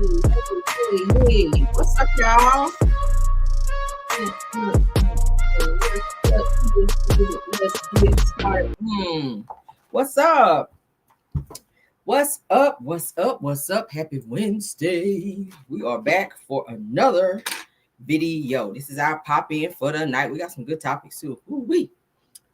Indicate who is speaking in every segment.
Speaker 1: Hey, what's up, y'all? Let's get started. What's up? What's up? What's up? What's up? Happy Wednesday. We are back for another video. This is our pop in for the night. We got some good topics too. We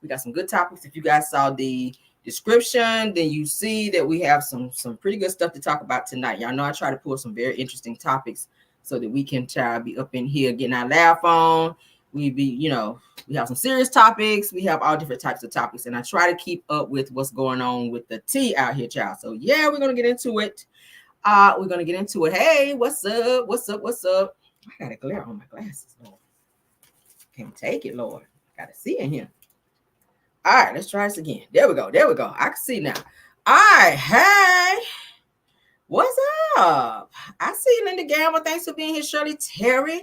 Speaker 1: got some good topics. If you guys saw the description, then you see that we have some pretty good stuff to talk about tonight. Y'all know I try to pull some very interesting topics so that we can try to be up in here getting our laugh on. We have some serious topics. We have all different types of topics, and I try to keep up with what's going on with the tea out here, child. So yeah, we're gonna get into it. Hey, what's up? What's up? What's up? I got a glare on my glasses, Lord. Can't take it, Lord. Gotta see in here. All right, let's try this again. There we go. I can see now. All right, hey, what's up? I see Linda Gamble. Thanks for being here, Shirley Terry.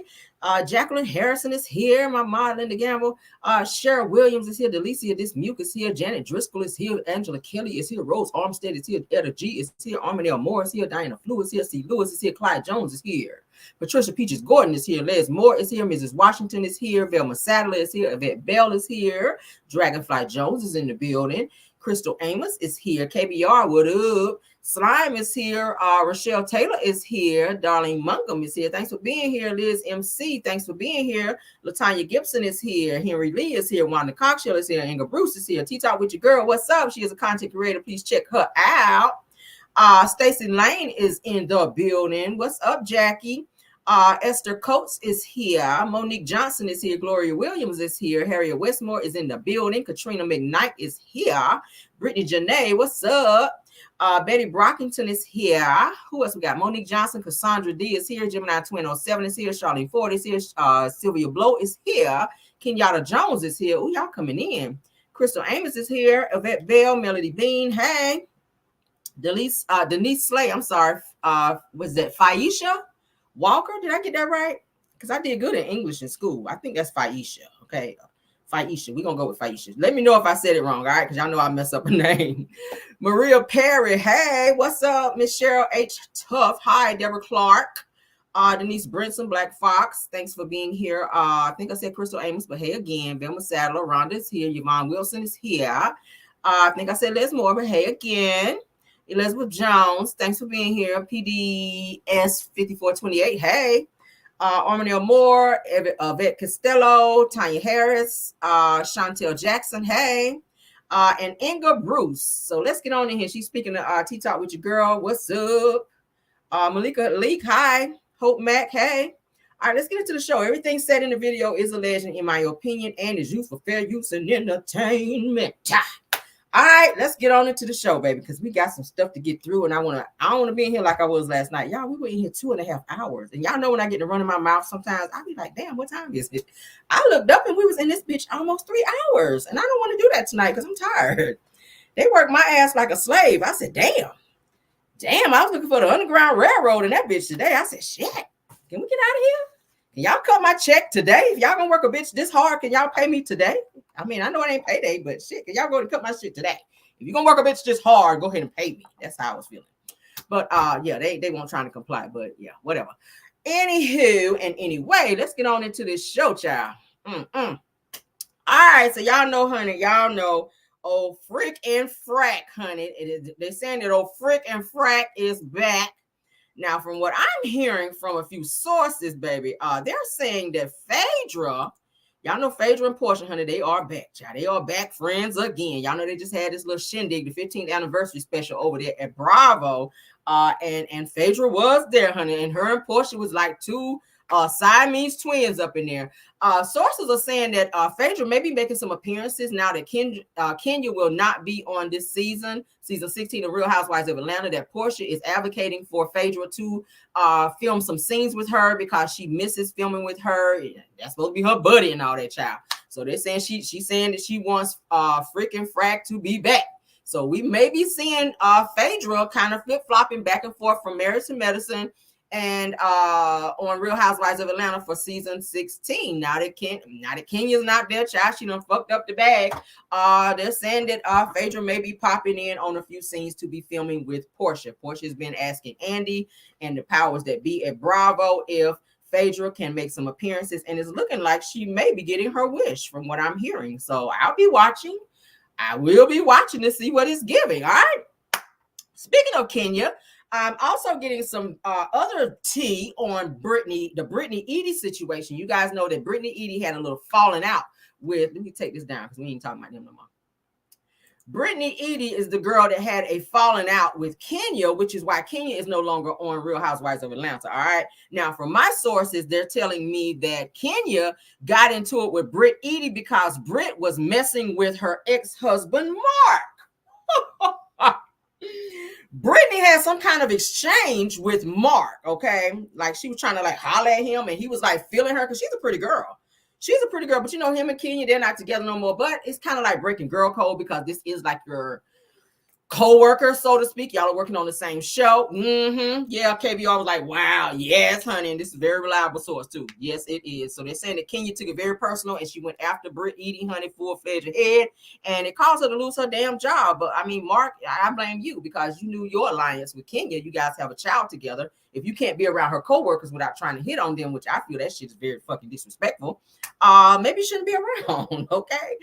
Speaker 1: Jacqueline Harrison is here. My mom, Linda Gamble. Cheryl Williams is here. Delicia Dismuke is here. Janet Driscoll is here. Angela Kelly is here. Rose Armstead is here. Etta G is here. Armanelle Moore is here. Diana Flew is here. C. Lewis is here. Clyde Jones is here. Patricia Peaches Gordon is here. Les Moore is here. Mrs. Washington is here. Velma Sadler is here. Yvette Bell is here. Dragonfly Jones is in the building. Crystal Amos is here. KBR, what up? Slime is here. Rochelle Taylor is here. Darlene Mungum is here. Thanks for being here. Liz MC, thanks for being here. Latanya Gibson is here. Henry Lee is here. Wanda Cockshell is here. Inga Bruce is here. T-Talk with your girl. What's up? She is a content creator. Please check her out. Stacy Lane is in the building. What's up, Jackie? Esther Coates is here. Monique Johnson is here. Gloria Williams is here. Harriet Westmore is in the building. Katrina McKnight is here. Brittany Janae, what's up? Betty Brockington is here. Who else we got? Monique Johnson, Cassandra D is here. Gemini 2007 is here. Charlene Ford is here. Sylvia Blow is here. Kenyatta Jones is here. Oh, y'all coming in. Crystal Amos is here. Yvette Bell, Melody Bean. Hey. Denise Slay. I'm sorry. Was that Phaisha Walker? Did I get that right? Because I did good in English in school. I think that's Phaisha. Okay. Phaisha. We're going to go with Phaisha. Let me know if I said it wrong, all right? Because y'all know I mess up her name. Maria Perry. Hey, what's up? Miss Cheryl H. Tuff. Hi, Deborah Clark. Denise Brinson, Black Fox. Thanks for being here. I think I said Crystal Amos, but hey again. Velma Sadler. Rhonda is here. Yvonne Wilson is here. I think I said Les Moore, but hey again. Elizabeth Jones, thanks for being here. PDS 5428, hey. Armanelle Moore, Yvette Costello, Tanya Harris, Chantel Jackson, hey. And Inga Bruce. So let's get on in here. She's speaking to T-Talk with your girl. What's up? Malika Leak, hi. Hope Mac, hey. All right, let's get into the show. Everything said in the video is alleged, in my opinion, and is used for fair use and entertainment. All right, let's get on into the show, baby, because we got some stuff to get through, and I don't want to be in here like I was last night. Y'all, we were in here 2.5 hours, and y'all know when I get to run in my mouth sometimes, I be like, damn, what time is it? I looked up, and we was in this bitch almost 3 hours, and I don't want to do that tonight because I'm tired. They worked my ass like a slave. I said, damn, I was looking for the Underground Railroad in that bitch today. I said, shit, can we get out of here? Can y'all cut my check today? If y'all gonna work a bitch this hard, can y'all pay me today? I mean, I know it ain't payday, but shit, can y'all go to cut my shit today? If you're gonna work a bitch this hard, go ahead and pay me. That's how I was feeling. But yeah, they weren't trying to comply, but yeah, whatever. Anywho, and anyway, let's get on into this show, child. All right, so y'all know, honey, y'all know old Frick and Frack, honey. They're saying that old Frick and Frack is back. Now, from what I'm hearing from a few sources, baby, they're saying that Phaedra, y'all know Phaedra and Portia, honey, they are back, child. They are back friends again. Y'all know they just had this little shindig, the 15th anniversary special over there at Bravo. And Phaedra was there, honey, and her and Portia was like two Siamese twins up in there. Sources are saying that Phaedra may be making some appearances now that Kenya will not be on this season 16 of Real Housewives of Atlanta, that Portia is advocating for Phaedra to film some scenes with her because she misses filming with her. That's supposed to be her buddy and all that, child. So they're saying she's saying that she wants Frick and Frack to be back. So we may be seeing Phaedra kind of flip-flopping back and forth from Married to Medicine and on Real Housewives of Atlanta for season 16. Now that Kenya's not there, child, she done fucked up the bag. They're saying that Phaedra may be popping in on a few scenes to be filming with Portia. Portia's been asking Andy and the powers that be at Bravo if Phaedra can make some appearances, and it's looking like she may be getting her wish from what I'm hearing. So I'll be watching. I will be watching to see what it's giving. All right. Speaking of Kenya, I'm also getting some other tea on the Brittany Edie situation. You guys know that Brittany Edie had a little falling out with, let me take this down because we ain't talking about them no more. Brittany Edie is the girl that had a falling out with Kenya, which is why Kenya is no longer on Real Housewives of Atlanta. All right. Now, from my sources, they're telling me that Kenya got into it with Britt Edie because Britt was messing with her ex-husband, Mark. Brittany had some kind of exchange with Mark, okay? Like she was trying to like holler at him and he was like feeling her because she's a pretty girl. She's a pretty girl, but you know, him and Kenya, they're not together no more. But it's kind of like breaking girl code because this is like your co-worker, so to speak. Y'all are working on the same show. Yeah, KBR was like, wow, yes, honey. And this is a very reliable source, too. Yes, it is. So they're saying that Kenya took it very personal and she went after Britt Edie, honey, full-fledged head. And it caused her to lose her damn job. But I mean, Mark, I blame you because you knew your alliance with Kenya. You guys have a child together. If you can't be around her co-workers without trying to hit on them, which I feel that shit is very fucking disrespectful, maybe you shouldn't be around, okay?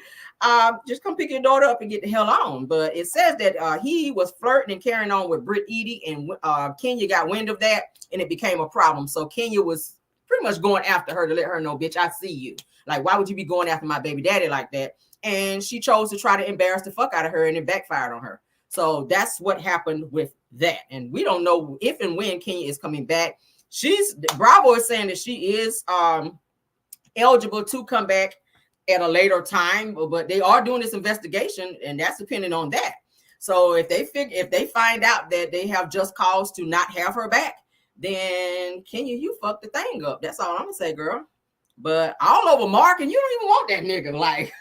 Speaker 1: Just come pick your daughter up and get the hell on. But it says that he was flirting and carrying on with Britt Edie, and Kenya got wind of that, and it became a problem. So Kenya was pretty much going after her to let her know, bitch, I see you. Like, why would you be going after my baby daddy like that? And she chose to try to embarrass the fuck out of her, and it backfired on her. So that's what happened with that. And we don't know if and when Kenya is coming back. Bravo is saying that she is eligible to come back at a later time, but they are doing this investigation, and that's depending on that. So if they find out that they have just cause to not have her back, then Kenya, you fucked the thing up. That's all I'm gonna say, girl. But all over Mark, and you don't even want that nigga. Like,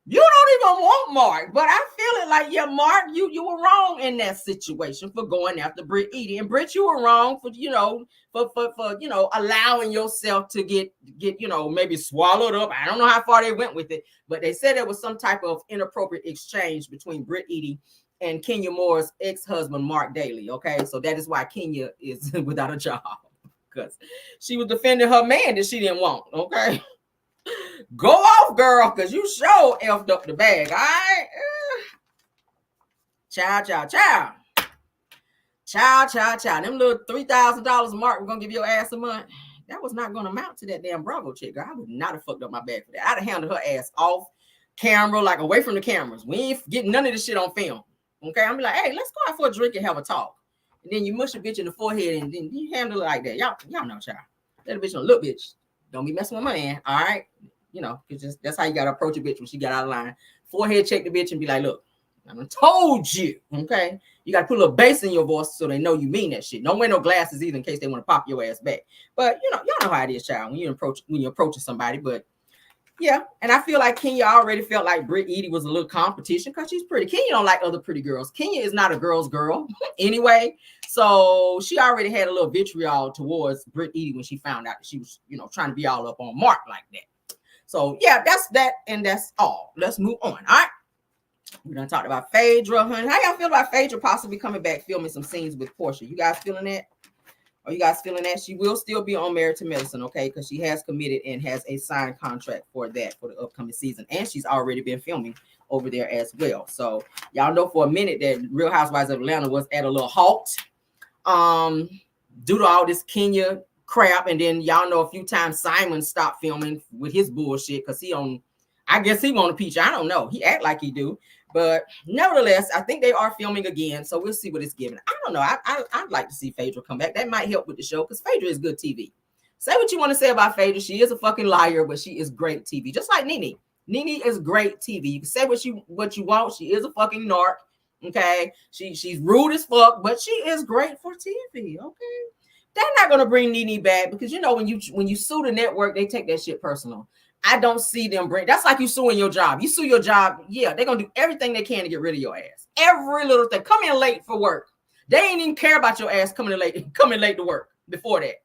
Speaker 1: you don't even want Mark. But I feel it like, yeah, Mark, you were wrong in that situation for going after Britt Edie. And Britt, you were wrong for, for allowing yourself to get, maybe swallowed up. I don't know how far they went with it, but they said there was some type of inappropriate exchange between Britt Edie and Kenya Moore's ex-husband, Mark Daly. Okay, so that is why Kenya is without a job, because she was defending her man that she didn't want. Okay. Go off, girl, because you sure effed up the bag, all right? Child. Them little $3,000 Mark, we're going to give your ass a month. That was not going to amount to that damn Bravo chick, girl. I would not have fucked up my bag for that. I'd have handled her ass off camera, like away from the cameras. We ain't getting none of this shit on film, okay? I'm be like, hey, let's go out for a drink and have a talk. And then you mush a bitch in the forehead and then you handle it like that. Y'all know, child. That bitch on look, bitch. Don't be messing with my man, all right? That's how you got to approach a bitch when she got out of line. Forehead check the bitch and be like, look, I done told you, okay? You got to put a little bass in your voice so they know you mean that shit. Don't wear no glasses either in case they want to pop your ass back. But, y'all know how it is, child, when you're approaching somebody. But, yeah, and I feel like Kenya already felt like Britt Edie was a little competition because she's pretty. Kenya don't like other pretty girls. Kenya is not a girl's girl anyway. So she already had a little vitriol towards Britt Edie when she found out that she was, trying to be all up on Mark like that. So, yeah, that's that, and that's all. Let's move on, all right? We done talked about Phaedra, honey. How y'all feel about Phaedra possibly coming back filming some scenes with Portia? You guys feeling that? Are you guys feeling that? She will still be on Married to Medicine, okay? Because she has committed and has a signed contract for that for the upcoming season. And she's already been filming over there as well. So, y'all know for a minute that Real Housewives of Atlanta was at a little halt due to all this crap, and then y'all know a few times Simon stopped filming with his bullshit because I guess he want a peach. I don't know. He act like he do, but nevertheless, I think they are filming again, so we'll see what it's giving. I don't know. I'd like to see Phaedra come back. That might help with the show because Phaedra is good TV. Say what you want to say about Phaedra. She is a fucking liar, but she is great TV. Just like Nene. Nene is great TV. You can say what you want. She is a fucking narc. Okay, she's rude as fuck, but she is great for TV. Okay. They're not gonna bring Nene back because when you sue the network, they take that shit personal. I don't see them bring. That's like you suing your job. You sue your job, yeah, they're gonna do everything they can to get rid of your ass. Every little thing. Come in late for work. They ain't even care about your ass coming late to work. before that.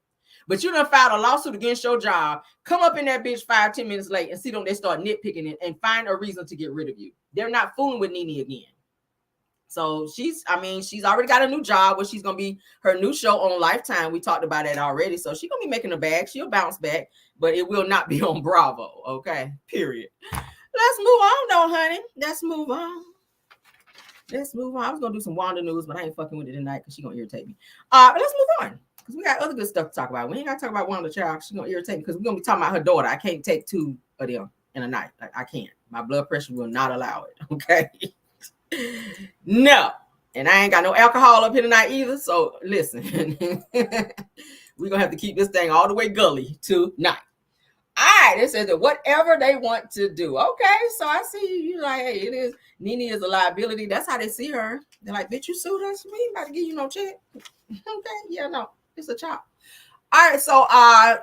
Speaker 1: But you done filed a lawsuit against your job, come up in that bitch 5-10 minutes late and see them, they start nitpicking it and find a reason to get rid of you. They're not fooling with Nene again. So she's already got a new job where she's going to be her new show on Lifetime. We talked about it already. So she's going to be making a bag. She'll bounce back, but it will not be on Bravo. Okay, period. Let's move on though, honey. Let's move on. I was going to do some Wanda news, but I ain't fucking with it tonight because she's going to irritate me. But let's move on because we got other good stuff to talk about. We ain't got to talk about Wanda, child. She's going to irritate me because we're going to be talking about her daughter. I can't take two of them in a night. I can't. My blood pressure will not allow it. Okay. No, and I ain't got no alcohol up here tonight either. So listen, we're gonna have to keep this thing all the way gully tonight. All right, it says that whatever they want to do. Okay, so I see you like, hey, it is Nene is a liability. That's how they see her. They're like, bitch, you sued us. We ain't about to give you no check. Okay, yeah, no, it's a chop. All right, so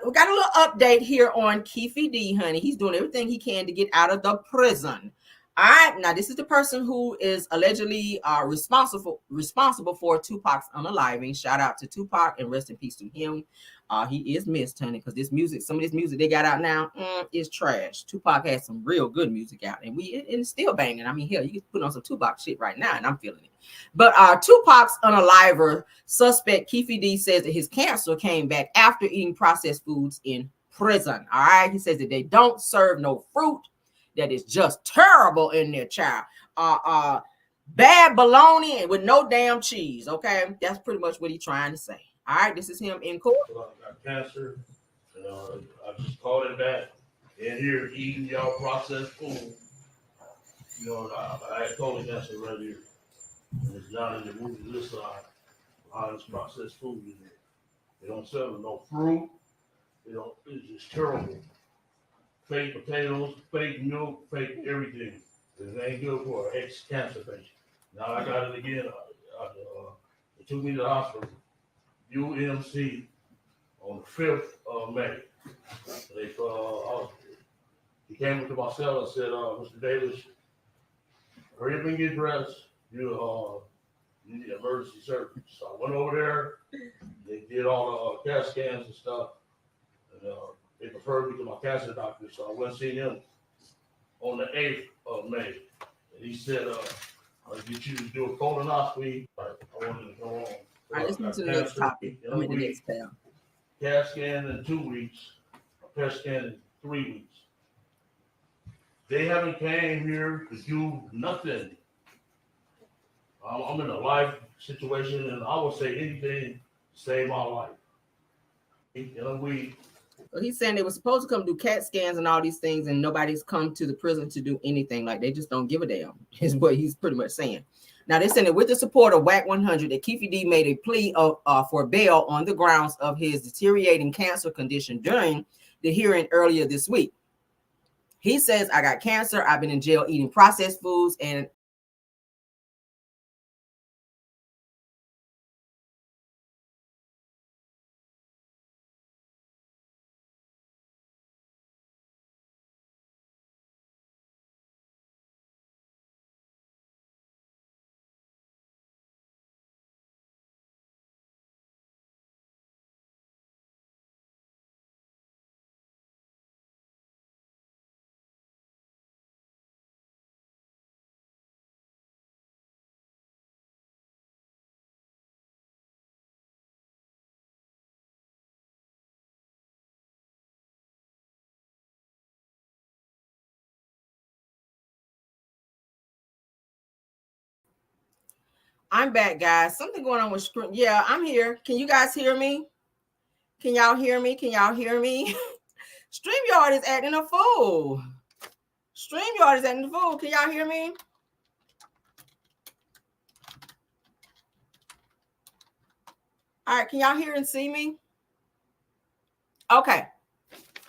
Speaker 1: we got a little update here on Keefee D, honey. He's doing everything he can to get out of the prison. All right, now this is the person who is allegedly responsible for Tupac's unaliving. Shout out to Tupac and rest in peace to him. He is missed, honey, because some of this music they got out now is trash. Tupac has some real good music out, and it's still banging. I mean, hell, you can put on some Tupac shit right now, and I'm feeling it. But Tupac's unaliver suspect Keefee D says that his cancer came back after eating processed foods in prison. All right, he says that they don't serve no fruit. That is just terrible in their child. Bad bologna and with no damn cheese. Okay, that's pretty much what he's trying to say. All right, this is him in court.
Speaker 2: I got cancer. I just called it back. In here eating y'all processed food. I had colon cancer right here. And it's not in the movie list line. Behind this processed food in there. They don't sell no fruit. It's just terrible. Fake potatoes, fake milk, fake everything. It ain't good for an ex-cancer patient. Now I got it again. They took me to the hospital, UMC, on the 5th of May. He came into my cell and said, Mr. Davis, hurry up and get dressed. You need emergency surgery. So I went over there. They did all the CAT scans and stuff. And, they referred me to my cancer doctor, so I went to see him on the 8th of May. And he said, I'll get you to do a colonoscopy. I wanted to go on.
Speaker 1: All right, let's move to the next topic. I'm in the next tab.
Speaker 2: CAT scan in 2 weeks, a PET scan in 3 weeks. They haven't came here to do nothing. I'm in a life situation, and I will say anything to save my life.
Speaker 1: Well, he's saying they were supposed to come do CAT scans and all these things, and nobody's come to the prison to do anything. Like, they just don't give a damn, is what he's pretty much saying. Now, they're saying that with the support of WAC 100, that Keefee D made a plea for bail on the grounds of his deteriorating cancer condition during the hearing earlier this week. He says, I got cancer, I've been in jail eating processed foods, and I'm back, guys. Something going on with screen. Yeah, I'm here. Can you guys hear me? Can y'all hear me? StreamYard is acting a fool. Can y'all hear me? All right, can y'all hear and see me? Okay.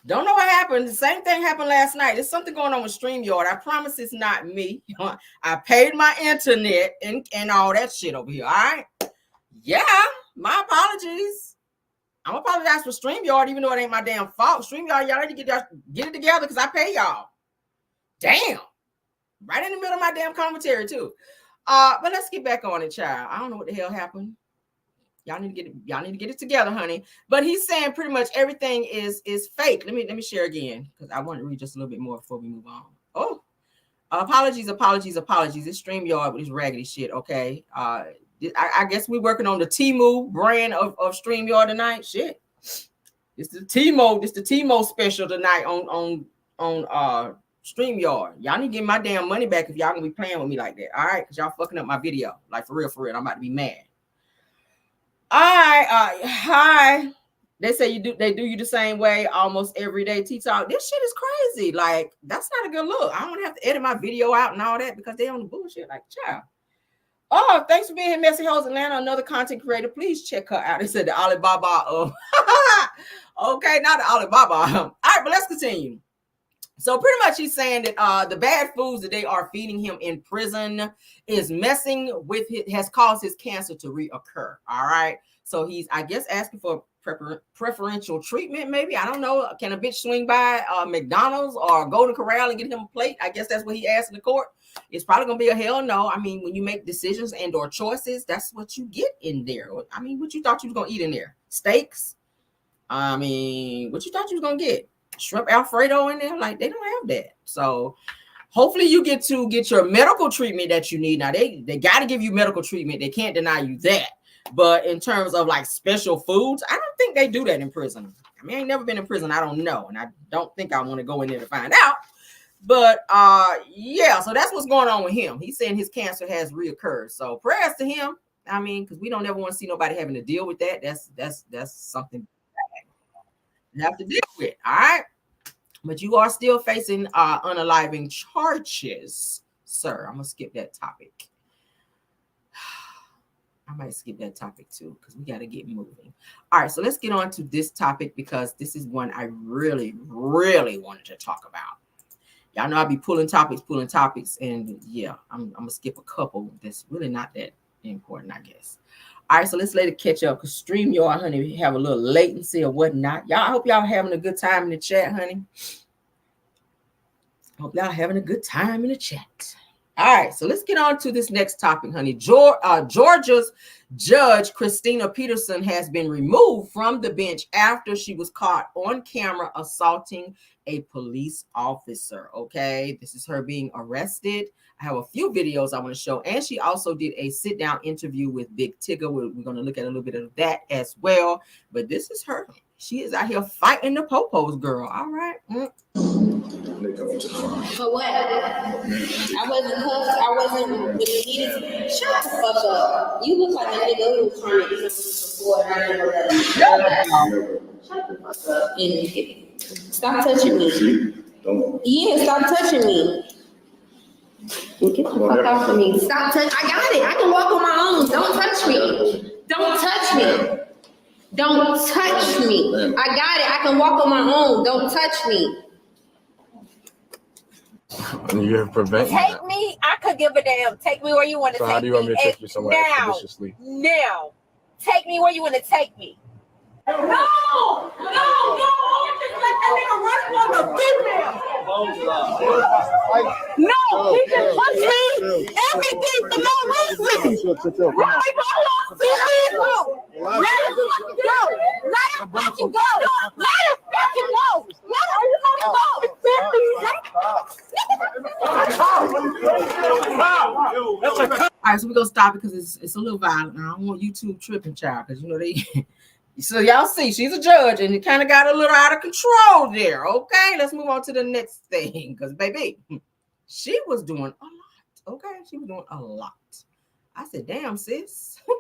Speaker 1: Don't know what happened. The same thing happened last night. There's something going on with StreamYard. I promise it's not me. I paid my internet and all that shit over here. All right. Yeah, my apologies. I'm apologize for StreamYard, even though it ain't my damn fault. StreamYard, y'all need to get it together because I pay y'all. Damn. Right in the middle of my damn commentary, too. But let's get back on it, child. I don't know what the hell happened. Y'all need to get it together, honey. But he's saying pretty much everything is fake. Let me share again because I want to read just a little bit more before we move on. Oh, apologies. It's StreamYard with this raggedy shit. Okay. I guess we're working on the Temu brand of StreamYard tonight. Shit. It's the Temu special tonight on StreamYard. Y'all need to get my damn money back if y'all gonna be playing with me like that. All right, because y'all fucking up my video. Like for real. I'm about to be mad. All right, hi. They say they do you the same way almost every day. T-Talk. This shit is crazy. Like, that's not a good look. I don't have to edit my video out and all that because they on the bullshit like child. Oh, thanks for being here, Messy Hoes Atlanta. Another content creator. Please check her out. They said the Alibaba. Okay, not the Alibaba. All right, but let's continue. So pretty much he's saying that the bad foods that they are feeding him in prison is messing with has caused his cancer to reoccur. All right. So he's, I guess, asking for preferential treatment, maybe. I don't know. Can a bitch swing by McDonald's or Golden Corral and get him a plate? I guess that's what he asked in the court. It's probably going to be a hell no. I mean, when you make decisions and or choices, that's what you get in there. I mean, what you thought you was going to eat in there? Steaks? I mean, what you thought you was going to get? Shrimp Alfredo in there? Like, they don't have that. So hopefully you get your medical treatment that you need. Now, they got to give you medical treatment. They can't deny you that. But in terms of like special foods, I don't think they do that in prison. I mean, I ain't never been in prison. I don't know. And I don't think I want to go in there to find out. But yeah, so that's what's going on with him. He's saying his cancer has reoccurred. So prayers to him. I mean, because we don't ever want to see nobody having to deal with that. That's something you have to deal with. All right. But you are still facing unaliving charges, sir. I'm gonna skip that topic. I might skip that topic too, because we got to get moving. All right, so let's get on to this topic because this is one I really, really wanted to talk about. Y'all know I be pulling topics, and yeah, I'm gonna skip a couple that's really not that important, I guess. All right, so let's let it catch up because StreamYard, honey, we have a little latency or whatnot. Y'all, I hope y'all having a good time in the chat, honey. Hope y'all having a good time in the chat. All right, so let's get on to this next topic, honey. Georgia's judge, Christina Peterson, has been removed from the bench after she was caught on camera assaulting a police officer. Okay, this is her being arrested. I have a few videos I want to show, and she also did a sit-down interview with Big Tigger. We're going to look at a little bit of that as well. But this is her. She is out here fighting the popos, girl. All right.
Speaker 3: For what? I wasn't cuffed. I wasn't needed. Shut the fuck up. You look like a nigga who was trying to do something before. And I never let him. Shut the fuck up. And stop touching me. Yeah, stop touching me. Get the fuck off of me. Stop touching. I got it. I can walk on my own. Don't touch me. Don't touch me. Don't touch me. I got it. I can walk on my own. Don't touch me.
Speaker 4: You're preventing
Speaker 5: Take
Speaker 4: that.
Speaker 5: me. I could give a damn. Take me where you want to
Speaker 4: So
Speaker 5: take me.
Speaker 4: how do you want me to take you somewhere expeditiously?
Speaker 5: Now. Take me where you want to take me. No! Just let that nigga run from the female. No, he just touched me. Everything for no reason. Right, let him fucking go. Let him fucking go. Let him fucking go.
Speaker 1: All right, so we're gonna stop it because it's a little violent. I don't want YouTube tripping, child, because you know they. So y'all see, she's a judge, and it kind of got a little out of control there. Okay, let's move on to the next thing, because baby, she was doing a lot. Okay, she was doing a lot. I said, "Damn, sis." All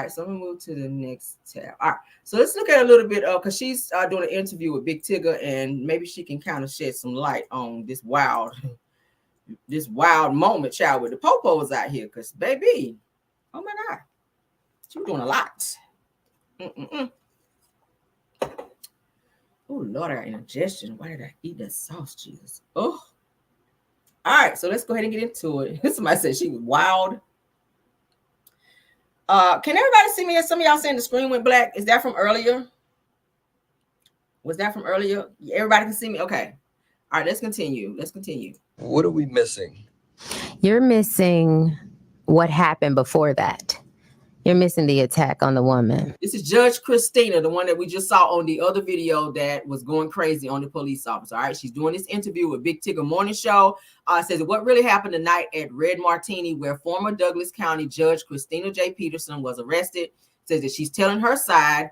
Speaker 1: right, so I'm gonna move to the next tab. All right, so let's look at a little bit of because she's doing an interview with Big Tigger, and maybe she can kind of shed some light on this wild moment, child, with the popos out here. Because baby, oh my God, she was doing a lot. Oh Lord, I got indigestion. Why did I eat that sauce, Jesus? Oh, all right. So let's go ahead and get into it. Somebody said she was wild. Can everybody see me? Some of y'all saying the screen went black. Is that from earlier? Was that from earlier? Everybody can see me. Okay. All right. Let's continue.
Speaker 6: What are we missing?
Speaker 7: You're missing what happened before that.
Speaker 3: You're missing the attack on the woman.
Speaker 1: This is Judge Christina, the one that we just saw on the other video that was going crazy on the police officer. All right, she's doing this interview with Big Tigger Morning Show. Says what really happened tonight at Red Martini, where former Douglas County Judge Christina J. Peterson was arrested. Says that she's telling her side.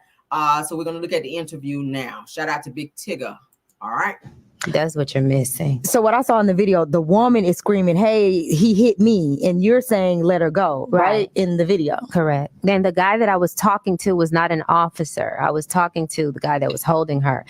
Speaker 1: So we're going to look at the interview now. Shout out to Big Tigger. All right.
Speaker 3: That's what you're missing.
Speaker 6: So what I saw in the video, the woman is screaming, "Hey, he hit me," and you're saying, "Let her go," right? In the video.
Speaker 3: Correct. Then the guy that I was talking to was not an officer. I was talking to the guy that was holding her.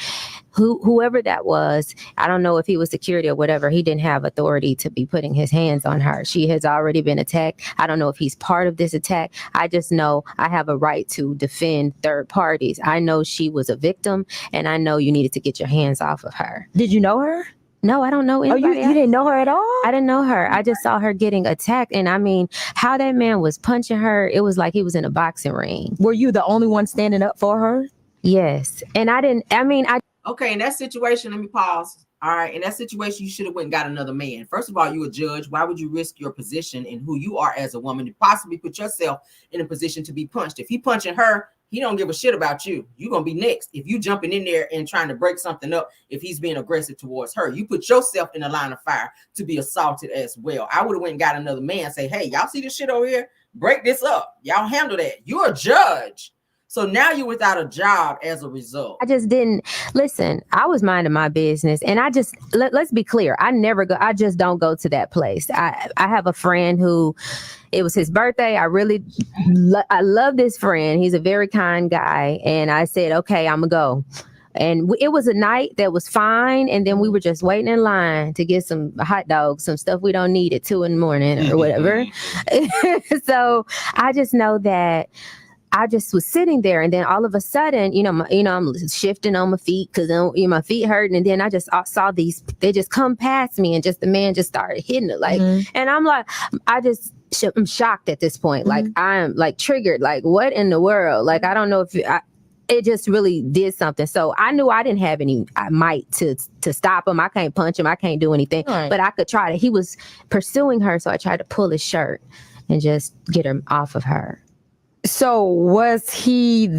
Speaker 3: Whoever that was, I don't know if he was security or whatever. He didn't have authority to be putting his hands on her. She has already been attacked. I don't know if he's part of this attack. I just know I have a right to defend third parties. I know she was a victim, and I know you needed to get your hands off of her.
Speaker 6: Did you know her?
Speaker 3: No, I don't know anybody.
Speaker 6: You didn't know her at all?
Speaker 3: I didn't know her. I just saw her getting attacked. And I mean, how that man was punching her, it was like he was in a boxing ring.
Speaker 6: Were you the only one standing up for her?
Speaker 3: Yes. And
Speaker 1: Okay, in that situation, let me pause. All right, in that situation, you should have went and got another man. First of all, you a judge. Why would you risk your position and who you are as a woman to possibly put yourself in a position to be punched? If he punching her, he don't give a shit about you. You're going to be next. If you jumping in there and trying to break something up, if he's being aggressive towards her, you put yourself in the line of fire to be assaulted as well. I would have went and got another man and say, "Hey, y'all see this shit over here? Break this up. Y'all handle that. You're a judge." So now you're without a job as a result.
Speaker 3: I just didn't listen. I was minding my business, and I just let's be clear. I never go. I just don't go to that place. I have a friend who, it was his birthday. I love this friend. He's a very kind guy, and I said, okay, I'm gonna go. And it was a night that was fine, and then we were just waiting in line to get some hot dogs, some stuff we don't need at 2 a.m. or whatever. So I just know that I just was sitting there, and then all of a sudden, I'm shifting on my feet because my feet hurting, and then I just saw these. They just come past me, and just the man just started hitting it, and I'm like, I'm shocked at this point. Like I'm like triggered. Like what in the world? Like I don't know if it just really did something. So I knew I didn't have any might to stop him. I can't punch him. I can't do anything. Right. But I could try to. He was pursuing her, so I tried to pull his shirt and just get him off of her.
Speaker 6: So was he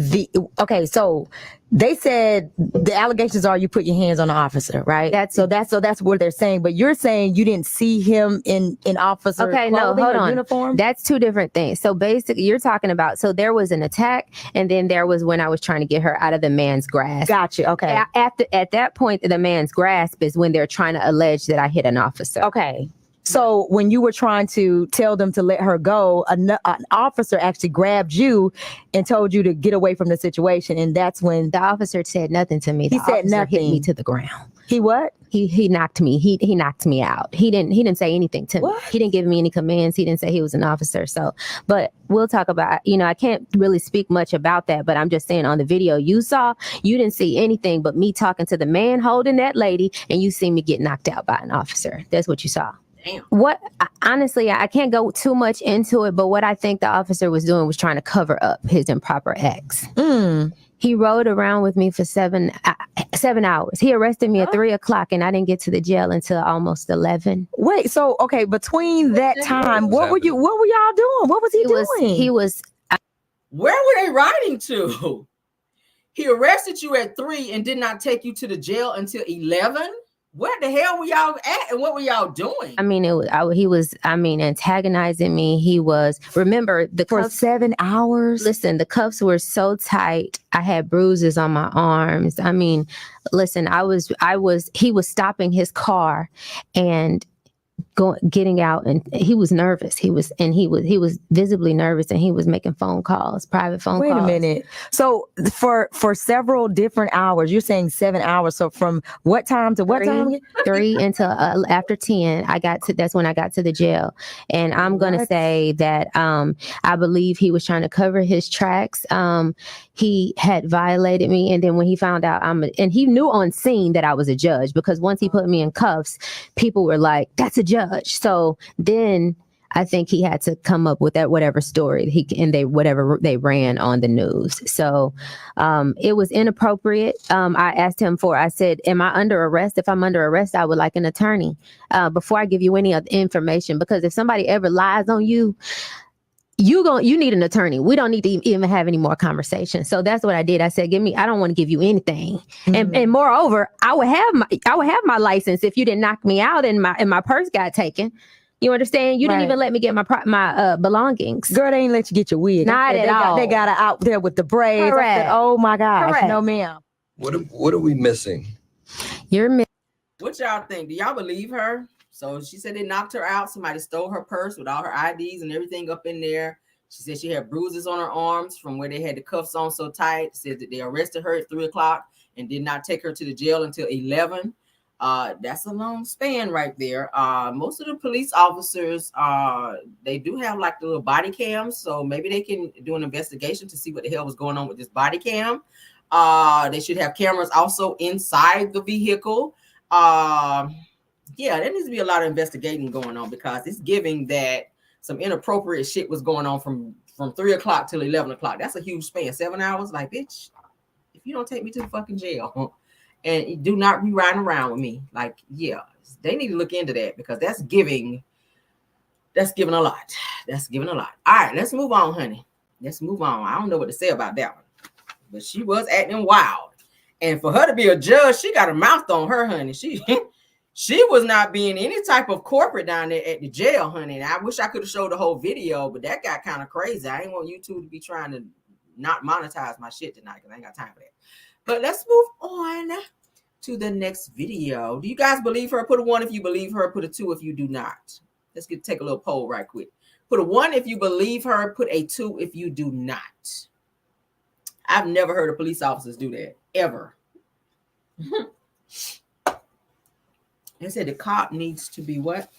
Speaker 6: so they said the allegations are you put your hands on the officer, right? That's what they're saying. But you're saying you didn't see him in officer clothing or uniform? That's
Speaker 3: two different things. So basically you're talking about, so there was an attack, and then there was when I was trying to get her out of the man's grasp.
Speaker 6: Gotcha. Okay.
Speaker 3: At that point, the man's grasp is when they're trying to allege that I hit an officer.
Speaker 6: Okay. So when you were trying to tell them to let her go, an officer actually grabbed you and told you to get away from the situation. And that's when
Speaker 3: the officer said nothing to me.
Speaker 6: He said nothing.
Speaker 3: Hit me to the ground.
Speaker 6: He what?
Speaker 3: He knocked me. He knocked me out. He didn't say anything to me.
Speaker 6: What?
Speaker 3: He didn't give me any commands. He didn't say he was an officer. So, but we'll talk about, I can't really speak much about that, but I'm just saying on the video you saw, you didn't see anything but me talking to the man holding that lady, and you see me get knocked out by an officer. That's what you saw.
Speaker 1: Damn.
Speaker 3: Honestly, I can't go too much into it, but what I think the officer was doing was trying to cover up his improper acts. He rode around with me for 7 hours. He arrested me at 3 o'clock, and I didn't get to the jail until almost 11.
Speaker 6: Wait, so okay, between that time, what were y'all doing? What was he doing?
Speaker 1: Where were they riding to? He arrested you at 3 and did not take you to the jail until 11? Where the hell were y'all at, and what were y'all doing?
Speaker 3: I mean, he was antagonizing me. He was, remember the
Speaker 6: for
Speaker 3: cuffs,
Speaker 6: 7 hours.
Speaker 3: Listen, the cuffs were so tight. I had bruises on my arms. I mean, listen, he was stopping his car and getting out, and he was nervous. He was visibly nervous, and he was making private phone calls.
Speaker 6: Wait a minute. So for several different hours, you're saying 7 hours. So from what time to what time?
Speaker 3: 3 until after 10. That's when I got to the jail. And I'm going to say that I believe he was trying to cover his tracks. He had violated me, and then when he found out and he knew on scene that I was a judge, because once he put me in cuffs, people were like, "That's a judge." So then I think he had to come up with that whatever story whatever they ran on the news. So it was inappropriate. I asked him I said, "Am I under arrest? If I'm under arrest, I would like an attorney before I give you any other information, because if somebody ever lies on you,
Speaker 7: you need an attorney. We don't need to even have any more conversation. So that's what I did. I said, I don't want to give you anything. And moreover, I would have my license if you didn't knock me out and my purse got taken. You understand? You didn't even let me get my belongings.
Speaker 6: Girl, they ain't let you get your wig.
Speaker 7: Not at all.
Speaker 6: They got her out there with the braids.
Speaker 7: Correct.
Speaker 6: I said, oh my gosh.
Speaker 7: Correct.
Speaker 6: No, ma'am.
Speaker 8: What are we missing?
Speaker 1: What y'all think? Do y'all believe her? So she said they knocked her out. Somebody stole her purse with all her IDs and everything up in there. She said she had bruises on her arms from where they had the cuffs on so tight. Said that they arrested her at 3 o'clock and did not take her to the jail until 11. That's a long span right there. Most of the police officers, they do have like the little body cams. So maybe they can do an investigation to see what the hell was going on with this body cam. They should have cameras also inside the vehicle. Yeah, there needs to be a lot of investigating going on because it's giving that some inappropriate shit was going on from 3 o'clock till 11 o'clock. That's a huge span. 7 hours. Like, bitch, if you don't take me to the fucking jail and do not be riding around with me, like, yeah, they need to look into that because that's giving a lot. That's giving a lot. All right, let's move on, honey. Let's move on. I don't know what to say about that one, but she was acting wild. And for her to be a judge, she got a mouth on her, honey. She was not being any type of corporate down there at the jail, honey. And I wish I could have showed the whole video, but that got kind of crazy. I ain't want YouTube to be trying to not monetize my shit tonight because I ain't got time for that. But let's move on to the next video. Do you guys believe her? Put a 1 if you believe her. Put a 2 if you do not. Let's take a little poll right quick. Put a 1 if you believe her. Put a 2 if you do not. I've never heard of police officers do that, ever. They said the cop needs to be what?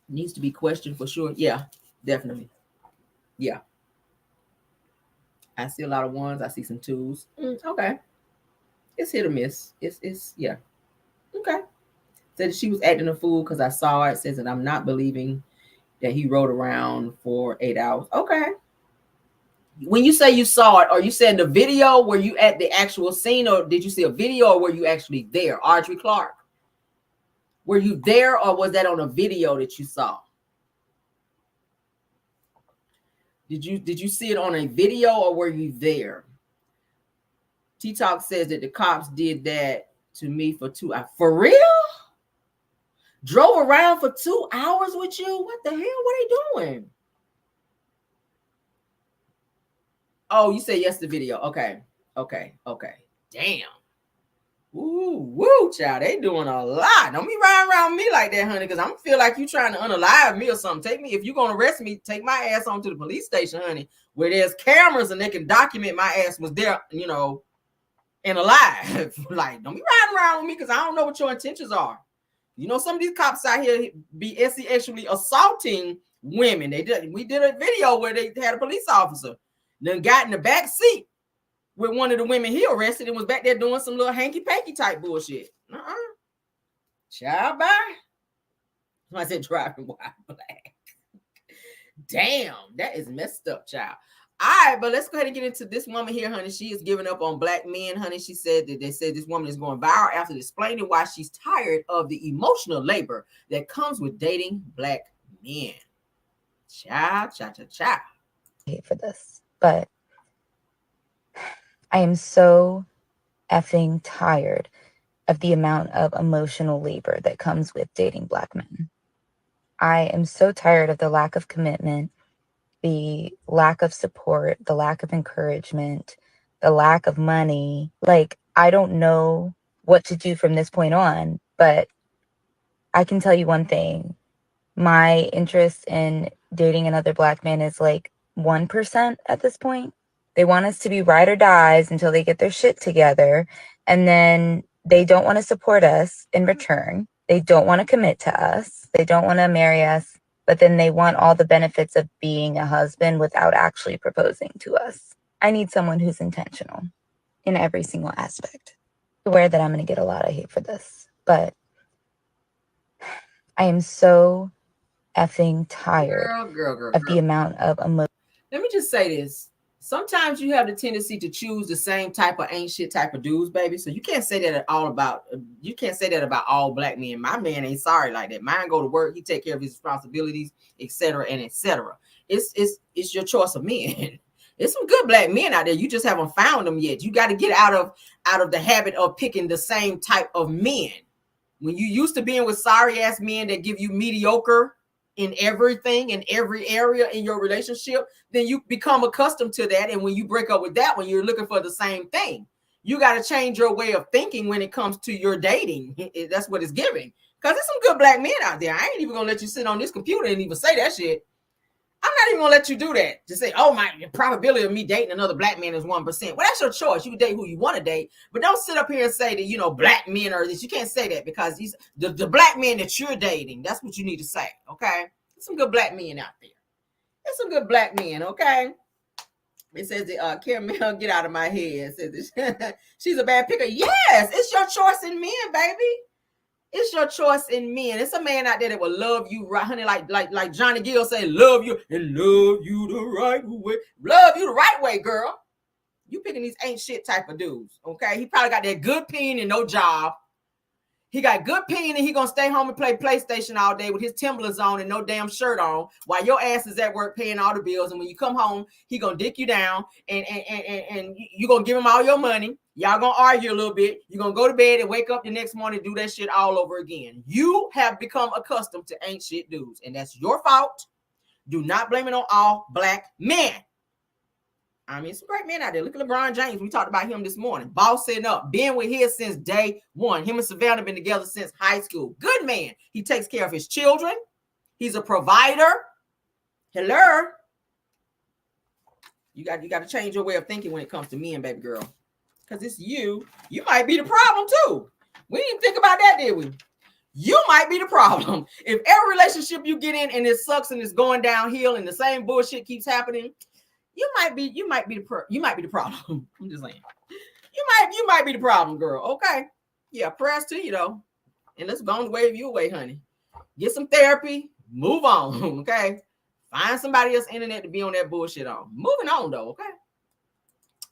Speaker 1: Needs to be questioned for sure. Yeah, definitely. Yeah. I see a lot of 1s. I see some 2s. Okay. It's hit or miss. It's yeah. Okay. Said she was acting a fool because I saw it. Says that I'm not believing that he rode around for 8 hours. Okay. When you say you saw it, are you saying the video? Were you at the actual scene, or did you see a video, or were you actually there? Audrey Clark, were you there, or was that on a video that you saw? Did you see it on a video, or were you there? T-Talk says that the cops did that to me for 2 hours. For real? Drove around for 2 hours with you? What the hell were they doing? Oh, you say yes to video. Okay. Damn. Ooh, woo, child. They doing a lot. Don't be riding around me like that, honey, because I'm feel like you trying to unalive me or something. Take me, if you're gonna arrest me, take my ass on to the police station, honey, where there's cameras and they can document my ass was there, and alive. Like, don't be riding around with me because I don't know what your intentions are. Some of these cops out here be actually assaulting women. We did a video where they had a police officer then got in the back seat with one of the women he arrested and was back there doing some little hanky-panky type bullshit. Child, bye. I said driving while black. Damn, that is messed up, child. All right, but let's go ahead and get into this woman here, honey. She is giving up on black men, honey. She said that they said this woman is going viral after explaining why she's tired of the emotional labor that comes with dating black men. Child.
Speaker 9: For this, but I am so effing tired of the amount of emotional labor that comes with dating black men. I am so tired of the lack of commitment, the lack of support, the lack of encouragement, the lack of money. Like, I don't know what to do from this point on, but I can tell you one thing. My interest in dating another black man is like 1% at this point. They want us to be ride or dies until they get their shit together. And then they don't want to support us in return. They don't want to commit to us. They don't want to marry us. But then they want all the benefits of being a husband without actually proposing to us. I need someone who's intentional in every single aspect. I'm aware that I'm going to get a lot of hate for this, but I am so effing tired
Speaker 1: Girl.
Speaker 9: of the amount of emotion.
Speaker 1: Let me just say this. sometimes you have the tendency to choose the same type of ain't shit type of dudes, baby. So you can't say that about all black men. My man ain't sorry like that. Mine go to work, he take care of his responsibilities, etc. and etc. It's your choice of men. There's some good black men out there. You just haven't found them yet. You got to get out of the habit of picking the same type of men. When you used to being with sorry ass men that give you mediocre in everything, in every area in your relationship, then you become accustomed to that. And when you break up with that one, you're looking for the same thing. You got to change your way of thinking when it comes to your dating. That's what it's giving. Because there's some good black men out there. I ain't even gonna let you sit on this computer and even say that shit. I'm not even gonna let you do that. Just say, oh, the probability of me dating another black man is 1%. Well, that's your choice. You can date who you want to date, but don't sit up here and say that, black men are this. You can't say that, because these the black men that you're dating, that's what you need to say. Okay. There's some good black men out there. There's some good black men, okay. It says that Caramel, get out of my head. It says she's a bad picker. Yes, it's your choice in men, baby. It's your choice in men. It's a man out there that will love you right, honey, like Johnny Gill said, love you and love you the right way. Love you the right way, girl. You picking these ain't shit type of dudes, okay? He probably got that good peen and no job. He got good peen and he gonna stay home and play PlayStation all day with his Timberlands on and no damn shirt on while your ass is at work paying all the bills. And when you come home, he gonna dick you down and you gonna give him all your money. Y'all gonna argue a little bit. You're gonna go to bed and wake up the next morning and do that shit all over again. You have become accustomed to ain't shit dudes, and that's your fault. Do not blame it on all black men. I mean, some great men out there. Look at LeBron James. We talked about him this morning. Bossing up. Been with his since day one. Him and Savannah been together since high school. Good man. He takes care of his children. He's a provider. Hello. You got to change your way of thinking when it comes to men, baby girl. Because it's you. You might be the problem too. We didn't think about that, did we? You might be the problem. If every relationship you get in and it sucks and it's going downhill and the same bullshit keeps happening, you might be the problem. I'm just saying. You might be the problem, girl. Okay. Yeah, prayers to you though. And let's go and wave you away, honey. Get some therapy. Move on. Okay. Find somebody else internet to be on that bullshit on. Moving on though, okay?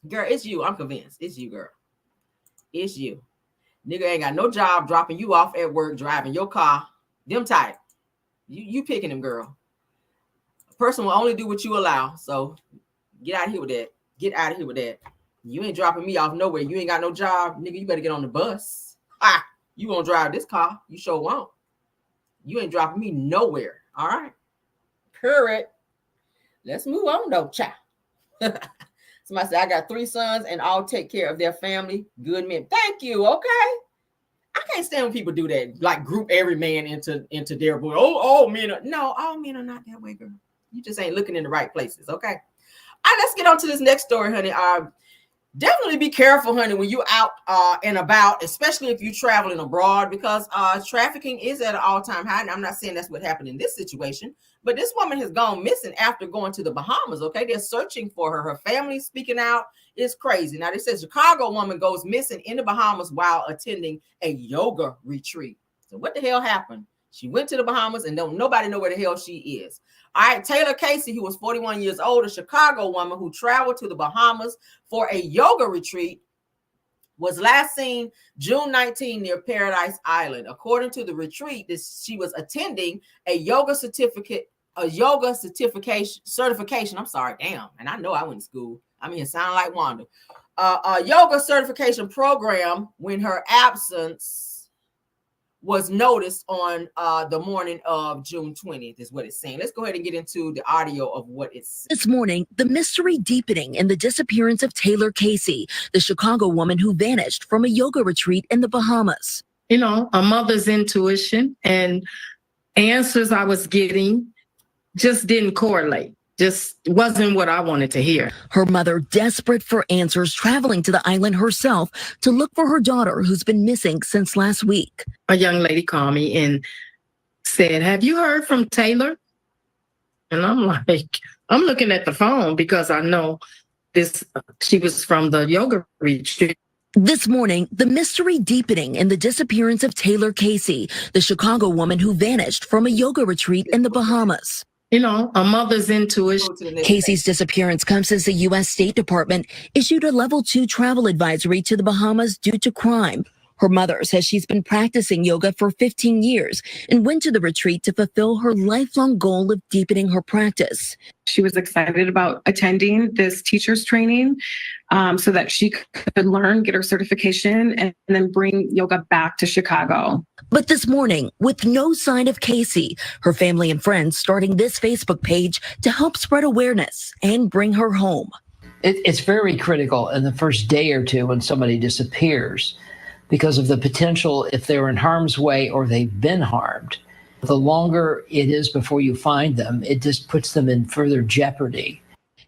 Speaker 1: Girl, it's you. I'm convinced. It's you, girl. It's you. Nigga ain't got no job, dropping you off at work, driving your car. Them type. You picking them, girl. A person will only do what you allow. So get out of here with that. Get out of here with that. You ain't dropping me off nowhere. You ain't got no job. Nigga, you better get on the bus. You won't drive this car. You sure won't. You ain't dropping me nowhere. All right. Correct. Let's move on though, child. Somebody said, I got 3 sons and all take care of their family. Good men. Thank you. Okay. I can't stand when people do that. Like group every man into their boy. All men are. No, all men are not that way, girl. You just ain't looking in the right places. Okay. All right, let's get on to this next story, honey. Definitely be careful, honey, when you're out and about, especially if you're traveling abroad, because trafficking is at an all-time high. And I'm not saying that's what happened in this situation, but this woman has gone missing after going to the Bahamas. Okay, they're searching for her. Her family speaking out. It's crazy. Now, they said Chicago woman goes missing in the Bahamas while attending a yoga retreat. So what the hell happened? She went to the Bahamas and nobody know where the hell she is. All right, Taylor Casey, who was 41 years old, a Chicago woman who traveled to the Bahamas for a yoga retreat, was last seen June 19 near Paradise Island. According to the retreat, she was attending a yoga certification. I'm sorry, damn. And I know I went to school. I mean, it sounded like Wanda. A yoga certification program when her absence was noticed on the morning of June 20th is what it's saying. Let's go ahead and get into the audio of what it's saying.
Speaker 10: This morning, the mystery deepening in the disappearance of Taylor Casey, the Chicago woman who vanished from a yoga retreat in the Bahamas.
Speaker 11: You know, a mother's intuition and answers I was getting just didn't correlate. Just wasn't what I wanted to hear.
Speaker 10: Her mother, desperate for answers, traveling to the island herself to look for her daughter who's been missing since last week.
Speaker 11: A young lady called me and said, have you heard from Taylor? And I'm like, I'm looking at the phone because I know she was from the yoga retreat.
Speaker 10: This morning, the mystery deepening in the disappearance of Taylor Casey, the Chicago woman who vanished from a yoga retreat in the Bahamas.
Speaker 11: you know, a mother's intuition.
Speaker 10: Casey's disappearance comes as the U.S. State Department issued a level 2 travel advisory to the Bahamas due to crime. Her mother says she's been practicing yoga for 15 years and went to the retreat to fulfill her lifelong goal of deepening her practice.
Speaker 12: She was excited about attending this teacher's training so that she could learn, get her certification, and then bring yoga back to Chicago.
Speaker 10: But this morning, with no sign of Casey, her family and friends starting this Facebook page to help spread awareness and bring her home.
Speaker 13: It's very critical in the first day or two when somebody disappears because of the potential if they're in harm's way or they've been harmed. The longer it is before you find them, it just puts them in further jeopardy.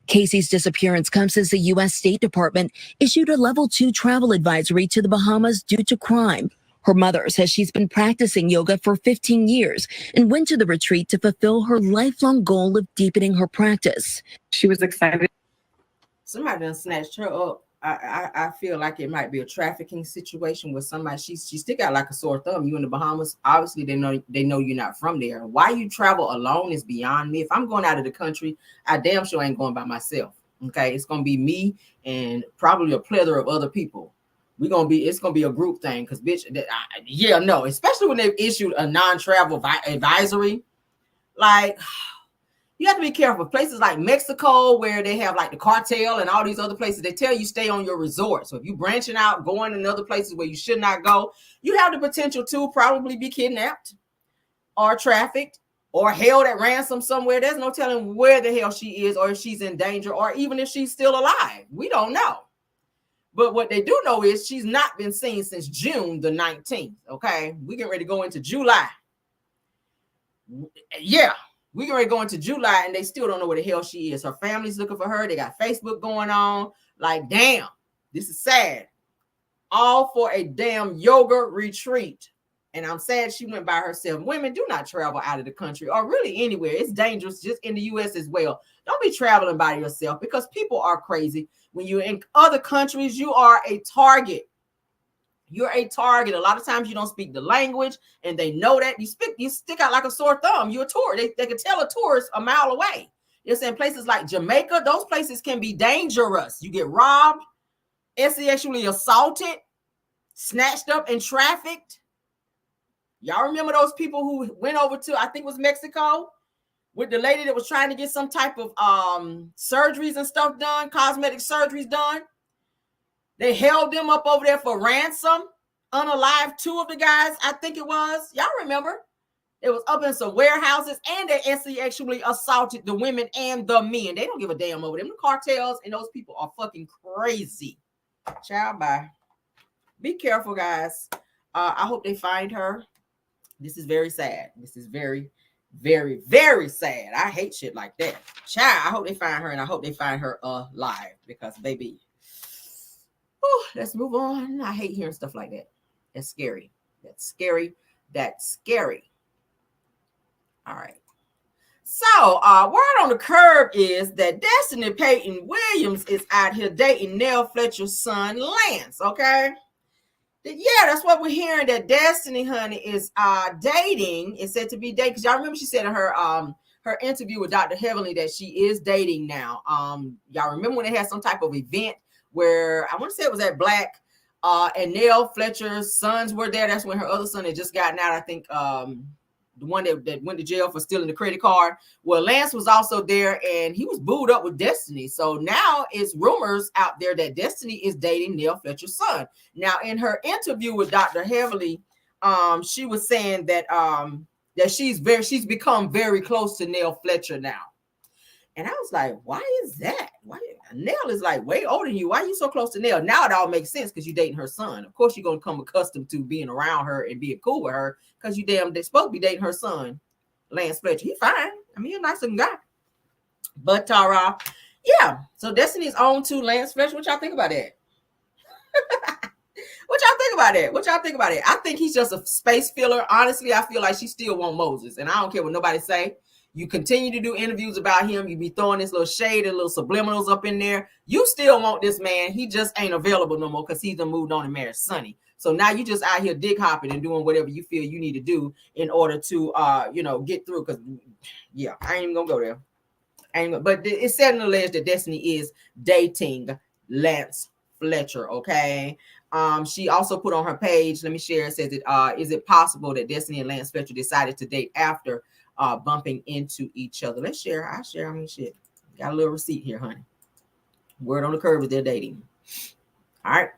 Speaker 10: Casey's disappearance comes as the U.S. State Department issued a level 2 travel advisory to the Bahamas due to crime. Her mother says she's been practicing yoga for 15 years and went to the retreat to fulfill her lifelong goal of deepening her practice.
Speaker 12: She was excited.
Speaker 1: Somebody done snatched her up. I feel like it might be a trafficking situation with somebody. She stick out like a sore thumb. You in the Bahamas, obviously they know you're not from there. Why you travel alone is beyond me. If I'm going out of the country, I damn sure ain't going by myself. Okay, it's gonna be me and probably a plethora of other people. It's gonna be a group thing, because bitch, especially when they've issued a non-travel advisory. Like, you have to be careful. Places like Mexico, where they have like the cartel and all these other places, they tell you stay on your resort. So if you branching out, going in other places where you should not go, you have the potential to probably be kidnapped or trafficked or held at ransom somewhere. There's no telling where the hell she is, or if she's in danger, or even if she's still alive. We don't know. But what they do know is she's not been seen since June the 19th. Okay, we get ready to go into July. Yeah. We can go into July and they still don't know where the hell she is. Her family's looking for her. They got Facebook going on. Like, damn, this is sad. All for a damn yoga retreat. And I'm sad she went by herself. Women, do not travel out of the country or really anywhere. It's dangerous, just in the U.S. as well. Don't be traveling by yourself, because people are crazy. When you're in other countries, you are a target. You're a target. A lot of times you don't speak the language, and they know that. You stick out like a sore thumb. You're a tourist. They can tell a tourist a mile away. You're saying places like Jamaica, those places can be dangerous. You get robbed, sexually assaulted, snatched up and trafficked. Y'all remember those people who went over to, I think it was Mexico, with the lady that was trying to get some type of surgeries and stuff done, cosmetic surgeries done? They held them up over there for ransom, unalived 2 of the guys, I think it was. Y'all remember? It was up in some warehouses, and they actually assaulted the women and the men. They don't give a damn over them. The cartels and those people are fucking crazy. Child, bye. Be careful, guys. I hope they find her. This is very sad. This is very, very, very sad. I hate shit like that. Child, I hope they find her, and I hope they find her alive, because, baby, let's move on. I hate hearing stuff like that. That's scary. That's scary. That's scary. All right. So, word on the curb is that Destiny Payton Williams is out here dating Nell Fletcher's son, Lance. Okay. Yeah, that's what we're hearing. That Destiny, honey, is dating. Is said to be dating. Because y'all remember she said in her interview with Dr. Heavenly that she is dating now. Y'all remember when they had some type of event where I want to say it was at Black, and Nell Fletcher's sons were there. That's when her other son had just gotten out. I think the one that went to jail for stealing the credit card. Well, Lance was also there, and he was booed up with Destiny. So now it's rumors out there that Destiny is dating Nell Fletcher's son. Now, in her interview with Dr. Heavenly, she was saying that that she's become very close to Nell Fletcher now. And I was like, why is that? Why Nell is like way older than you. Why are you so close to Nell? Now it all makes sense, because you're dating her son. Of course, you're gonna come accustomed to being around her and being cool with her, because they're supposed to be dating her son, Lance Fletcher. He's fine. I mean, he's a nice looking guy. But yeah. So Destiny's on to Lance Fletcher. What y'all think about that? What y'all think about it? I think he's just a space filler. Honestly, I feel like she still wants Moses, and I don't care what nobody say. You continue to do interviews about him. You be throwing this little shade and little subliminals up in there. You still want this man. He just ain't available no more, because he's done moved on and married Sonny. So now you just out here dick hopping and doing whatever you feel you need to do in order to, get through. Because, yeah, I ain't even gonna go there. But it's said in the alleged that Destiny is dating Lance Fletcher. Okay. She also put on her page, let me share, it says that is it possible that Destiny and Lance Fletcher decided to date after bumping into each other? Let's share. I share. I mean, shit. Got a little receipt here, honey. Word on the curb is they're dating. All right.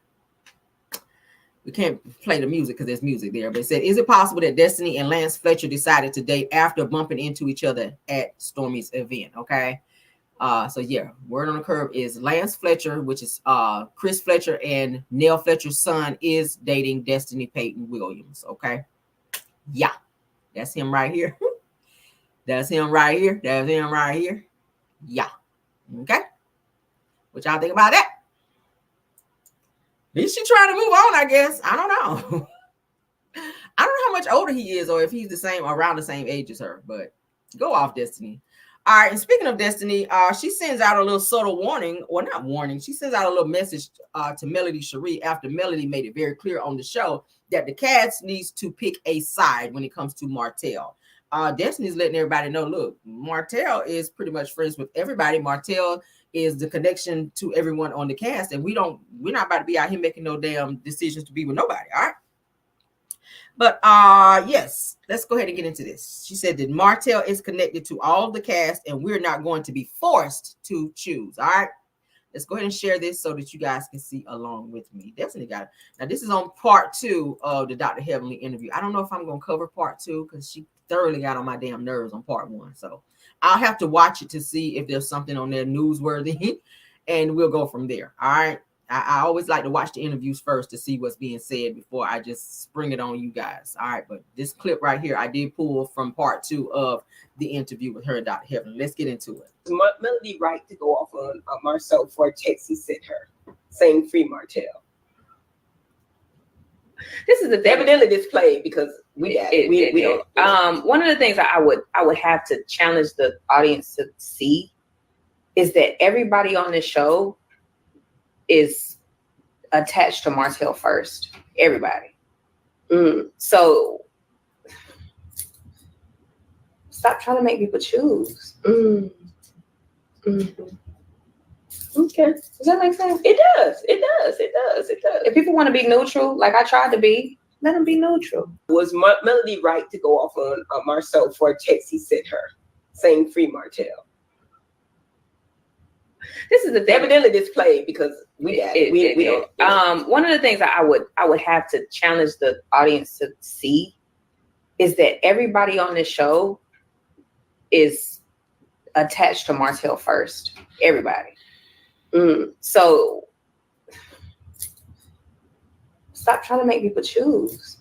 Speaker 1: We can't play the music because there's music there. But it said, is it possible that Destiny and Lance Fletcher decided to date after bumping into each other at Stormy's event? Okay. So yeah, word on the curb is Lance Fletcher, which is Chris Fletcher and Nell Fletcher's son, is dating Destiny Payton Williams. Okay. Yeah. That's him right here. That's him right here. That's him right here. Yeah. Okay. What y'all think about that? Is she trying to move on, I guess? I don't know. I don't know how much older he is or if he's the same, around the same age as her, but go off, Destiny. All right, and speaking of Destiny, she sends out a little subtle warning, or not warning, she sends out a little message to Melody Cherie after Melody made it very clear on the show that the cast needs to pick a side when it comes to Martell. Destiny's letting everybody know, look, Martell is pretty much friends with everybody. Martell is the connection to everyone on the cast, and we're not about to be out here making no damn decisions to be with nobody. All right. But yes, let's go ahead and get into this. She said that Martell is connected to all of the cast, and we're not going to be forced to choose. All right. Let's go ahead and share this so that you guys can see along with me. Definitely got it. Now, this is on part 2 of the Dr. Heavenly interview. I don't know if I'm going to cover part 2 because she thoroughly got on my damn nerves on part 1. So I'll have to watch it to see if there's something on there newsworthy, and we'll go from there. All right. I always like to watch the interviews first to see what's being said before I just spring it on you guys. All right. But this clip right here, I did pull from part 2 of the interview with her and Dr. Heavenly. Let's get into it.
Speaker 14: Melody right to go off on Marcel for a text he sent her saying free Martell. This is evidently displayed because we don't.
Speaker 3: One of the things I would have to challenge the audience to see is that everybody on this show is attached to Martell first. Everybody. So stop trying to make people choose.
Speaker 14: Okay.
Speaker 3: Does that make sense?
Speaker 14: It does. It does. It does. It does.
Speaker 3: If people want to be neutral, like I tried to be, let them be neutral.
Speaker 14: Was Melody right to go off on Marcel for a text he sent her saying free Martell? This is evidently displayed because we don't.
Speaker 3: One of the things I would have to challenge the audience to see is that everybody on this show is attached to Martell first. Everybody. So stop trying to make people choose.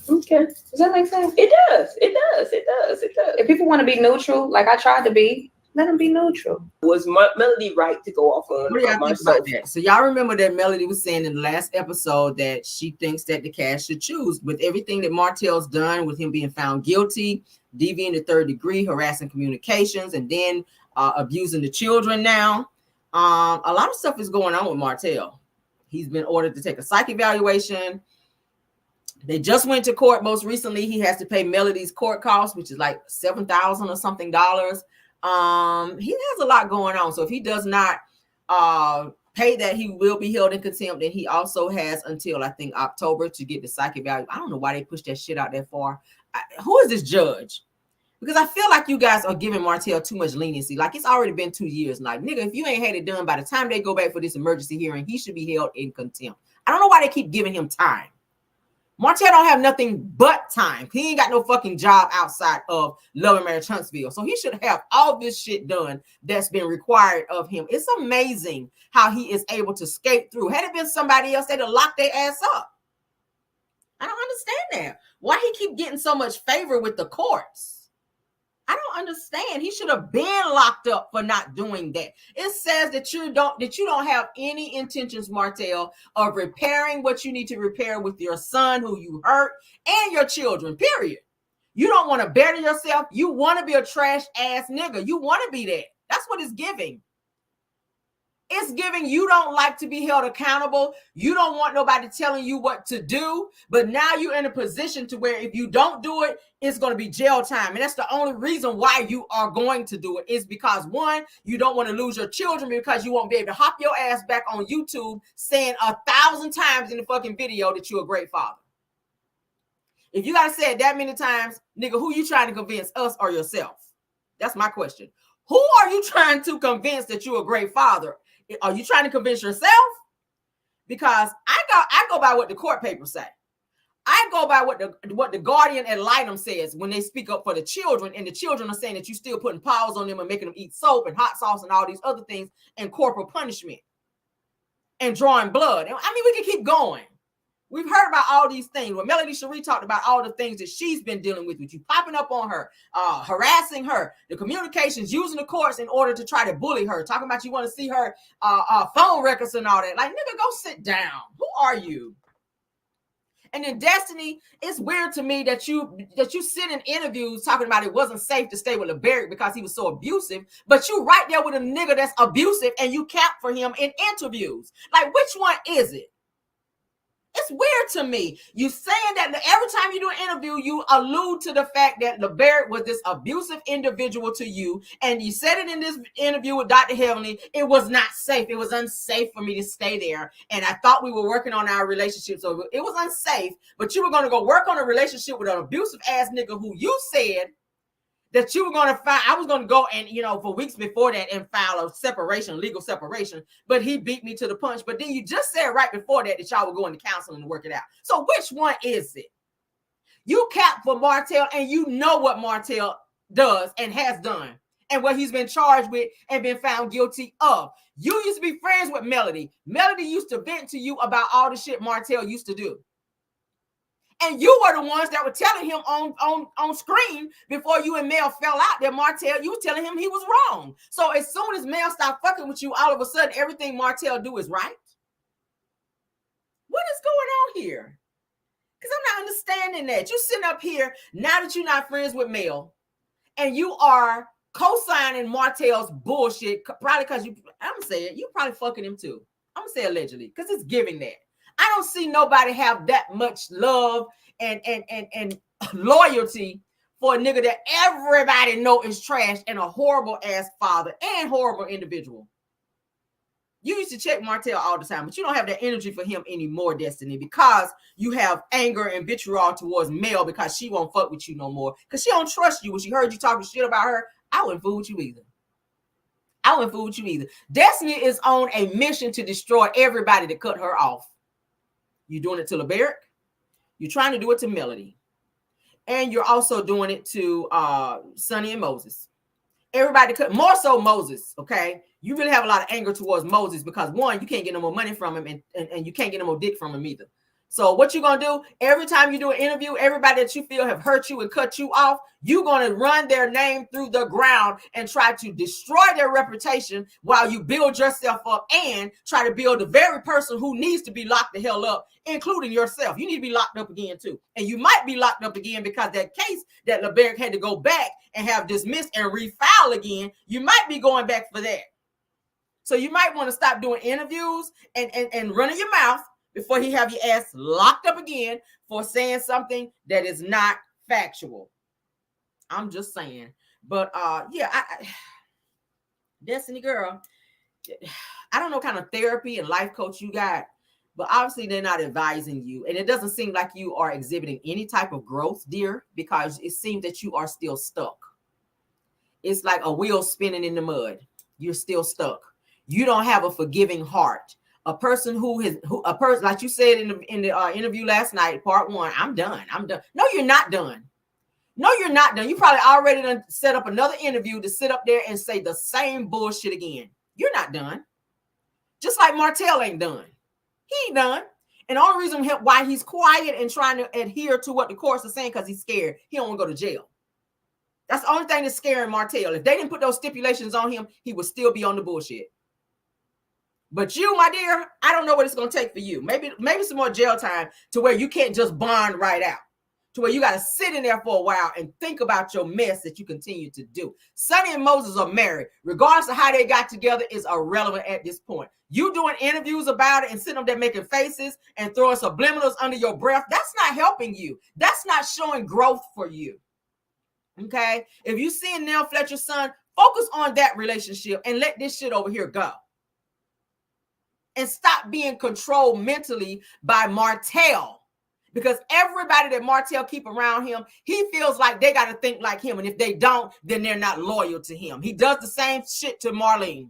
Speaker 14: Okay.
Speaker 3: Does that make sense?
Speaker 14: It does. It does. It does. It does.
Speaker 3: If people want to be neutral, like I tried to be, let them be neutral.
Speaker 14: Was Melody right to go off on Marcel?
Speaker 1: So y'all remember that Melody was saying in the last episode that she thinks that the cast should choose with everything that Martell's done with him being found guilty, deviating to 3rd degree, harassing communications, and then abusing the children now. A lot of stuff is going on with Martell. He's been ordered to take a psych evaluation. They just went to court most recently. He has to pay Melody's court costs, which is like $7,000 or something dollars. He has a lot going on. So if he does not pay that, he will be held in contempt. And he also has until I think October to get the psych evaluation. I don't know why they pushed that shit out that far. Who is this judge? Because I feel like you guys are giving Martell too much leniency. Like, it's already been 2 years. Like, nigga, if you ain't had it done by the time they go back for this emergency hearing, he should be held in contempt. I don't know why they keep giving him time. Martell don't have nothing but time. He ain't got no fucking job outside of Love and Marriage Huntsville. So he should have all this shit done that's been required of him. It's amazing how he is able to skate through. Had it been somebody else, they'd have locked their ass up. I don't understand that. Why he keep getting so much favor with the courts? I don't understand. He should have been locked up for not doing that. It says that you don't have any intentions, Martell, of repairing what you need to repair with your son who you hurt and your children, period. You don't want to better yourself. You want to be a trash ass nigga. You want to be that. That's what it's giving. It's giving you don't like to be held accountable. You don't want nobody telling you what to do. But now you're in a position to where if you don't do it, it's going to be jail time. And that's the only reason why you are going to do it is because, one, you don't want to lose your children because you won't be able to hop your ass back on YouTube saying 1,000 times in the fucking video that you're a great father. If you got to say it that many times, nigga, who you trying to convince, us or yourself? That's my question. Who are you trying to convince that you're a great father? Are you trying to convince yourself? Because I go by what the court papers say. I go by what the guardian ad litem says when they speak up for the children, and the children are saying that you're still putting paws on them and making them eat soap and hot sauce and all these other things and corporal punishment and drawing blood. And I mean, we can keep going. We've heard about all these things. When Melody Cherie talked about all the things that she's been dealing with you popping up on her, harassing her, the communications, using the courts in order to try to bully her, talking about you want to see her phone records and all that. Like, nigga, go sit down. Who are you? And in Destiny, it's weird to me that you sit in interviews talking about it wasn't safe to stay with LeBaric because he was so abusive, but you right there with a nigga that's abusive and you cap for him in interviews. Like, which one is it? It's weird to me. You saying that every time you do an interview, you allude to the fact that LeBaric was this abusive individual to you. And you said it in this interview with Dr. Heavenly. It was not safe. It was unsafe for me to stay there. And I thought we were working on our relationship. So it was unsafe. But you were going to go work on a relationship with an abusive ass nigga who you said that you were going to find. I was going to go and, for weeks before that and file a separation, legal separation, but he beat me to the punch. But then you just said right before that y'all were going to counseling to work it out. So which one is it? You cap for Martell and you know what Martell does and has done and what he's been charged with and been found guilty of. You used to be friends with Melody. Melody used to vent to you about all the shit Martell used to do. And you were the ones that were telling him on screen before you and Mel fell out that Martell, you were telling him he was wrong. So as soon as Mel stopped fucking with you, all of a sudden, everything Martell do is right. What is going on here? Because I'm not understanding that. You sitting up here, now that you're not friends with Mel, and you are co-signing Martell's bullshit, probably because I'm going to say it, you probably fucking him too. I'm going to say allegedly, because it's giving that. I don't see nobody have that much love and loyalty for a nigga that everybody know is trash and a horrible ass father and horrible individual. You used to check Martell all the time, but you don't have that energy for him anymore, Destiny, because you have anger and vitriol towards Mel because she won't fuck with you no more because she don't trust you. When she heard you talking shit about her, I wouldn't fool with you either. I wouldn't fool with you either. Destiny is on a mission to destroy everybody that cut her off. You're doing it to LeBaric. You're trying to do it to Melody. And you're also doing it to Sonny and Moses. Everybody cut, more so Moses, okay? You really have a lot of anger towards Moses because, one, you can't get no more money from him and you can't get no more dick from him either. So what you're going to do, every time you do an interview, everybody that you feel have hurt you and cut you off, you're going to run their name through the ground and try to destroy their reputation while you build yourself up and try to build the very person who needs to be locked the hell up, including yourself. You need to be locked up again too. And you might be locked up again because that case that LeBaric had to go back and have dismissed and refile again, you might be going back for that. So you might want to stop doing interviews and running your mouth before he have your ass locked up again for saying something that is not factual. I'm just saying. But yeah, Destiny girl, I don't know what kind of therapy and life coach you got, but obviously they're not advising you. And it doesn't seem like you are exhibiting any type of growth, dear, because it seems that you are still stuck. It's like a wheel spinning in the mud. You're still stuck. You don't have a forgiving heart. A person a person, like you said in the interview last night, part one, I'm done. No, you're not done. No, you're not done. You probably already done set up another interview to sit up there and say the same bullshit again. You're not done. Just like Martell ain't done. He ain't done. And the only reason why he's quiet and trying to adhere to what the courts are saying because he's scared. He don't want to go to jail. That's the only thing that's scaring Martell. If they didn't put those stipulations on him, he would still be on the bullshit. But you, my dear, I don't know what it's going to take for you. Maybe some more jail time to where you can't just bond right out. to where you got to sit in there for a while and think about your mess that you continue to do. Sonny and Moses are married. Regardless of how they got together is irrelevant at this point. You doing interviews about it and sitting up there making faces and throwing subliminals under your breath, that's not helping you. That's not showing growth for you. Okay? If you see Nell Fletcher's son, focus on that relationship and let this shit over here go. And stop being controlled mentally by Martell. Because everybody that Martell keep around him, he feels like they got to think like him. And if they don't, then they're not loyal to him. He does the same shit to Marlene.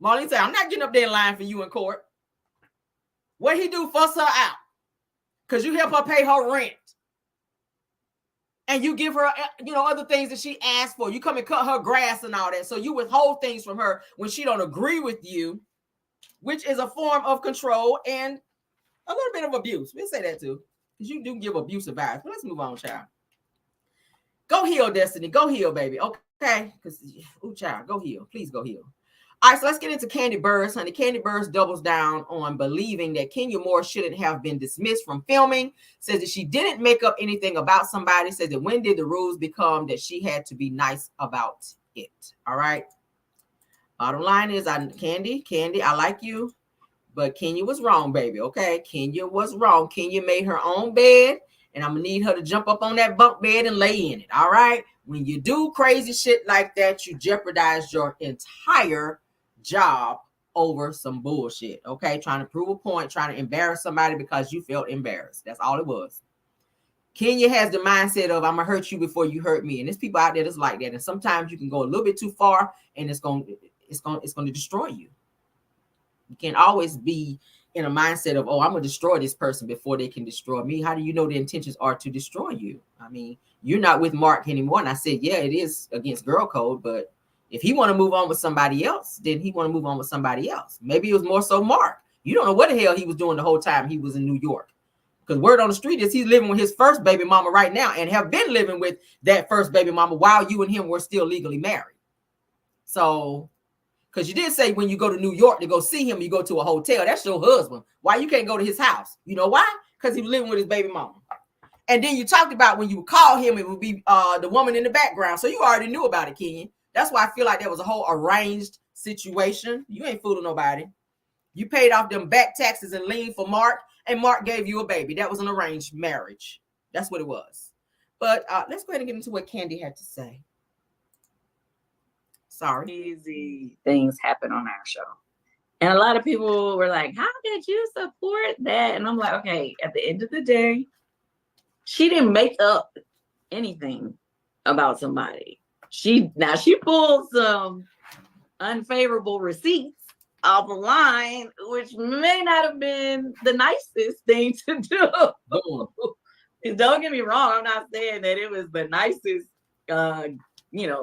Speaker 1: Marlene said, I'm not getting up there in line for you in court. What he do? Fuss her out. Because you help her pay her rent. And you give her, other things that she asked for. You come and cut her grass and all that. So you withhold things from her when she don't agree with you, which is a form of control and a little bit of abuse. We'll say that too. Because you do give abusive vibes. But let's move on, child. Go heal, Destiny. Go heal, baby. Okay? Because, child, go heal. Please go heal. All right, so let's get into Kandi Burruss, honey. Kandi Burruss doubles down on believing that Kenya Moore shouldn't have been dismissed from filming. Says that she didn't make up anything about somebody. Says that when did the rules become that she had to be nice about it? All right. Bottom line is, Kandi, I like you. But Kenya was wrong, baby, okay? Kenya was wrong. Kenya made her own bed, and I'm going to need her to jump up on that bunk bed and lay in it, all right? When you do crazy shit like that, you jeopardize your entire job over some bullshit, okay? Trying to prove a point, trying to embarrass somebody because you felt embarrassed. That's all it was. Kenya has the mindset of, I'm going to hurt you before you hurt me. And there's people out there that's like that. And sometimes you can go a little bit too far, and it's going to destroy you. You can't always be in a mindset of, I'm going to destroy this person before they can destroy me. How do you know the intentions are to destroy you? I mean, you're not with Mark anymore. And I said, yeah, it is against girl code. But if he want to move on with somebody else, then he want to move on with somebody else. Maybe it was more so Mark. You don't know what the hell he was doing the whole time he was in New York. Because word on the street is he's living with his first baby mama right now and have been living with that first baby mama while you and him were still legally married. So... because you did say when you go to New York to go see him, you go to a hotel. That's your husband. Why you can't go to his house? You know why? Because he was living with his baby mama. And then you talked about when you would call him, it would be the woman in the background. So you already knew about it, Kenyon. That's why I feel like that was a whole arranged situation. You ain't fooling nobody. You paid off them back taxes and lien for Mark, and Mark gave you a baby. That was an arranged marriage. That's what it was. But let's go ahead and get into what Kandi had to say. Sorry.
Speaker 15: Easy things happen on our show. And a lot of people were like, how did you support that? And I'm like, okay, at the end of the day, she didn't make up anything about somebody. She pulled some unfavorable receipts off the line, which may not have been the nicest thing to do. Don't get me wrong. I'm not saying that it was the nicest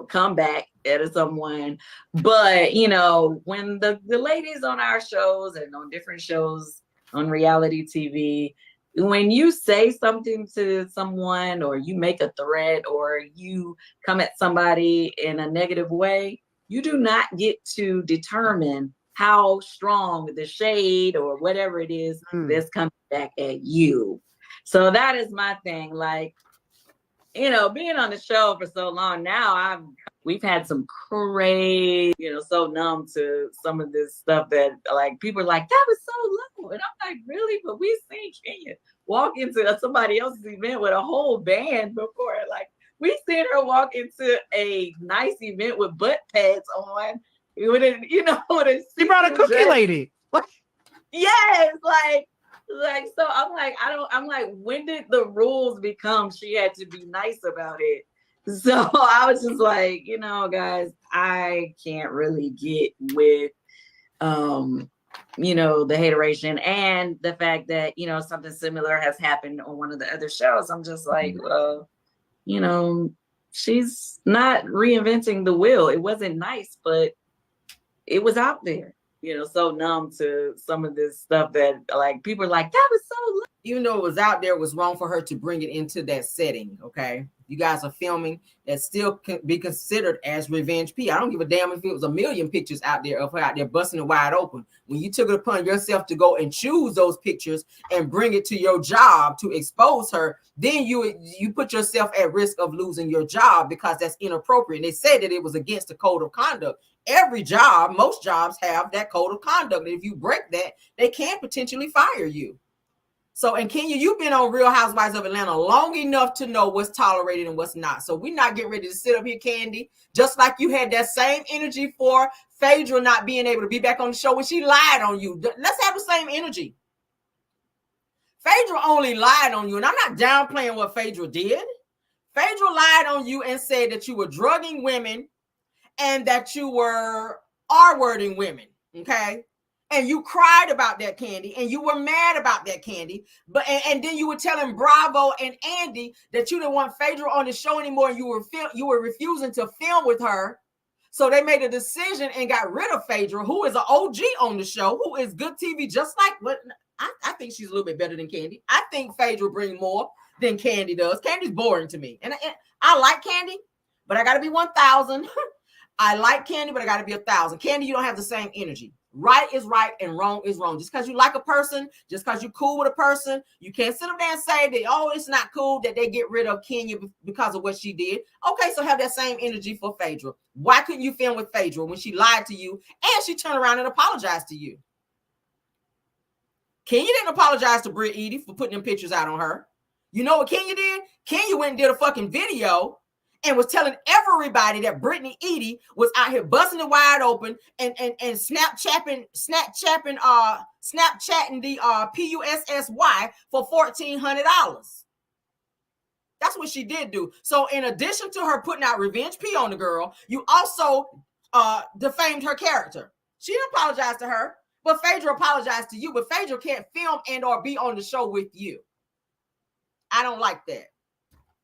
Speaker 15: comeback at someone, but when the ladies on our shows and on different shows on reality TV, when you say something to someone or you make a threat or you come at somebody in a negative way, you do not get to determine how strong the shade or whatever it is that's coming back at you. So that is my thing. Like, being on the show for so long now, we've had some crazy, so numb to some of this stuff that like people are like, that was so low. And I'm like, really? But we've seen Kenya walk into somebody else's event with a whole band before. Like, we've seen her walk into a nice event with butt pads on. With a
Speaker 16: she brought a cookie lady. What?
Speaker 15: Yes, like so I'm like, when did the rules become she had to be nice about it? So I was just like, guys, I can't really get with the hateration and the fact that something similar has happened on one of the other shows. I'm just like, she's not reinventing the wheel. It wasn't nice, but it was out there. So numb to some of this stuff that like people are like, that was so low.
Speaker 1: even though it was out there, it was wrong for her to bring it into that setting. Okay, you guys are filming, that still can be considered as revenge P. I don't give a damn if it was a million pictures out there of her out there busting it wide open. When you took it upon yourself to go and choose those pictures and bring it to your job to expose her, then you put yourself at risk of losing your job, because that's inappropriate. And they said that it was against the code of conduct. Every job, most jobs have that code of conduct. And if you break that, they can potentially fire you. So, and Kenya, you've been on Real Housewives of Atlanta long enough to know what's tolerated and what's not. So we're not getting ready to sit up here, Kandi, just like you had that same energy for Phaedra not being able to be back on the show when she lied on you. Let's have the same energy. Phaedra only lied on you, and I'm not downplaying what Phaedra did. Phaedra lied on you and said that you were drugging women and that you were R-wording women, okay? And you cried about that, Kandi, and you were mad about that, Kandi. But and then you were telling Bravo and Andy that you didn't want Phaedra on the show anymore, and you were refusing to film with her. So they made a decision and got rid of Phaedra, who is an OG on the show, who is good TV, just like what I think she's a little bit better than Kandi. I think Phaedra brings more than Kandi does. Kandi's boring to me, and I like Kandi, but I got to be 1,000. I like Kandi, but I got to be 1,000. Kandi, you don't have the same energy. Right is right and wrong is wrong. Just because you like a person, just because you're cool with a person, you can't sit up there and say that, oh, it's not cool that they get rid of Kenya because of what she did. Okay, so have that same energy for Phaedra. Why couldn't you film with Phaedra when she lied to you and she turned around and apologized to you? Kenya didn't apologize to Britt Edie for putting them pictures out on her. You know what Kenya did? Kenya went and did a fucking video and was telling everybody that Brittany Edie was out here busting it wide open and Snapchatting the PUSSY for $1,400. That's what she did do. So in addition to her putting out revenge P on the girl, you also defamed her character. She didn't apologize to her, but Phaedra apologized to you. But Phaedra can't film and or be on the show with you. I don't like that,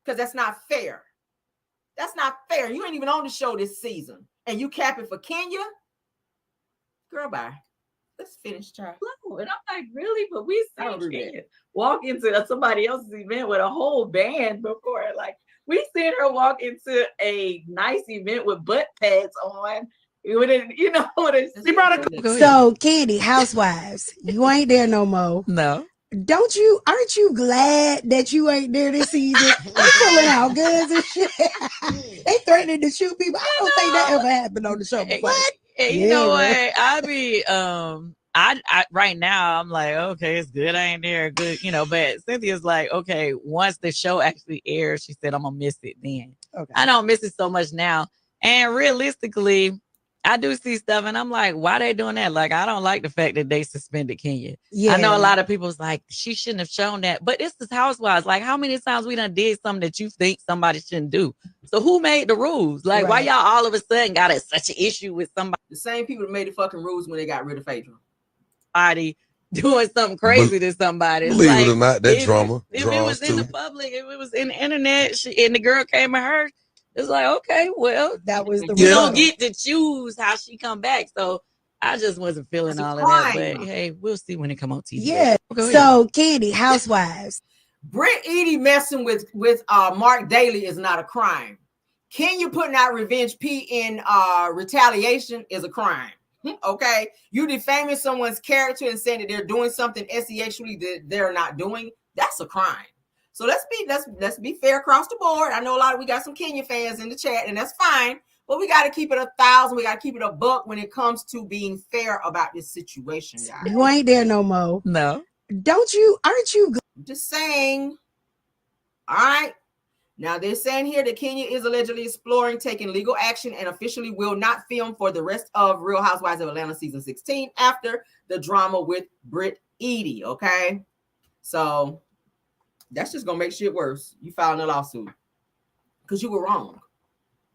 Speaker 1: because that's not fair. That's not fair. You ain't even on the show this season, and you capping for Kenya. Girl, bye. Let's finish, child.
Speaker 15: And I'm like, really? But we seen Kenya walk into somebody else's event with a whole band before. Like, we seen her walk into a nice event with butt pads on. With it, you know what it.
Speaker 17: She brought a so Kandi, Housewives, you ain't there no more.
Speaker 15: No.
Speaker 17: Aren't you glad that you ain't there this season? They pulling out guns and shit. They threatening to shoot people. I don't think that ever happened on the show before.
Speaker 15: What? You know what? I be I right now I'm like, okay, it's good. I ain't there, good, you know. But Cynthia's like, okay, once the show actually airs, she said I'm gonna miss it then. Okay. I don't miss it so much now. And realistically, I do see stuff and I'm like, why they doing that? Like, I don't like the fact that they suspended Kenya. Yeah. I know a lot of people's like, she shouldn't have shown that, but it's the Housewives. Like, how many times we done did something that you think somebody shouldn't do? So who made the rules? Like, why y'all all of a sudden got such an issue with somebody?
Speaker 1: The same people that made the fucking rules when they got rid of Phaedra.
Speaker 15: Doing something crazy to somebody.
Speaker 8: Believe
Speaker 15: like,
Speaker 8: it or not, that drama.
Speaker 15: If it was in the public, if it was in the internet, and the girl came at her, it's like, okay, well,
Speaker 17: that was the
Speaker 15: you don't get to choose how she come back. So I just wasn't feeling all of that. But hey, we'll see when it come on TV.
Speaker 17: Yeah. So Kandi, Housewives.
Speaker 1: Britt Edie messing with Mark Daly is not a crime. Kenya putting out revenge P in retaliation is a crime. Okay, you defaming someone's character and saying that they're doing something SEXually that they're not doing, that's a crime. So let's be fair across the board. I know we got some Kenya fans in the chat, and that's fine. But we got to keep it 1,000. We got to keep it a buck when it comes to being fair about this situation, guys.
Speaker 17: You ain't there no more.
Speaker 15: No.
Speaker 17: Aren't you?
Speaker 1: I'm just saying. All right. Now they're saying here that Kenya is allegedly exploring taking legal action and officially will not film for the rest of Real Housewives of Atlanta season 16 after the drama with Britt Edie. Okay. So that's just going to make shit worse. You filing a lawsuit because you were wrong.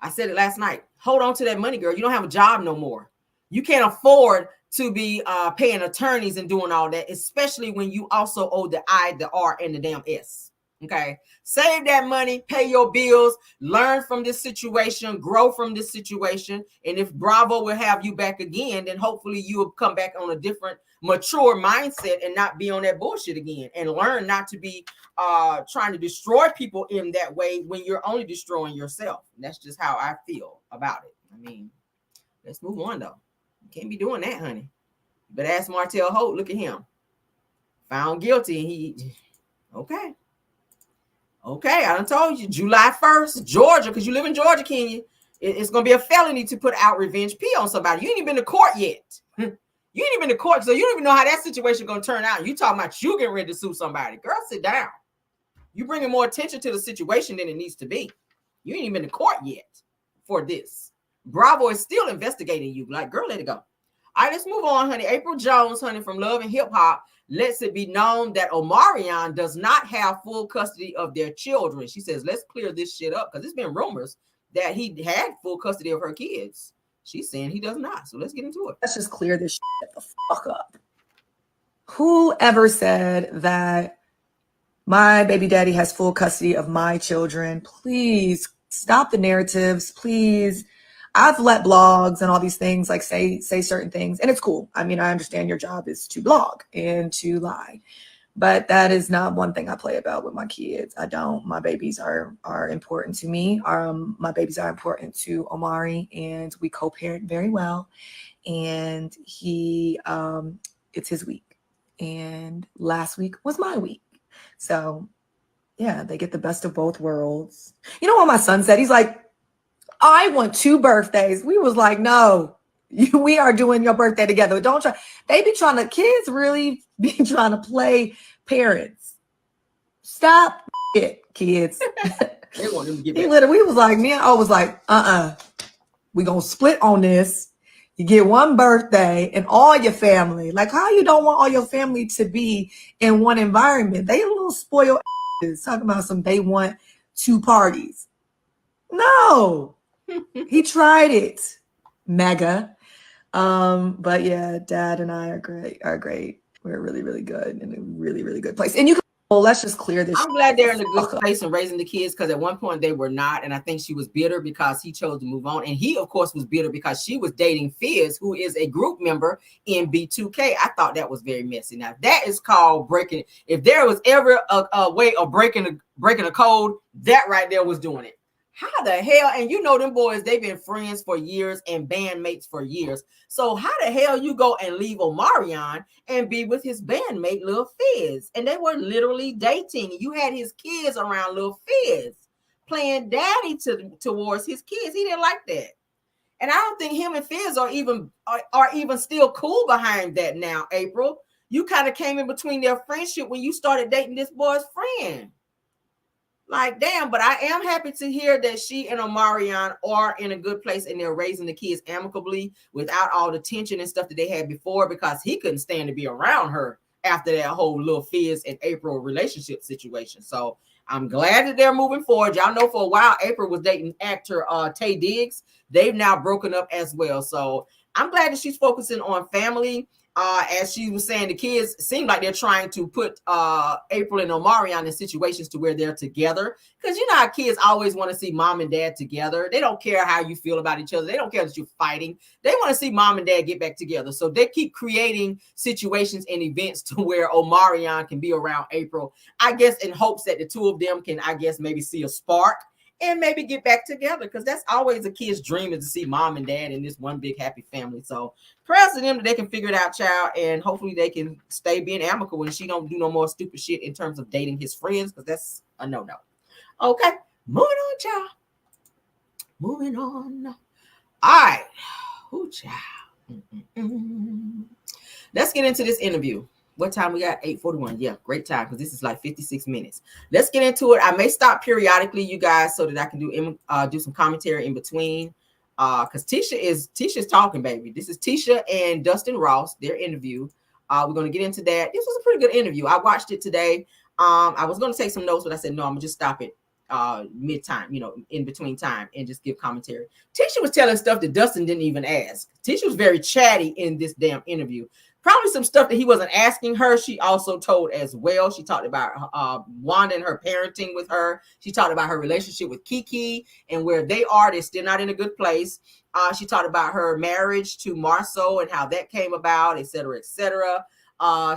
Speaker 1: I said it last night. Hold on to that money, girl. You don't have a job no more. You can't afford to be paying attorneys and doing all that, especially when you also owe the I, the R, and the damn S. Okay, save that money, pay your bills, learn from this situation, grow from this situation. And if Bravo will have you back again, then hopefully you will come back on a different, mature mindset and not be on that bullshit again, and learn not to be trying to destroy people in that way when you're only destroying yourself. And that's just how I feel about it. I mean, let's move on though. You can't be doing that, honey. But ask Martell Holt, look at him. Found guilty, and he okay. Okay, I done told you, July 1st, Georgia, because you live in Georgia, Kenya, it's going to be a felony to put out revenge P on somebody. You ain't even been to court yet. You ain't even been to court, so you don't even know how that situation going to turn out. You talking about you getting ready to sue somebody. Girl, sit down. You bringing more attention to the situation than it needs to be. You ain't even been to court yet for this. Bravo is still investigating you. Like, girl, let it go. All right, let's move on, honey. April Jones, honey, from Love and Hip Hop, lets it be known that Omarion does not have full custody of their children. She says, let's clear this shit up, because it's been rumors that he had full custody of her kids. She's saying he does not. So let's get into it.
Speaker 18: Let's just clear this shit the fuck up. Whoever said that my baby daddy has full custody of my children, please stop the narratives, please. I've let blogs and all these things like say certain things, and it's cool. I mean, I understand your job is to blog and to lie, but that is not one thing I play about with my kids. I don't. My babies are important to me. My babies are important to Omari, and we co-parent very well. And he, it's his week, and last week was my week. So yeah, they get the best of both worlds. You know what my son said? He's like, I want 2 birthdays. We was like, no, we are doing your birthday together. Don't try. They be trying to, kids really be trying to play parents. Stop it, kids.
Speaker 1: They want them to get
Speaker 18: He
Speaker 1: back.
Speaker 18: literally, we was like, me and O was like, we gonna split on this. You get 1 birthday and all your family. Like, how you don't want all your family to be in one environment? They a little spoiled talking about some, they want 2 parties. No. He tried it, mega. But yeah, Dad and I are great. We're really, really good in a really, really good place. And you can, well, let's just clear this.
Speaker 1: I'm glad they're in a good place and raising the kids, because at one point they were not, and I think she was bitter because he chose to move on, and he of course was bitter because she was dating Fizz, who is a group member in B2K. I thought that was very messy. Now that is called breaking. If there was ever a way of breaking a code, that right there was doing it. How the hell? And you know them boys, they've been friends for years and bandmates for years. So how the hell you go and leave Omarion and be with his bandmate Lil Fizz? And they were literally dating. You had his kids around Lil Fizz, playing daddy towards his kids. He didn't like that. And I don't think him and Fizz are even still cool behind that now, April. You kind of came in between their friendship when you started dating this boy's friend. Like, damn, but I am happy to hear that she and Omarion are in a good place and they're raising the kids amicably without all the tension and stuff that they had before, because he couldn't stand to be around her after that whole Lil Fizz and April relationship situation. So I'm glad that they're moving forward. Y'all know for a while, April was dating actor Tay Diggs. They've now broken up as well. So I'm glad that she's focusing on family. As she was saying, the kids seem like they're trying to put April and Omarion in situations to where they're together. Because you know how kids always want to see mom and dad together. They don't care how you feel about each other. They don't care that you're fighting. They want to see mom and dad get back together. So they keep creating situations and events to where Omarion can be around April, I guess, in hopes that the two of them can, I guess, maybe see a spark and maybe get back together, because that's always a kid's dream, is to see mom and dad in this one big happy family. So prayers to them that they can figure it out, child, and hopefully they can stay being amicable and she don't do no more stupid shit in terms of dating his friends, because that's a no-no. Okay, moving on, child. Moving on. All right. Ooh, child. Let's get into this interview. What time we got? 8:41. Yeah, great time, because this is like 56 minutes. Let's get into it. I may stop periodically, you guys, so that I can do some commentary in between. Because Tisha's talking, baby. This is Tisha and Dustin Ross, their interview. We're going to get into that. This was a pretty good interview. I watched it today. I was going to take some notes, but I said, no, I'm going to just stop it mid-time, in between time, and just give commentary. Tisha was telling stuff that Dustin didn't even ask. Tisha was very chatty in this damn interview. probably some stuff that he wasn't asking her. She also told as well. She talked about Wanda and her parenting with her. She talked about her relationship with Kiki and where they are. They're still not in a good place. She talked about her marriage to Marceau and how that came about, et cetera, et cetera.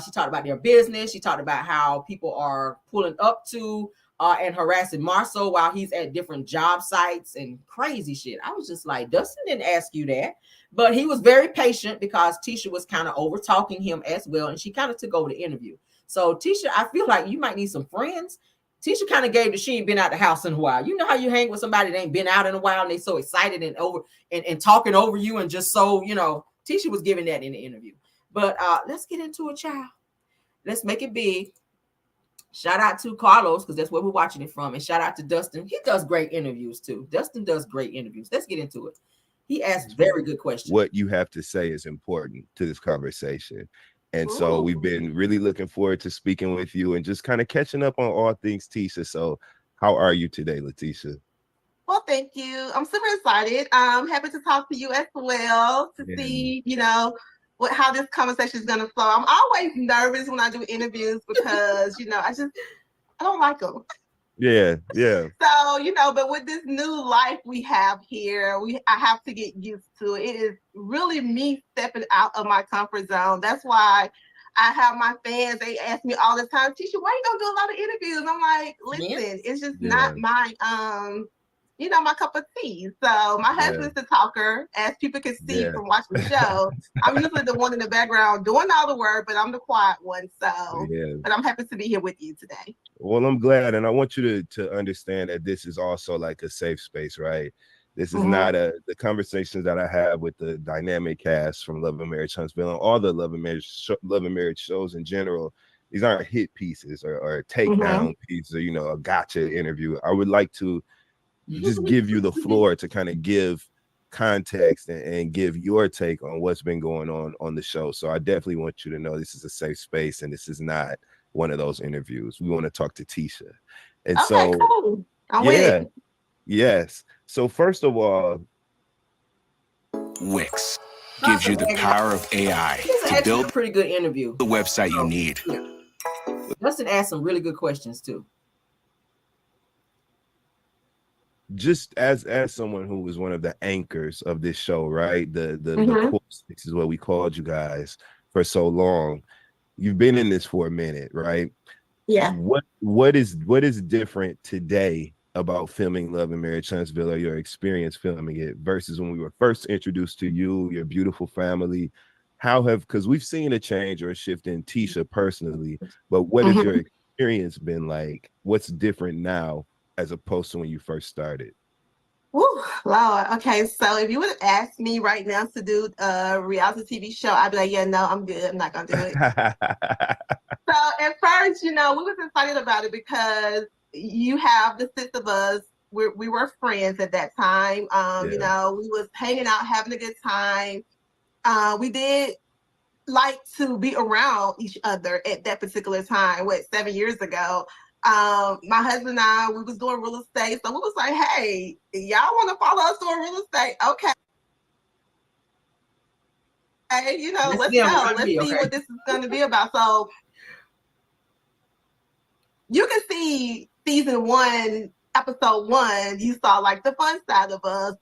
Speaker 1: She talked about their business. She talked about how people are pulling up to and harassing Marceau while he's at different job sites and crazy shit. I was just like, Dustin didn't ask you that. But he was very patient because Tisha was kind of over talking him as well. And she kind of took over the interview. So Tisha, I feel like you might need some friends. Tisha kind of gave that she ain't been out the house in a while. You know how you hang with somebody that ain't been out in a while and they so excited and over and talking over you and just so, you know, Tisha was giving that in the interview. But let's get into it, child. Let's make it big. Shout out to Carlos, because that's where we're watching it from. And shout out to Dustin. He does great interviews too. Dustin does great interviews. Let's get into it. He asked very good questions.
Speaker 19: What you have to say is important to this conversation. And so we've been really looking forward to speaking with you and just kind of catching up on all things Tisha. So how are you today, Letitia?
Speaker 20: Well, thank you. I'm super excited. I'm happy to talk to you as well to see, you know, how this conversation is going to flow. I'm always nervous when I do interviews because, you know, I don't like them.
Speaker 19: Yeah.
Speaker 20: So, you know, but with this new life we have here, I have to get used to it. It is really me stepping out of my comfort zone. That's why I have my fans, they ask me all the time, Tisha, why you don't do a lot of interviews? And I'm like, listen, it's just not my you know, my cup of tea. So my husband's the talker, as people can see from watching the show. I'm usually the one in the background doing all the work, but I'm the quiet one. So, but I'm happy to be here with you today.
Speaker 19: Well, I'm glad. And I want you to understand that this is also like a safe space, right? This is not the conversations that I have with the dynamic cast from Love and Marriage Huntsville and all the Love and Marriage shows in general. These aren't hit pieces or takedown pieces or, you know, a gotcha interview. I would like to just give you the floor to kind of give context and give your take on what's been going on the show. So I definitely want you to know this is a safe space and this is not one of those interviews. We want to talk to Tisha. And
Speaker 20: cool. I'm with it.
Speaker 19: Yes. So first of all,
Speaker 21: Wix gives you the power of AI to build
Speaker 1: a pretty good interview.
Speaker 21: The website you need.
Speaker 1: Dustin asked some really good questions too.
Speaker 19: Just as someone who was one of the anchors of this show, right? The course, this is what we called you guys for so long. You've been in this for a minute, right?
Speaker 20: Yeah.
Speaker 19: What is different today about filming Love and Marriage Huntsville or your experience filming it versus when we were first introduced to you, your beautiful family? Because we've seen a change or a shift in Tisha personally, but what has your experience been like? What's different now as opposed to when you first started?
Speaker 20: Woo, Lord. Okay, so if you would ask me right now to do a reality TV show, I'd be like, yeah, no, I'm good. I'm not gonna do it. So at first, you know, we was excited about it because you have the 6 of us. We were friends at that time. You know, we was hanging out, having a good time. We did like to be around each other at that particular time, 7 years ago. My husband and I, we was doing real estate. So we was like, hey, y'all want to follow us doing real estate? Okay. Hey, you know, let's go. Let's see what this is going to be about. So you can see season 1, episode 1, you saw like the fun side of us.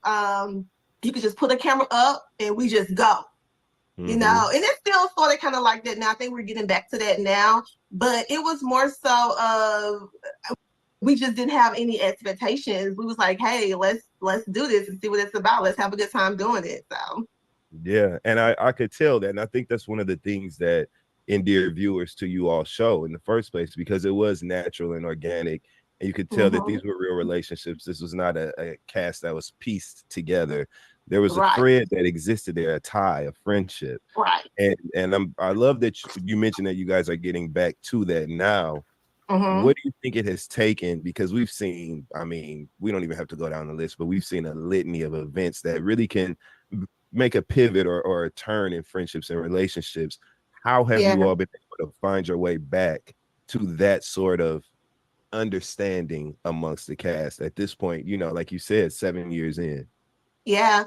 Speaker 20: You could just put a camera up and we just go. You know, and it's still sort of kind of like that now. I think we're getting back to that now, but it was more so of we just didn't have any expectations. We was like, hey, let's do this and see what it's about. Let's have a good time doing it. So
Speaker 19: yeah, and I could tell that, and I think that's one of the things that endear viewers to you all show in the first place, because it was natural and organic, and you could tell that these were real relationships. This was not a cast that was pieced together. There was a thread that existed there, a tie, a friendship.
Speaker 20: Right.
Speaker 19: And I love that you mentioned that you guys are getting back to that now. What do you think it has taken? Because we've seen, I mean, we don't even have to go down the list, but we've seen a litany of events that really can make a pivot or a turn in friendships and relationships. How have you all been able to find your way back to that sort of understanding amongst the cast at this point? You know, like you said, 7 years in.
Speaker 20: Yeah.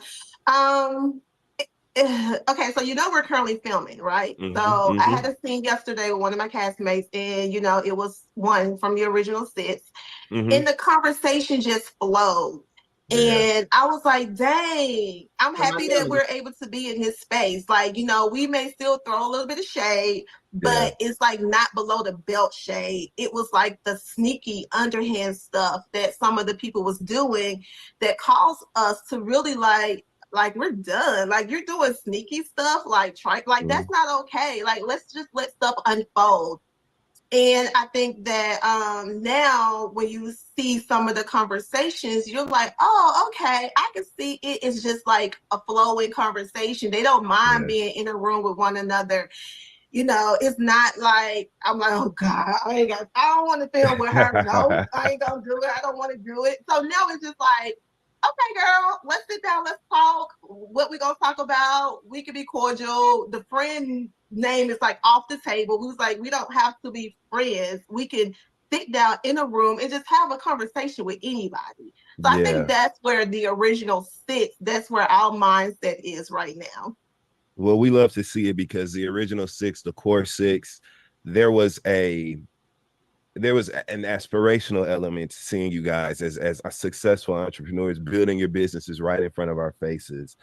Speaker 20: okay, so we're currently filming, right? So I had a scene yesterday with one of my castmates, and it was one from the original sets, and the conversation just flowed. And I was like, dang, I'm happy that we're able to be in his space. Like, we may still throw a little bit of shade, but it's like not below the belt shade. It was like the sneaky underhand stuff that some of the people was doing that caused us to really like we're done. Like, you're doing sneaky stuff, like that's not okay. Like, let's just let stuff unfold. And I think that now when you see some of the conversations, you're like, oh, okay, I can see it is just like a flowing conversation. They don't mind being in a room with one another. It's not like I'm like, oh God, I don't want to film with her. No, I ain't gonna do it. I don't want to do it. So now it's just like, okay, girl, let's sit down, let's talk. What we gonna talk about? We can be cordial. The friend name is like off the table. Who's like, we don't have to be friends. We can sit down in a room and just have a conversation with anybody. So I think that's where the original sits. That's where our mindset is right now.
Speaker 19: Well, we love to see it because the original 6, the core 6, there was an aspirational element to seeing you guys as successful entrepreneurs building your businesses right in front of our faces.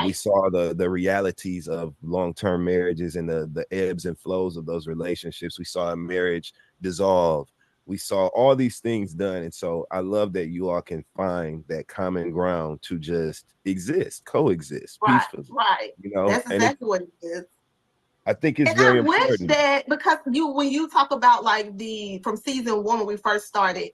Speaker 19: We saw the realities of long-term marriages and the ebbs and flows of those relationships. We saw a marriage dissolve. We saw all these things done. And so I love that you all can find that common ground to just exist, coexist peacefully.
Speaker 20: Right. That's exactly what it is.
Speaker 19: I think it's very important.
Speaker 20: I wish that, because when you talk about like from season 1 when we first started,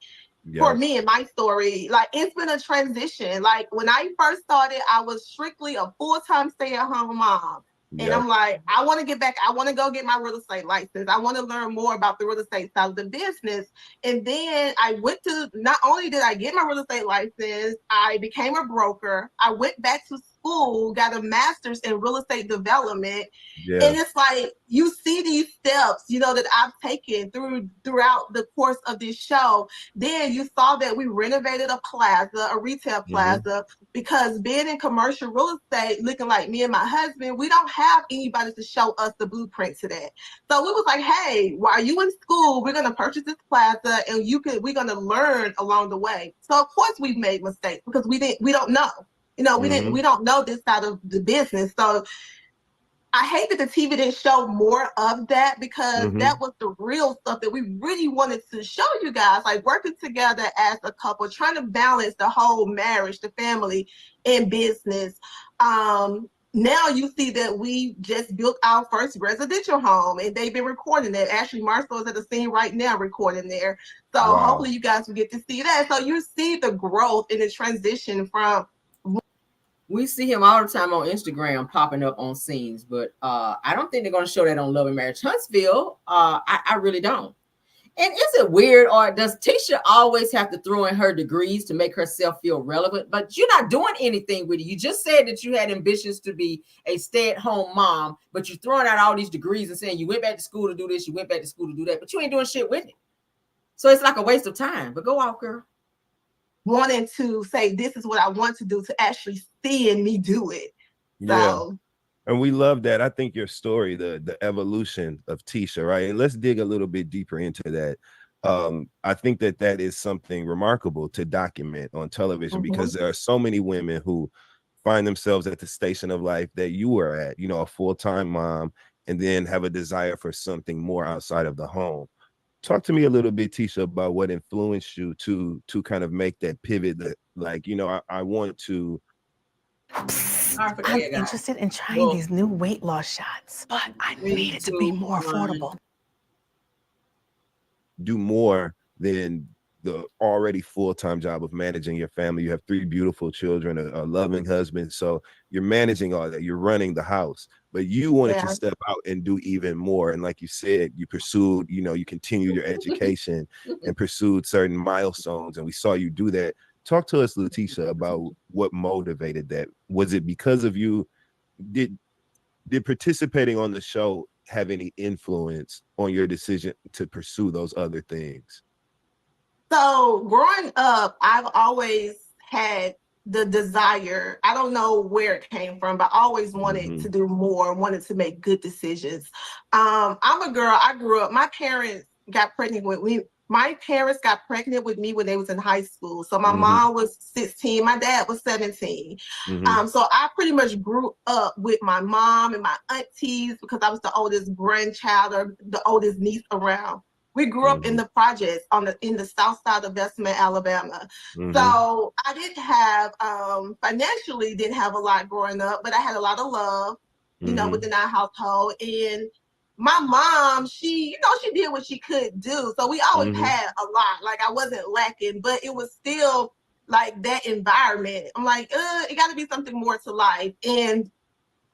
Speaker 20: for me and my story, like it's been a transition. Like when I first started, I was strictly a full-time stay-at-home mom. And I'm like, I want to get back. I want to go get my real estate license. I want to learn more about the real estate side of the business. And then not only did I get my real estate license, I became a broker. I went back to school, got a master's in real estate development. And it's like, you see these steps, that I've taken throughout the course of this show. Then you saw that we renovated a retail plaza, because being in commercial real estate, looking like me and my husband, we don't have anybody to show us the blueprint to that. So we was like, hey, while you in school, we're going to purchase this plaza and we're going to learn along the way. So of course we've made mistakes because we don't know. We don't know this side of the business. So I hate that the TV didn't show more of that, because that was the real stuff that we really wanted to show you guys, like working together as a couple, trying to balance the whole marriage, the family, and business. Now you see that we just built our first residential home, and they've been recording it. Actually, Marcel is at the scene right now recording there. So hopefully you guys will get to see that. So you see the growth and the transition from.
Speaker 1: We see him all the time on Instagram popping up on scenes, but I don't think they're going to show that on Love and Marriage Huntsville. I really don't. And is it weird, or does Tisha always have to throw in her degrees to make herself feel relevant? But you're not doing anything with it. You just said that you had ambitions to be a stay-at-home mom, but you're throwing out all these degrees and saying you went back to school to do this, you went back to school to do that, but you ain't doing shit with it. So it's like a waste of time. But go off, girl.
Speaker 20: Wanting to say this is what I want to do, to actually seeing me do it. So
Speaker 19: and we love that. I think your story, the evolution of Tisha, right? And let's dig a little bit deeper into that. I think that is something remarkable to document on television, because there are so many women who find themselves at the station of life that you were at, a full-time mom, and then have a desire for something more outside of the home. Talk to me a little bit, Tisha, about what influenced you to kind of make that pivot. That, like, I want to.
Speaker 16: I'm interested in trying these new weight loss shots, but I need it to be more affordable.
Speaker 19: Do more than the already full-time job of managing your family. You have 3 beautiful children, a loving husband. So you're managing all that. You're running the house, but you wanted to step out and do even more. And like you said, you pursued, you continued your education and pursued certain milestones. And we saw you do that. Talk to us, Letitia, about what motivated that. Was it because of you? Did participating on the show have any influence on your decision to pursue those other things?
Speaker 20: So growing up, I've always had the desire. I don't know where it came from, but I always wanted to do more, wanted to make good decisions. I'm a girl. I grew up, my parents got pregnant with me. My parents got pregnant with me when they was in high school. So my mom was 16, my dad was 17. So I pretty much grew up with my mom and my aunties because I was the oldest grandchild or the oldest niece around. We grew up in the projects in the south side of Bessemer, Alabama. So I didn't have, financially didn't have a lot growing up, but I had a lot of love, you know, within our household. And my mom, she did what she could do. So we always had a lot. Like I wasn't lacking, but it was still like that environment. I'm like, it got to be something more to life. And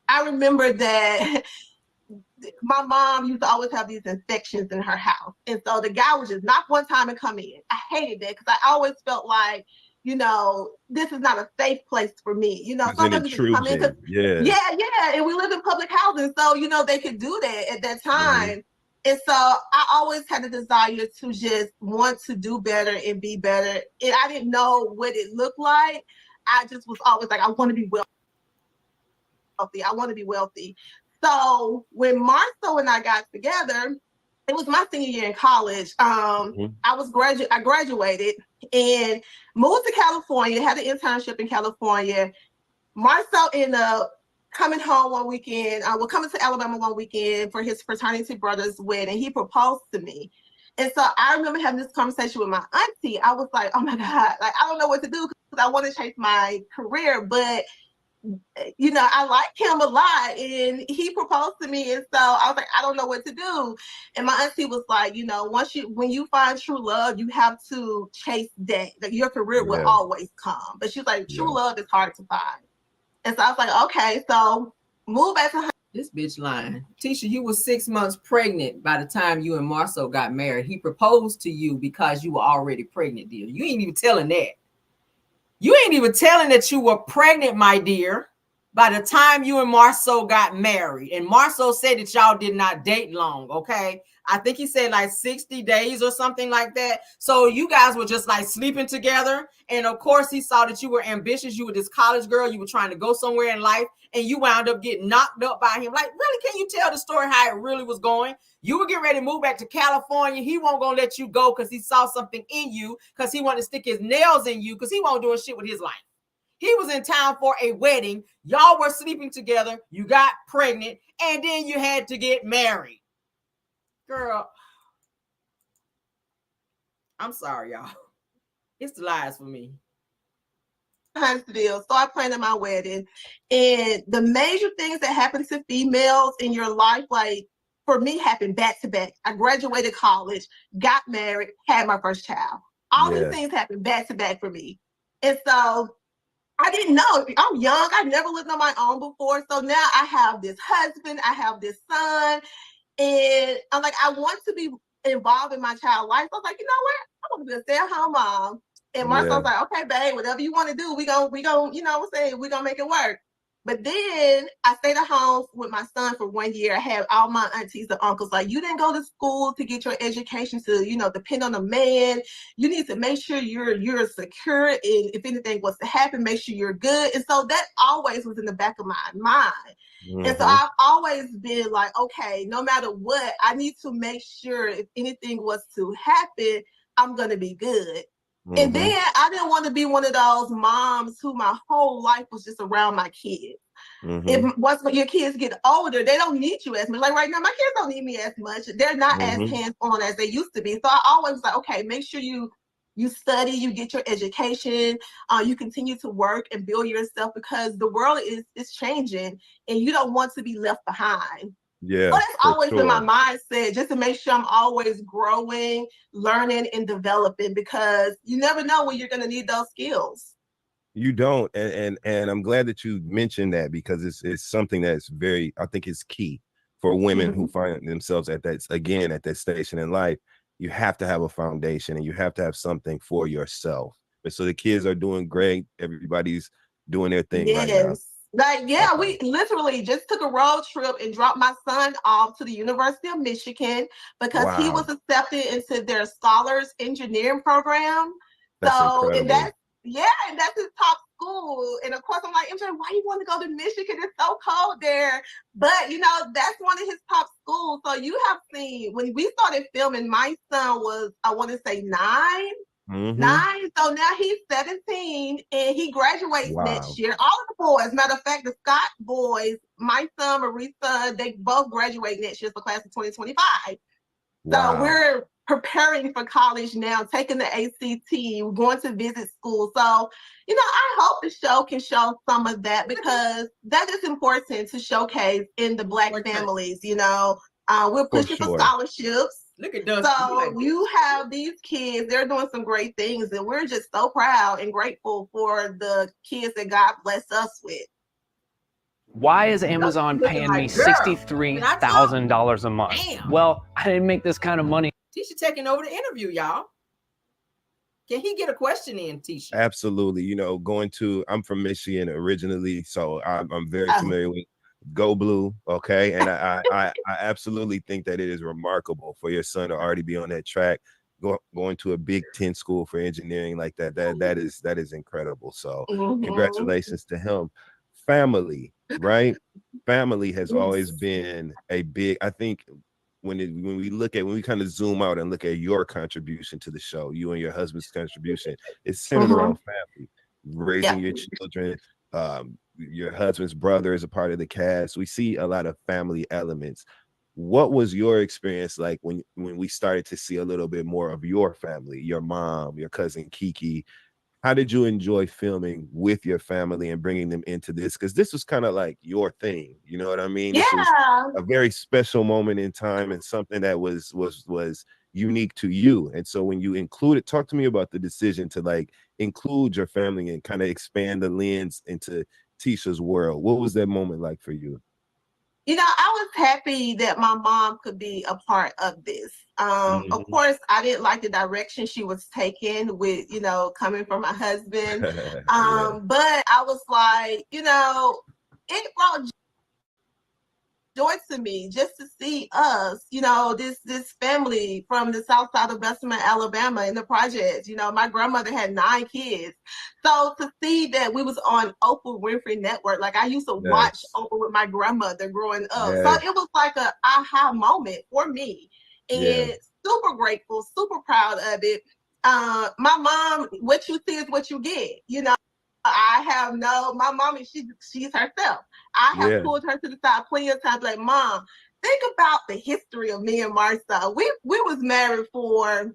Speaker 20: I remember that my mom used to always have these infections in her house. And so the guy would just knock one time and come in. I hated that because I always felt like, you know, this is not a safe place for me. You know, somebody just come in. Yeah. And we lived in public housing. So, you know, they could do that at that time. And so I always had a desire to just want to do better and be better. And I didn't know what it looked like. I just was always like, I want to be wealthy. I want to be wealthy. So when Marceau and I got together, it was my senior year in college. I graduated and moved to California, had an internship in California. Marceau ended up coming home one weekend, coming to Alabama one weekend for his fraternity brother's wedding. He proposed to me. And so I remember having this conversation with my auntie. I was like, oh my God, like, I don't know what to do because I want to chase my career, but you know, I like him a lot and he proposed to me. And so I was like, I don't know what to do. And my auntie was like, you know, when you find true love, you have to chase that. Like your career will always come. But she was like, true love is hard to find. And so I was like, okay, so move back to
Speaker 1: this bitch lying. Tisha, you were 6 months pregnant by the time you and Marceau got married. He proposed to you because you were already pregnant, dear. You ain't even telling that. You ain't even telling that you were pregnant, my dear, by the time you and Marceau got married. And Marceau said that y'all did not date long, okay? I think he said like 60 days or something like that. So you guys were just like sleeping together. And of course, he saw that you were ambitious. You were this college girl. You were trying to go somewhere in life. And you wound up getting knocked up by him. Like, really, can you tell the story how it really was going? You were getting ready to move back to California. He won't gonna let you go because he saw something in you, because he wanted to stick his nails in you, because he won't do shit with his life. He was in town for a wedding. Y'all were sleeping together. You got pregnant, and then you had to get married. Girl, I'm sorry, y'all. It's the lies for me.
Speaker 20: Huntsville, start planning my wedding. And the major things that happen to females in your life, like for me, happened back to back. I graduated college, got married, had my first child. All these things happened back to back for me. And so I didn't know. I'm young. I've never lived on my own before. So now I have this husband, I have this son, and I'm like, I want to be involved in my child's life. So I was like, you know what? I'm gonna be a stay-at-home mom. And Marceau's like, okay, babe, whatever you want to do, we gon', you know what I'm saying, we gonna make it work. But then I stayed at home with my son for 1 year. I had all my aunties and uncles like, you didn't go to school to get your education to, you know, depend on a man. You need to make sure you're secure. And if anything was to happen, make sure you're good. And so that always was in the back of my mind. And so I've always been like, okay, no matter what, I need to make sure if anything was to happen, I'm going to be good. And then I didn't want to be one of those moms who my whole life was just around my kids. If once your kids get older, they don't need you as much. Like right now, my kids don't need me as much. They're not as hands-on as they used to be. So I always was like, okay, make sure you study, you get your education, you continue to work and build yourself, because the world is changing and you don't want to be left behind.
Speaker 19: Yeah,
Speaker 20: so that's always been my mindset, just to make sure I'm always growing, learning, and developing, because you never know when you're going to need those skills.
Speaker 19: You don't, and I'm glad that you mentioned that, because it's something that's very, I think it's key for women who find themselves at that station in life. You have to have a foundation, and you have to have something for yourself. And so the kids are doing great. Everybody's doing their thing right now.
Speaker 20: Like, we literally just took a road trip and dropped my son off to the University of Michigan because he was accepted into their scholars engineering program.
Speaker 19: That's incredible.
Speaker 20: And Yeah, and that's his top school. And of course, I'm like, MJ, why you want to go to Michigan? It's so cold there. But, you know, that's one of his top schools. So you have seen, when we started filming, my son was, I want to say 9. So now he's 17 and he graduates next year. All of the boys, matter of fact, the Scott boys, my son, Marisa, they both graduate next year for class of 2025. So we're preparing for college now, taking the ACT, going to visit school. So, you know, I hope the show can show some of that because that is important to showcase in the Black families. You know, we're pushing for scholarships.
Speaker 1: Look at those.
Speaker 20: So you have these kids, they're doing some great things, and we're just so proud and grateful for the kids that God bless us with.
Speaker 2: Why is Amazon paying me $63,000 a month?
Speaker 1: Damn.
Speaker 2: Well, I didn't make this kind of money.
Speaker 1: Tisha taking over the interview, y'all. Can he get a question in, Tisha?
Speaker 19: Absolutely. You know, I'm from Michigan originally, so I'm very familiar with Go Blue. Okay. And I absolutely think that it is remarkable for your son to already be on that track, going to a Big 10 school for engineering like that. That is incredible. So congratulations to him. Family, right? Family has always been a big, I think when we kind of zoom out and look at your contribution to the show, you and your husband's contribution, it's centered around family, raising your children. Your husband's brother is a part of the cast. We see a lot of family elements. What was your experience like when we started to see a little bit more of your family, your mom, your cousin Kiki? How did you enjoy filming with your family and bringing them into this? Because this was kind of like your thing, you know what I mean?
Speaker 20: Yeah.
Speaker 19: This was a very special moment in time and something that was unique to you. And so when you talk to me about the decision to like include your family and kind of expand the lens into Tisha's world. What was that moment like for you?
Speaker 20: You know, I was happy that my mom could be a part of this. Of course, I didn't like the direction she was taking with, you know, coming from my husband. But I was like, you know, it brought joy to me just to see us, you know, this family from the south side of Bessemer, Alabama in the projects. You know, my grandmother had 9 kids. So to see that we was on Oprah Winfrey Network, like I used to watch Oprah with my grandmother growing up. So it was like a aha moment for me. And super grateful, super proud of it. My mom, what you see is what you get, you know. My mom, she's herself. I have pulled her to the side plenty of times, like, Mom, think about the history of me and Marcel. We was married for,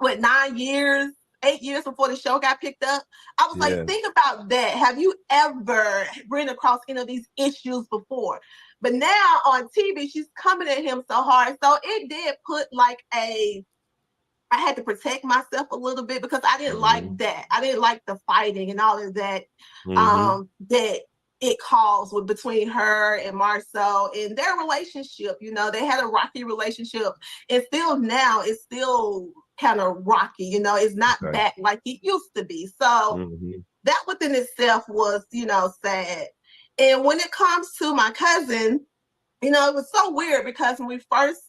Speaker 20: 9 years, 8 years before the show got picked up. I was like, think about that. Have you ever ran across any of these issues before? But now on TV, she's coming at him so hard. So it did put like I had to protect myself a little bit because I didn't like that. I didn't like the fighting and all of that that it caused between her and Marcel and their relationship. You know, they had a rocky relationship, and still now it's still kind of rocky. You know, it's not back like it used to be. So that within itself was, you know, sad. And when it comes to my cousin, you know, it was so weird because when we first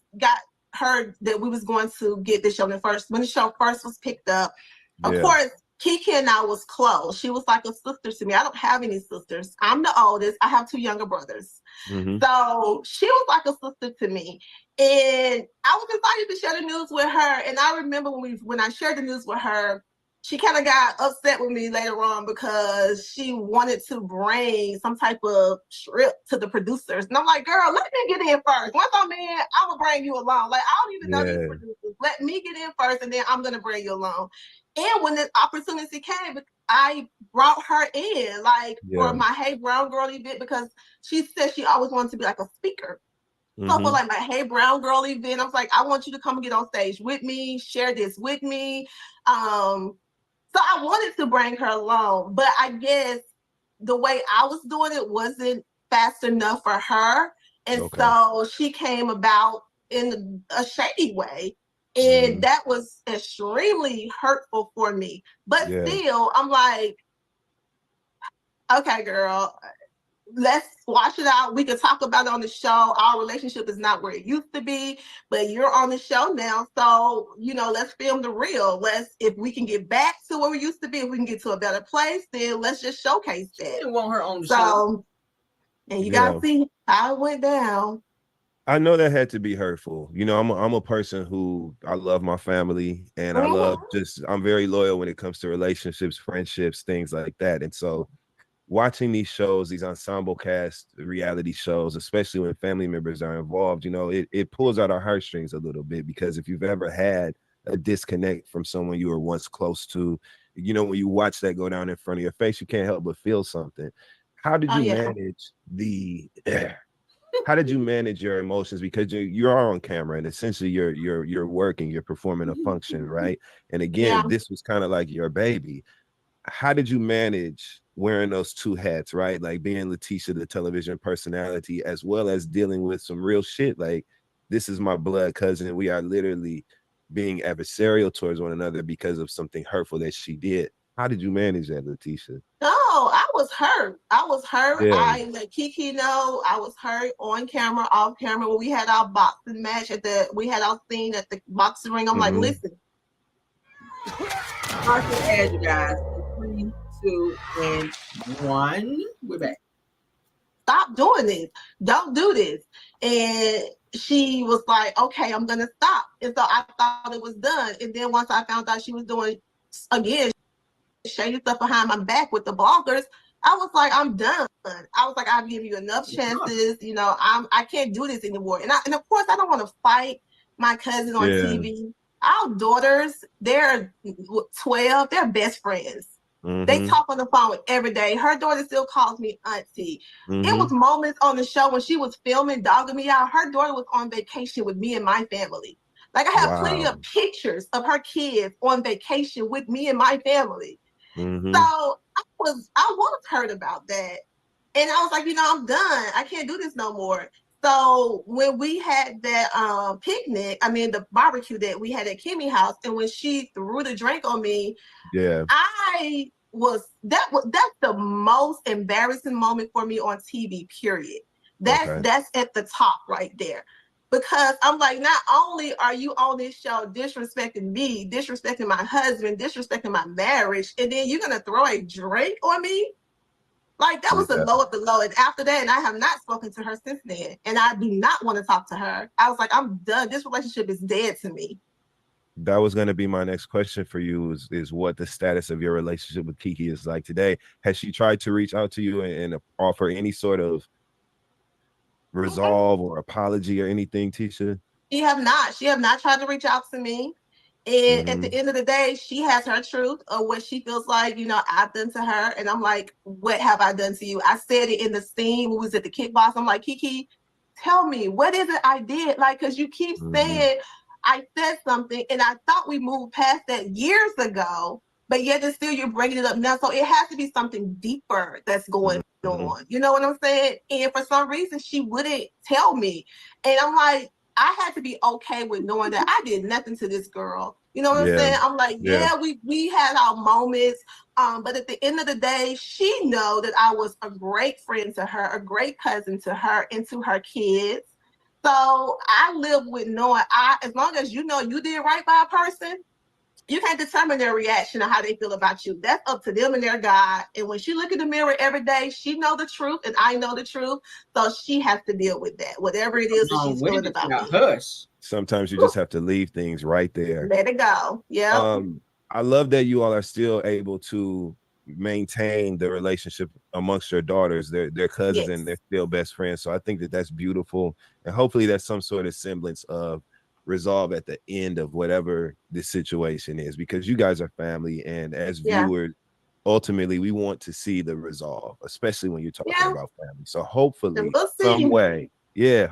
Speaker 20: heard that we was going to get this show when the show first was picked up, of course, Kiki and I was close. She was like a sister to me. I don't have any sisters. I'm the oldest. I have 2 younger brothers. So she was like a sister to me. And I was excited to share the news with her. And I remember when I shared the news with her, she kind of got upset with me later on because she wanted to bring some type of trip to the producers. And I'm like, girl, let me get in first. Once I'm in, I'm going to bring you along. Like, I don't even know these producers. Let me get in first, and then I'm going to bring you along. And when the opportunity came, I brought her in, like, for my Hey Brown Girl event, because she said she always wanted to be like a speaker. So for like my Hey Brown Girl event, I was like, I want you to come and get on stage with me, share this with me. So I wanted to bring her along, but I guess the way I was doing it wasn't fast enough for her. And so she came about in a shady way. And that was extremely hurtful for me. But still, I'm like, okay, girl, let's squash it out. We can talk about it on the show. Our relationship is not where it used to be, but you're on the show now. So, let's film the real. If we can get back to where we used to be, if we can get to a better place, then let's just showcase that.
Speaker 1: She didn't want her on the show.
Speaker 20: And you gotta see how it went down.
Speaker 19: I know that had to be hurtful. I'm a person who I love my family, and I'm very loyal when it comes to relationships, friendships, things like that. And so watching these shows, these ensemble cast reality shows, especially when family members are involved, it pulls out our heartstrings a little bit, because if you've ever had a disconnect from someone you were once close to, when you watch that go down in front of your face, you can't help but feel something. How did you manage how did you manage your emotions? Because you are on camera, and essentially you're working, you're performing a function, right? And again, this was kind of like your baby. How did you manage wearing those two hats, right? Like being Letitia, the television personality, as well as dealing with some real shit. Like, this is my blood cousin, and we are literally being adversarial towards one another because of something hurtful that she did. How did you manage that, Letitia?
Speaker 20: No, I was hurt.
Speaker 19: Yeah.
Speaker 20: I let Kiki know I was hurt on camera, off camera. When we had our boxing match we had our scene at the boxing ring. I'm like, listen.
Speaker 1: Market ad, you guys. 3, 2, and 1. We're back.
Speaker 20: Stop doing this. Don't do this. And she was like, okay, I'm gonna stop. And so I thought it was done. And then once I found out she was doing again shady stuff behind my back with the bloggers, I was like, I'm done. I was like, I've given you enough chances. I can't do this anymore. And of course, I don't want to fight my cousin on TV. Our daughters, they're 12. They're best friends. They talk on the phone every day. Her daughter still calls me auntie. It was moments on the show when she was filming, dogging me out. Her daughter was on vacation with me and my family. Like, I have plenty of pictures of her kids on vacation with me and my family. So I was hurt about that. And I was like, I'm done. I can't do this no more. So when we had that the barbecue that we had at Kimmy's house, and when she threw the drink on me, that's the most embarrassing moment for me on TV, period. That's at the top right there. Because I'm like, not only are you on this show disrespecting me, disrespecting my husband, disrespecting my marriage, and then you're gonna throw a drink on me? Like, that was the low of the low. And after that, and I have not spoken to her since then. And I do not want to talk to her. I was like, I'm done. This relationship is dead to me.
Speaker 19: That was going to be my next question for you, is what the status of your relationship with Kiki is like today. Has she tried to reach out to you and offer any sort of resolve or apology or anything, Tisha?
Speaker 20: She have not tried to reach out to me. And at the end of the day, she has her truth of what she feels like, I've done to her. And I'm like, what have I done to you? I said it in the scene. We was at the kickbox. I'm like, Kiki, tell me, what is it I did? Like, because you keep saying I said something, and I thought we moved past that years ago, but yet and still you're bringing it up now. So it has to be something deeper that's going on. You know what I'm saying? And for some reason, she wouldn't tell me. And I'm like, I had to be okay with knowing that I did nothing to this girl. You know what I'm saying? I'm like, we had our moments. But at the end of the day, she know that I was a great friend to her, a great cousin to her and to her kids. So I live with knowing as long as you know you did right by a person, you can't determine their reaction or how they feel about you. That's up to them and their God. And when she look in the mirror every day, she know the truth and I know the truth. So she has to deal with that, whatever it is that she's feeling about me.
Speaker 19: Sometimes you just have to leave things right there.
Speaker 20: Let it go. Yeah.
Speaker 19: I love that you all are still able to maintain the relationship amongst your daughters. They're cousins and they're still best friends. So I think that that's beautiful. And hopefully that's some sort of semblance of resolve at the end of whatever the situation is, because you guys are family, and as viewers, ultimately we want to see the resolve, especially when you're talking about family. So hopefully some way you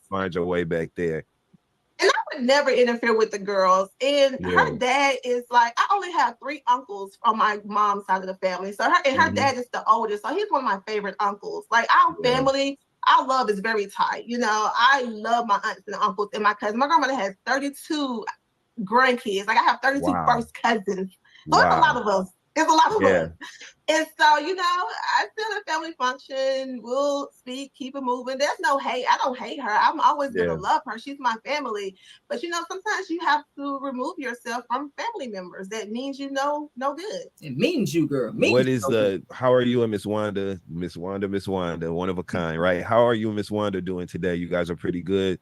Speaker 19: find your way back there.
Speaker 20: And I would never interfere with the girls. And her dad is like, I only have 3 uncles on my mom's side of the family. So her dad is the oldest. So he's one of my favorite uncles. Like, our family, our love is very tight. I love my aunts and uncles and my cousins. My grandmother has 32 grandkids. Like, I have 32 first cousins. So it's a lot of us. It's a lot of
Speaker 19: Yeah.
Speaker 20: money. And so, you know, I still a family function. We'll speak, keep it moving. There's no hate. I don't hate her. I'm always gonna love her. She's my family. But you know, sometimes you have to remove yourself from family members. That means you know no good.
Speaker 1: It means you, girl.
Speaker 19: What is how are you and Miss Wanda, one of a kind, right? How are you and Miss Wanda doing today? You guys are pretty good.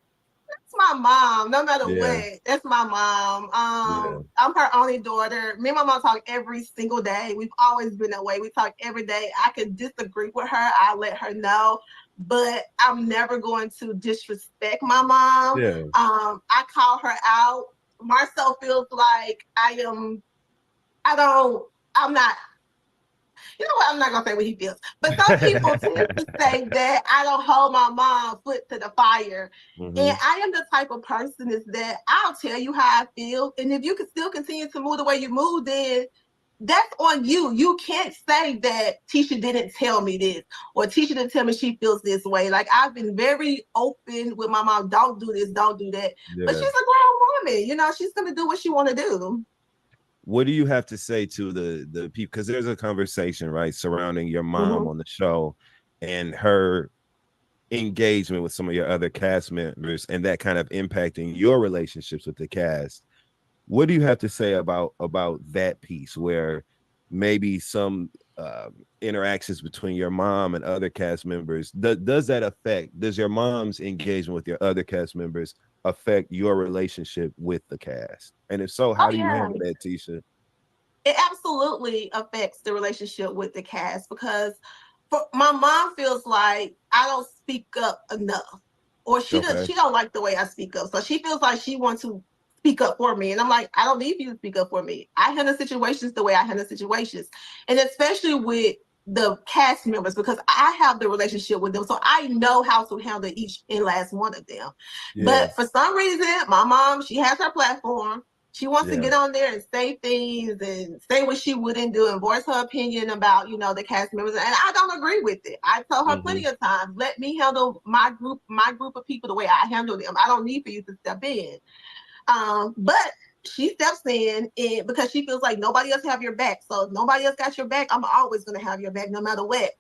Speaker 20: That's my mom, no matter what. That's my mom. I'm her only daughter. Me and my mom talk every single day. We've always been that way. We talk every day. I could disagree with her. I let her know, but I'm never going to disrespect my mom.
Speaker 19: Yeah.
Speaker 20: I call her out. Marcel feels like I'm not. You know what? I'm not gonna say what he feels, but some people tend to say that I don't hold my mom foot to the fire. And I am the type of person is that I'll tell you how I feel, and if you can still continue to move the way you move, then that's on you. You can't say that Tisha didn't tell me this, or Tisha didn't tell me she feels this way. Like, I've been very open with my mom. Don't do this, don't do that. But she's a grown woman. You know, she's gonna do what she want to do.
Speaker 19: What do you have to say to the people? Because there's a conversation, right, surrounding your mom on the show and her engagement with some of your other cast members and that kind of impacting your relationships with the cast. What do you have to say about that piece where maybe some interactions between your mom and other cast members, does your mom's engagement with your other cast members affect your relationship with the cast? And if so, how do you handle that, Tisha?
Speaker 20: It absolutely affects the relationship with the cast, because my mom feels like I don't speak up enough, or she don't like the way I speak up. So she feels like she wants to speak up for me. And I'm like, I don't need you to speak up for me. I handle situations the way I handle situations. And especially with the cast members, because I have the relationship with them. So I know how to handle each and last one of them. Yeah. But for some reason, my mom, she has her platform. She wants to get on there and say things and say what she wouldn't do and voice her opinion about, you know, the cast members. And I don't agree with it. I tell her plenty of times, let me handle my group of people the way I handle them. I don't need for you to step in. But she steps in because she feels like nobody else have your back. So if nobody else got your back, I'm always going to have your back no matter what.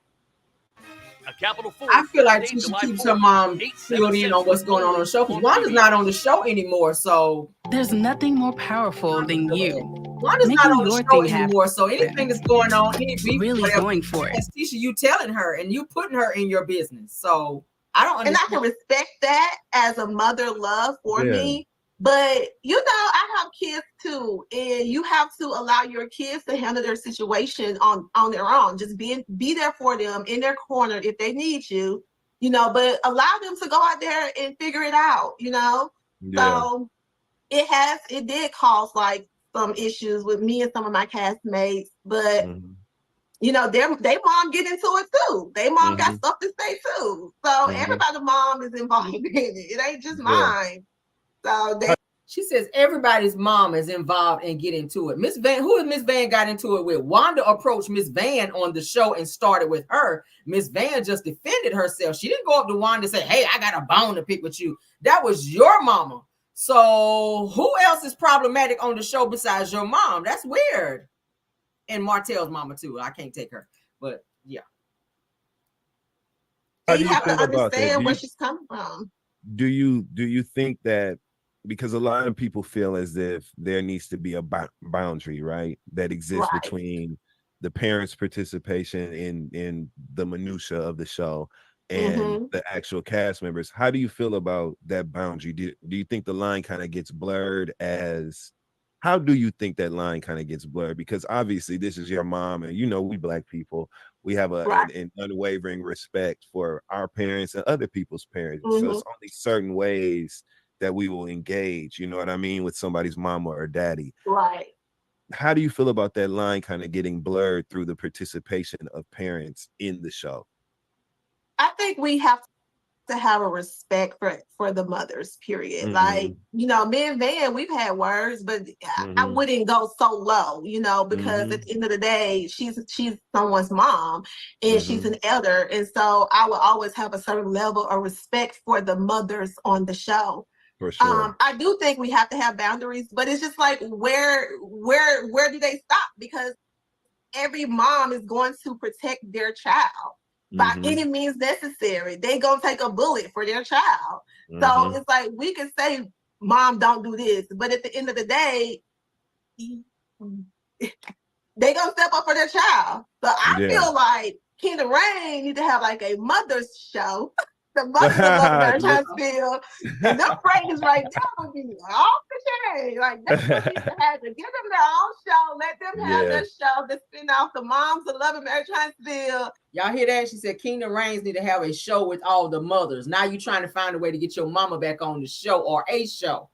Speaker 1: I feel like Tisha keeps her mom filled in on what's going on the show, because Wanda's not on the show anymore. So
Speaker 4: there's nothing more powerful than you.
Speaker 1: Wanda's not on the show anymore. So anything that's going on, any beef,
Speaker 4: really
Speaker 1: whatever,
Speaker 4: going for it.
Speaker 1: It's Tisha, you telling her and you putting her in your business. So I don't understand.
Speaker 20: And I can respect that as a mother love for me. But, you know, I have kids too, and you have to allow your kids to handle their situation on their own. Just be there for them in their corner if they need you, you know, but allow them to go out there and figure it out, you know? Yeah. So it did cause like some issues with me and some of my castmates, but you know, they mom get into it too. They mom got stuff to say too. So everybody's mom is involved in it. It ain't just mine. So
Speaker 1: she says everybody's mom is involved and get into it. Miss Van, who Miss Van got into it with? Wanda approached Miss Van on the show and started with her. Miss Van just defended herself. She didn't go up to Wanda and say, hey, I got a bone to pick with you. That was your mama. So who else is problematic on the show besides your mom? That's weird. And Martell's mama too. I can't take her, but yeah.
Speaker 20: You have to understand where she's coming from.
Speaker 19: Do you think that, because a lot of people feel as if there needs to be a boundary, right, that exists between the parents' participation in the minutia of the show and the actual cast members? How do you feel about that boundary? Do you think the line kind of gets blurred? How do you think that line kind of gets blurred? Because obviously this is your mom, and you know, we Black people, we have an unwavering respect for our parents and other people's parents. So it's only certain ways that we will engage, you know what I mean, with somebody's mama or daddy.
Speaker 20: Right.
Speaker 19: How do you feel about that line kind of getting blurred through the participation of parents in the show?
Speaker 20: I think we have to have a respect for the mothers, period. Like, you know, me and Van, we've had words, but I wouldn't go so low, you know, because at the end of the day, she's someone's mom and she's an elder. And so I will always have a certain level of respect for the mothers on the show.
Speaker 19: For sure.
Speaker 20: I do think we have to have boundaries, but it's just like where do they stop? Because every mom is going to protect their child by any means necessary. They gonna take a bullet for their child. So it's like we can say, "Mom, don't do this," but at the end of the day, they gonna step up for their child. So I feel like Kingdom Reign need to have like a mother's show. The mothers of Love Marriage Hospital, and them Frank's right there would be off the chain. Like that's what needs to happen. Give them their own show. Let them have their show. To spin off the moms of Love Marriage Hospital.
Speaker 1: Y'all hear that? She said Kingdom Reigns need to have a show with all the mothers. Now you trying to find a way to get your mama back on the show or a show.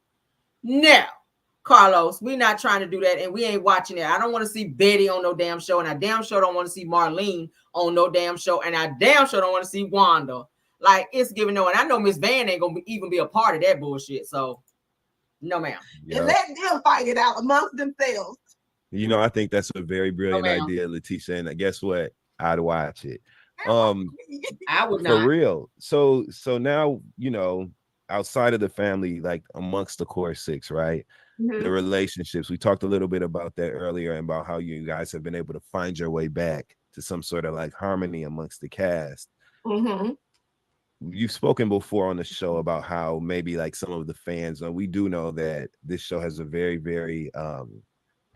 Speaker 1: Now, Carlos, we're not trying to do that, and we ain't watching it. I don't want to see Betty on no damn show, and I damn sure don't want to see Marlene on no damn show, and I damn sure don't want to see Wanda. Like, it's giving no, and I know Miss Van ain't gonna even be a part of that bullshit. So, no, ma'am.
Speaker 20: And let them fight it out amongst themselves.
Speaker 19: You know, I think that's a very brilliant idea, Letitia. And guess what? I'd watch it.
Speaker 1: I would not.
Speaker 19: For real. So now, you know, outside of the family, like amongst the core six, right? The relationships. We talked a little bit about that earlier and about how you guys have been able to find your way back to some sort of like harmony amongst the cast. You've spoken before on the show about how maybe like some of the fans, and we do know that this show has a very, very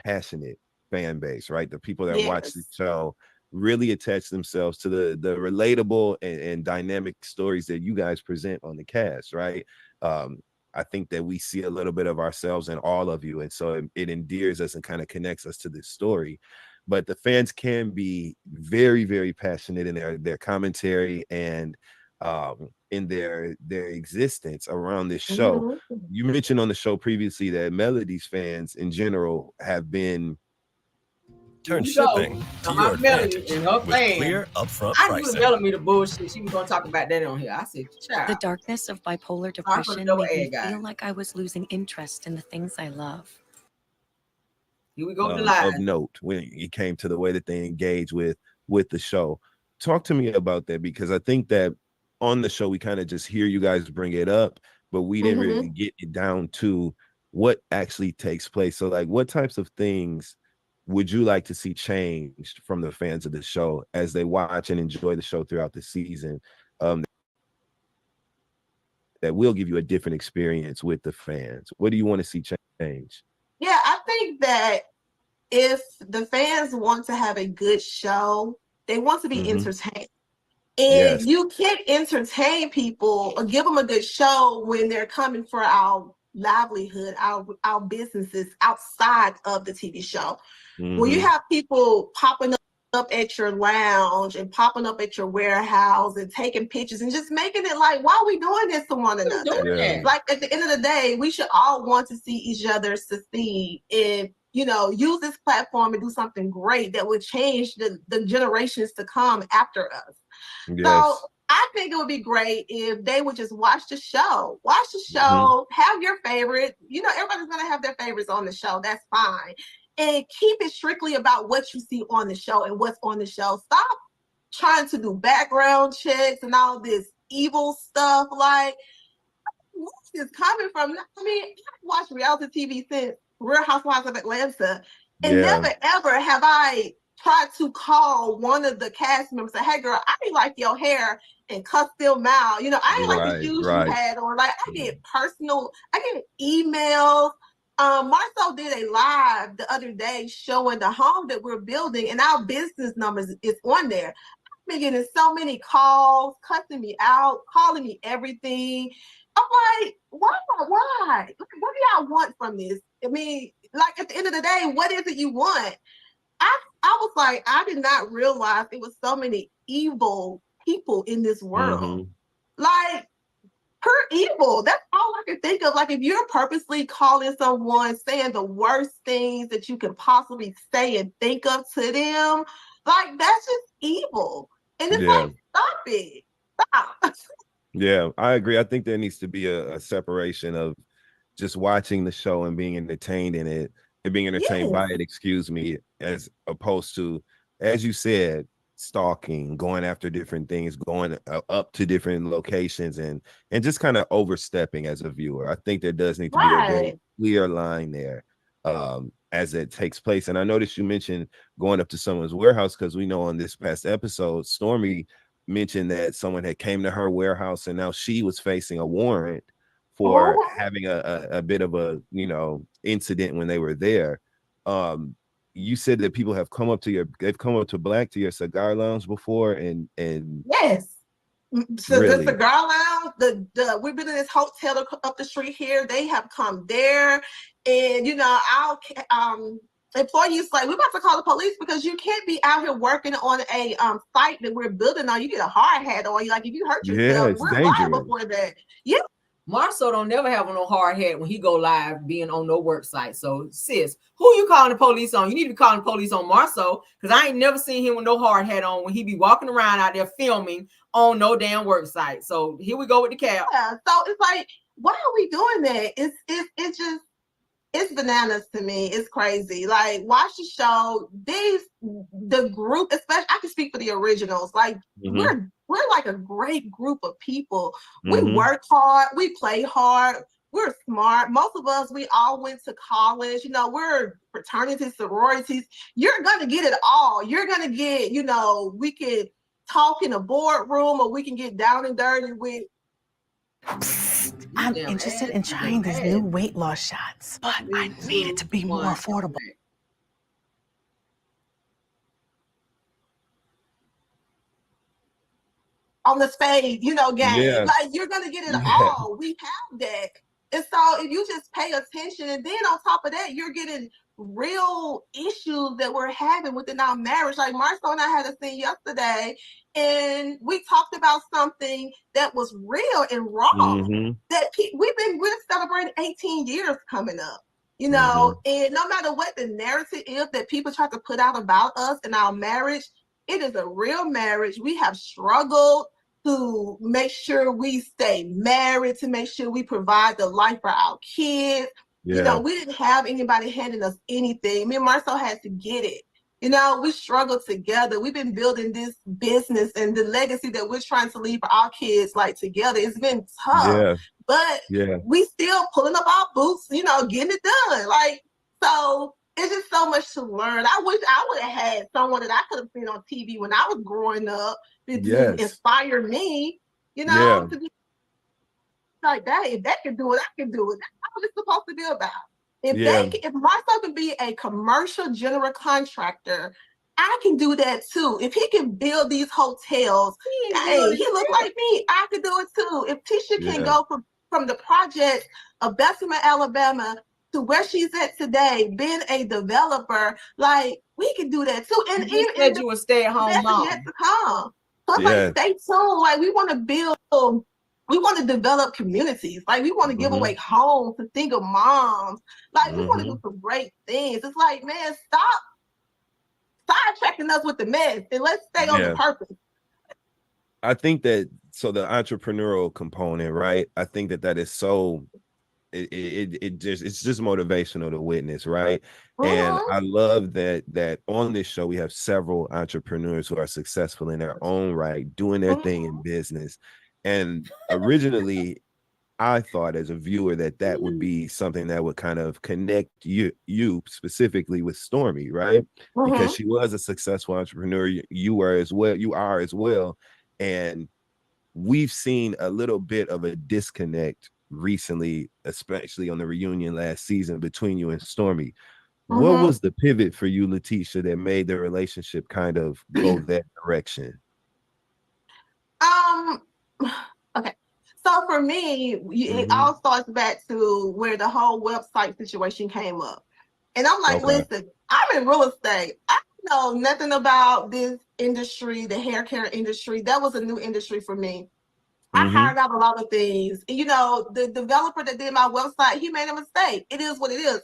Speaker 19: passionate fan base, right? The people that watch the show really attach themselves to the relatable and dynamic stories that you guys present on the cast, right? I think that we see a little bit of ourselves in all of you, and so it endears us and kind of connects us to this story. But the fans can be very, very passionate in their commentary and in their existence around this show. You mentioned on the show previously that Melody's fans in general have been
Speaker 5: turn shipping to your advantage with clear upfront pricing.
Speaker 1: I knew Melody the bullshit. She was gonna talk about that on here. I said, child.
Speaker 22: The darkness of bipolar depression made me feel like I was losing interest in the things I love.
Speaker 1: Here we go
Speaker 19: of note when it came to the way that they engage with the show. Talk to me about that, because I think that on the show we kind of just hear you guys bring it up, but we didn't really get it down to what actually takes place. So like, what types of things would you like to see changed from the fans of the show as they watch and enjoy the show throughout the season, that will give you a different experience with the fans? What do you want to see change?
Speaker 20: Yeah, I think that if the fans want to have a good show, they want to be entertained. And you can't entertain people or give them a good show when they're coming for our livelihood, our businesses outside of the TV show. When you have people popping up at your lounge and popping up at your warehouse and taking pictures and just making it like, why are we doing this to one another? Like, at the end of the day, we should all want to see each other succeed and, you know, use this platform and do something great that would change the generations to come after us. So I think it would be great if they would just watch the show. Watch the show, have your favorite. You know, everybody's going to have their favorites on the show. That's fine. And keep it strictly about what you see on the show and what's on the show. Stop trying to do background checks and all this evil stuff. Like, where is coming from? I mean, I've watched reality TV since Real Housewives of Atlanta, and never ever have I tried to call one of the cast members and say, hey girl, I didn't like your hair and cuss them out. You know, I didn't like the shoes you had on. Like, I get emails. Marcel did a live the other day showing the home that we're building, and our business numbers is on there. I've been getting so many calls, cussing me out, calling me everything. I'm like, why? Like, what do y'all want from this? I mean, like, at the end of the day, what is it you want? I was like, I did not realize there was so many evil people in this world. Like, pure evil. That's all I can think of. Like, if you're purposely calling someone, saying the worst things that you can possibly say and think of to them, like, that's just evil. And it's like, stop it. Stop.
Speaker 19: Yeah, I agree. I think there needs to be a separation of just watching the show and being entertained in it, and being entertained by it, excuse me, as opposed to, as you said, stalking, going after different things, going up to different locations, and just kind of overstepping as a viewer. I think there does need to be a very clear line there. as it takes place. And I noticed you mentioned going up to someone's warehouse, because we know on this past episode, Stormy mentioned that someone had came to her warehouse and now she was facing a warrant for having a bit of a, you know, incident when they were there. You said that people have come up to they've come up to Black to your cigar lounge before, and
Speaker 20: yes. So
Speaker 19: really?
Speaker 20: the cigar lounge, we've been in this hotel up the street here. They have come there, and you know, our employees like, we're about to call the police because you can't be out here working on a site that we're building on. You get a hard hat on. Like if you hurt yourself, we're liable for that. Yeah.
Speaker 1: Marceau don't never have no hard hat when he go live being on no work site. So sis, who you calling the police on? You need to be calling the police on Marceau, because I ain't never seen him with no hard hat on when he be walking around out there filming on no damn work site. So here we go with the cap.
Speaker 20: Yeah, so it's like, why are we doing that? It's just, it's bananas to me. It's crazy. Like, watch the show. The group, especially, I can speak for the originals. Like, we're like a great group of people. We work hard. We play hard. We're smart. Most of us, we all went to college. You know, we're fraternities, sororities. You're going to get it all. You're going to get, you know, we can talk in a boardroom, or we can get down and dirty with.
Speaker 16: I'm interested in trying these new weight loss shots, but I need it to be more affordable.
Speaker 20: On the spade, you know, game.
Speaker 19: Yeah.
Speaker 20: Like, you're gonna get it all. We have that. And so if you just pay attention, and then on top of that, you're getting real issues that we're having within our marriage. Like Marceau and I had a thing yesterday, and we talked about something that was real and wrong. That we're celebrating 18 years coming up, you know, and no matter what the narrative is that people try to put out about us and our marriage, it is a real marriage. We have struggled to make sure we stay married, to make sure we provide the life for our kids. Yeah. You know, we didn't have anybody handing us anything. Me and Marceau had to get it. You know, we struggled together. We've been building this business and the legacy that we're trying to leave for our kids, like, together. It's been tough, but we still pulling up our boots, you know, getting it done. Like, so it's just so much to learn. I wish I would have had someone that I could have seen on TV when I was growing up to inspire me, you know, to be like that. If they can do it, I can do it. That's what it's supposed to be about. If Marceau can be a commercial general contractor, I can do that too. If he can build these hotels, he look like me. I can do it too. If Tisha can go from the project of Bessemer, Alabama, to where she's at today, being a developer, like, we can do that too. And
Speaker 1: you said you would stay at home mom.
Speaker 20: Yet to come. So it's like, stay tuned. Like, we want to build. We want to develop communities. Like, we want to give away homes to single moms. Like, we want to do some great things. It's like, man, stop sidetracking us with the mess and let's stay on the purpose.
Speaker 19: I think that, so the entrepreneurial component, right? I think that is so, it's just motivational to witness, right? And I love that on this show we have several entrepreneurs who are successful in their own right, doing their thing in business. And originally, I thought as a viewer that would be something that would kind of connect you specifically with Stormy, right? Because she was a successful entrepreneur. You are as well. And we've seen a little bit of a disconnect recently, especially on the reunion last season between you and Stormy. What was the pivot for you, Letitia, that made the relationship kind of go that direction?
Speaker 20: Okay. So for me, it all starts back to where the whole website situation came up. And I'm like, listen, I'm in real estate. I know nothing about this industry, the hair care industry. That was a new industry for me. I hired out a lot of things. And, you know, the developer that did my website, he made a mistake. It is what it is.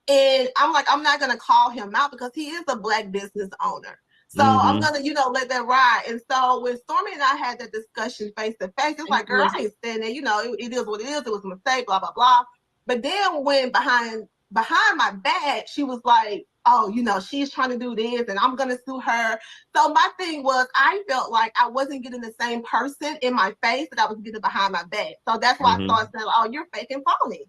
Speaker 20: And I'm like, I'm not going to call him out because he is a Black business owner. So I'm going to, you know, let that ride. And so when Stormy and I had that discussion face to face, it's like, girl, I ain't saying that, you know, it is what it is. It was a mistake, blah, blah, blah. But then when behind my back, she was like, oh, you know, she's trying to do this and I'm going to sue her. So my thing was, I felt like I wasn't getting the same person in my face that I was getting behind my back. So that's why I started saying, oh, you're fake and phony.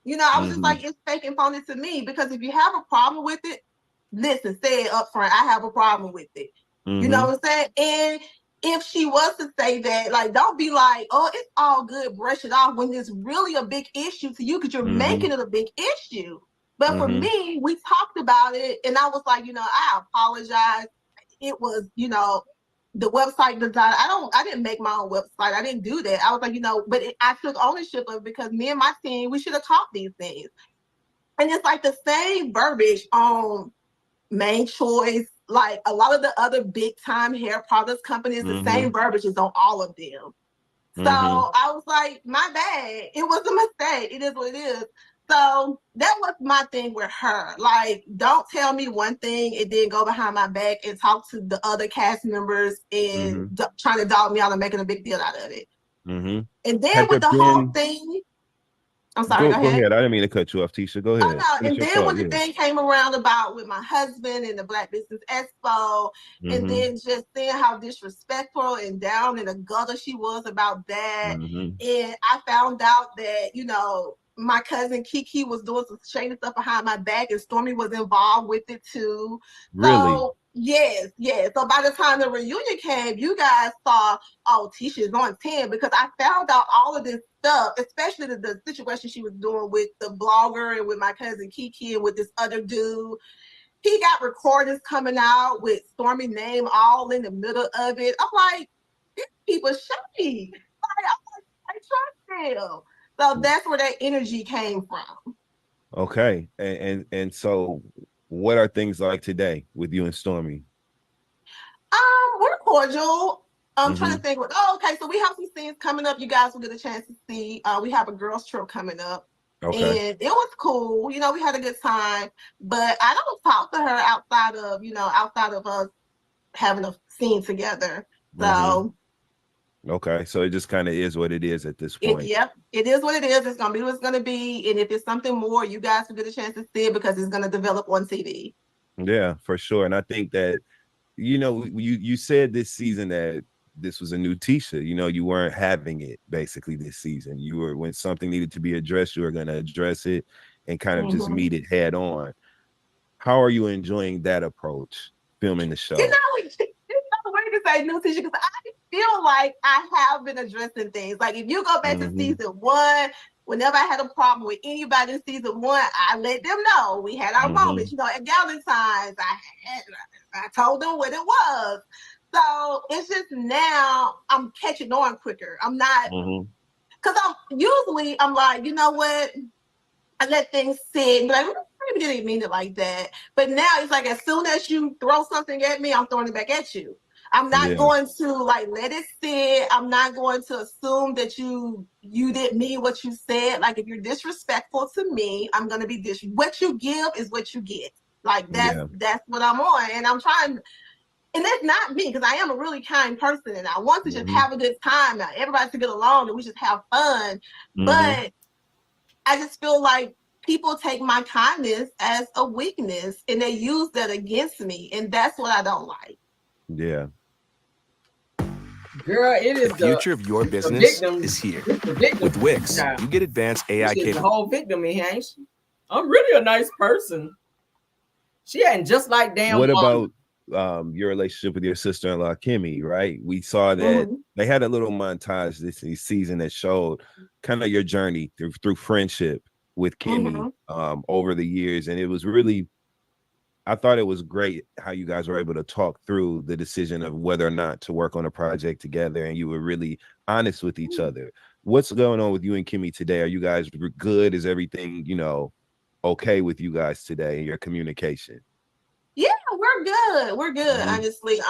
Speaker 20: You know, I was just like, it's fake and phony to me, because if you have a problem with it, listen, say it up front. I have a problem with it. You know what I'm saying? And if she was to say that, like, don't be like, oh, it's all good, brush it off, when it's really a big issue to you because you're making it a big issue. But for me, we talked about it, and I was like, you know, I apologize. It was, you know, the website design. I didn't make my own website. I didn't do that. I was like, you know, but I took ownership of it because me and my team, we should have taught these things. And it's like the same verbiage on Main Choice, like a lot of the other big time hair products companies, the same verbiage is on all of them. So I was like, my bad. It was a mistake. It is what it is. So that was my thing with her. Like, don't tell me one thing and then go behind my back and talk to the other cast members and trying to dog me out and making a big deal out of it. And then with the whole thing, I'm sorry, go ahead.
Speaker 19: I didn't mean to cut you off, Tisha. Go ahead.
Speaker 20: Oh, no. And then when the thing came around about with my husband and the Black Business Expo, and then just seeing how disrespectful and down in the gutter she was about that. And I found out that, you know, my cousin Keefee was doing some shady stuff behind my back, and Stormy was involved with it too.
Speaker 19: Really?
Speaker 20: So, yes. So by the time the reunion came, you guys saw, oh, Tisha is on 10, because I found out all of this stuff, especially the situation she was doing with the blogger and with my cousin Keefee and with this other dude. He got recordings coming out with Stormy name all in the middle of it. I'm like, these people shady. I trust them. So that's where that energy came from.
Speaker 19: Okay. And so what are things like today with you and Stormy?
Speaker 20: We're cordial. I'm trying to think. Okay, so we have some scenes coming up. You guys will get a chance to see. We have a girls trip coming up. Okay. And it was cool. You know, we had a good time. But I don't talk to her outside of us having a scene together. So
Speaker 19: okay, so it just kind of is what it is at this point.
Speaker 20: It is what it is. It's gonna be what it's gonna be, and if it's something more, you guys will get a chance to see it because it's gonna develop on TV.
Speaker 19: Yeah, for sure. And I think that, you know, you said this season that this was a new Tisha. You know, you weren't having it basically this season. You were, when something needed to be addressed, you were gonna address it and kind of just meet it head on. How are you enjoying that approach, filming the show?
Speaker 20: You know, it's no way to say new Tisha, because I feel like I have been addressing things. Like, if you go back to season 1, whenever I had a problem with anybody in season 1, I let them know. We had our moments. You know, at Valentine's, I told them what it was. So it's just now I'm catching on quicker. I'm not, because I'm like, you know what? I let things sit and be like, maybe they didn't mean it like that. But now it's like, as soon as you throw something at me, I'm throwing it back at you. I'm not going to like let it sit. I'm not going to assume that you didn't mean what you said. Like, if you're disrespectful to me, I'm gonna be what you give is what you get. Like, that's what I'm on. And I'm trying, and that's not me, because I am a really kind person and I want to just have a good time. Now, everybody to get along and we just have fun. But I just feel like people take my kindness as a weakness and they use that against me. And that's what I don't like.
Speaker 19: Yeah.
Speaker 1: Girl, it is
Speaker 21: the future of your business is here. With Wix, you get advanced AI
Speaker 1: capabilities. The whole victim in here, ain't she? I'm really a nice person. She ain't just like damn.
Speaker 19: What about your relationship with your sister-in-law, Kimmy, right? We saw that they had a little montage this season that showed kind of your journey through friendship with Kimmy over the years. And it was really, I thought it was great how you guys were able to talk through the decision of whether or not to work on a project together, and you were really honest with each other. What's going on with you and Kimmy today? Are you guys good? Is everything, you know, okay with you guys today and your communication?
Speaker 20: Yeah, we're good. We're good, honestly.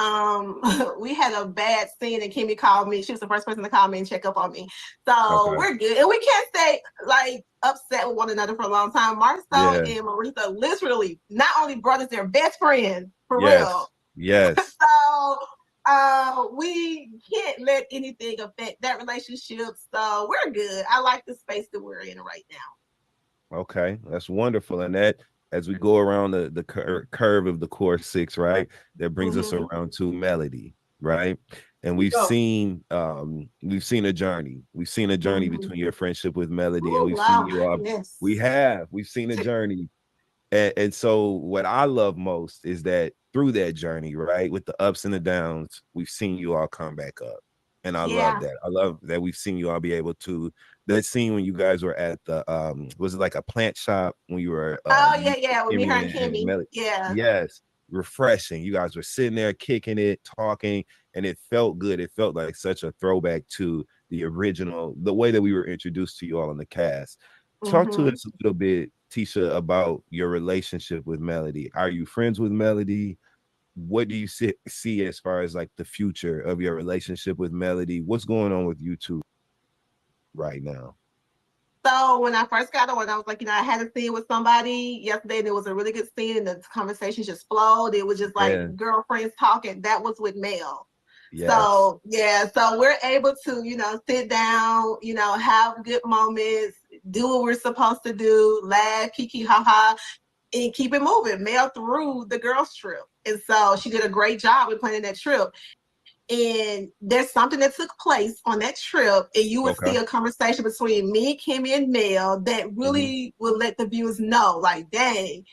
Speaker 20: We had a bad scene and Kimmy called me. She was the first person to call me and check up on me. So we're good. And we can't stay like upset with one another for a long time. Marcel and Marisa literally not only brothers, they're best friends for real.
Speaker 19: Yes.
Speaker 20: So we can't let anything affect that relationship. So we're good. I like the space that we're in right now.
Speaker 19: Okay, that's wonderful. And that, as we go around the curve of the core 6, right, that brings us around to Melody, right? And we've seen a journey. We've seen a journey between your friendship with Melody, and we've seen you all.
Speaker 20: Yes.
Speaker 19: We've seen a journey. And so what I love most is that through that journey, right, with the ups and the downs, we've seen you all come back up. And I love that. I love that we've seen you all be able to, that scene when you guys were at the was it like a plant shop when you were
Speaker 20: with me, her and Kimmy.
Speaker 19: Yes, refreshing. You guys were sitting there kicking it, talking, and it felt good. It felt like such a throwback to the original, the way that we were introduced to you all in the cast. Talk to us a little bit, Tisha, about your relationship with Melody. Are you friends with Melody? What do you see as far as like the future of your relationship with Melody? What's going on with you two right now?
Speaker 20: So when I first got on, I was like, you know, I had a scene with somebody yesterday, and it was a really good scene, and the conversation just flowed. It was just like girlfriends talking. That was with Mel. Yes. So so we're able to, you know, sit down, you know, have good moments, do what we're supposed to do, laugh, kiki, haha, and keep it moving. Mel through the girls trip. And so she did a great job with planning that trip. And there's something that took place on that trip, and you would see a conversation between me, Kimmy, and Mel that really would let the viewers know, like, dang,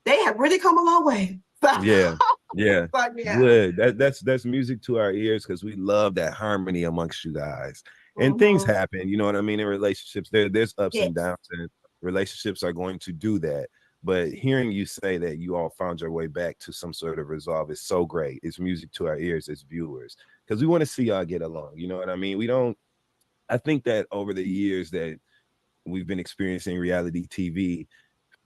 Speaker 20: they have really come a long way. So,
Speaker 19: good. That's music to our ears, because we love that harmony amongst you guys. And things happen, you know what I mean, in relationships. There's ups and downs, and relationships are going to do that. But hearing you say that you all found your way back to some sort of resolve is so great. It's music to our ears as viewers, because we want to see y'all get along. You know what I mean? I think that over the years that we've been experiencing reality TV,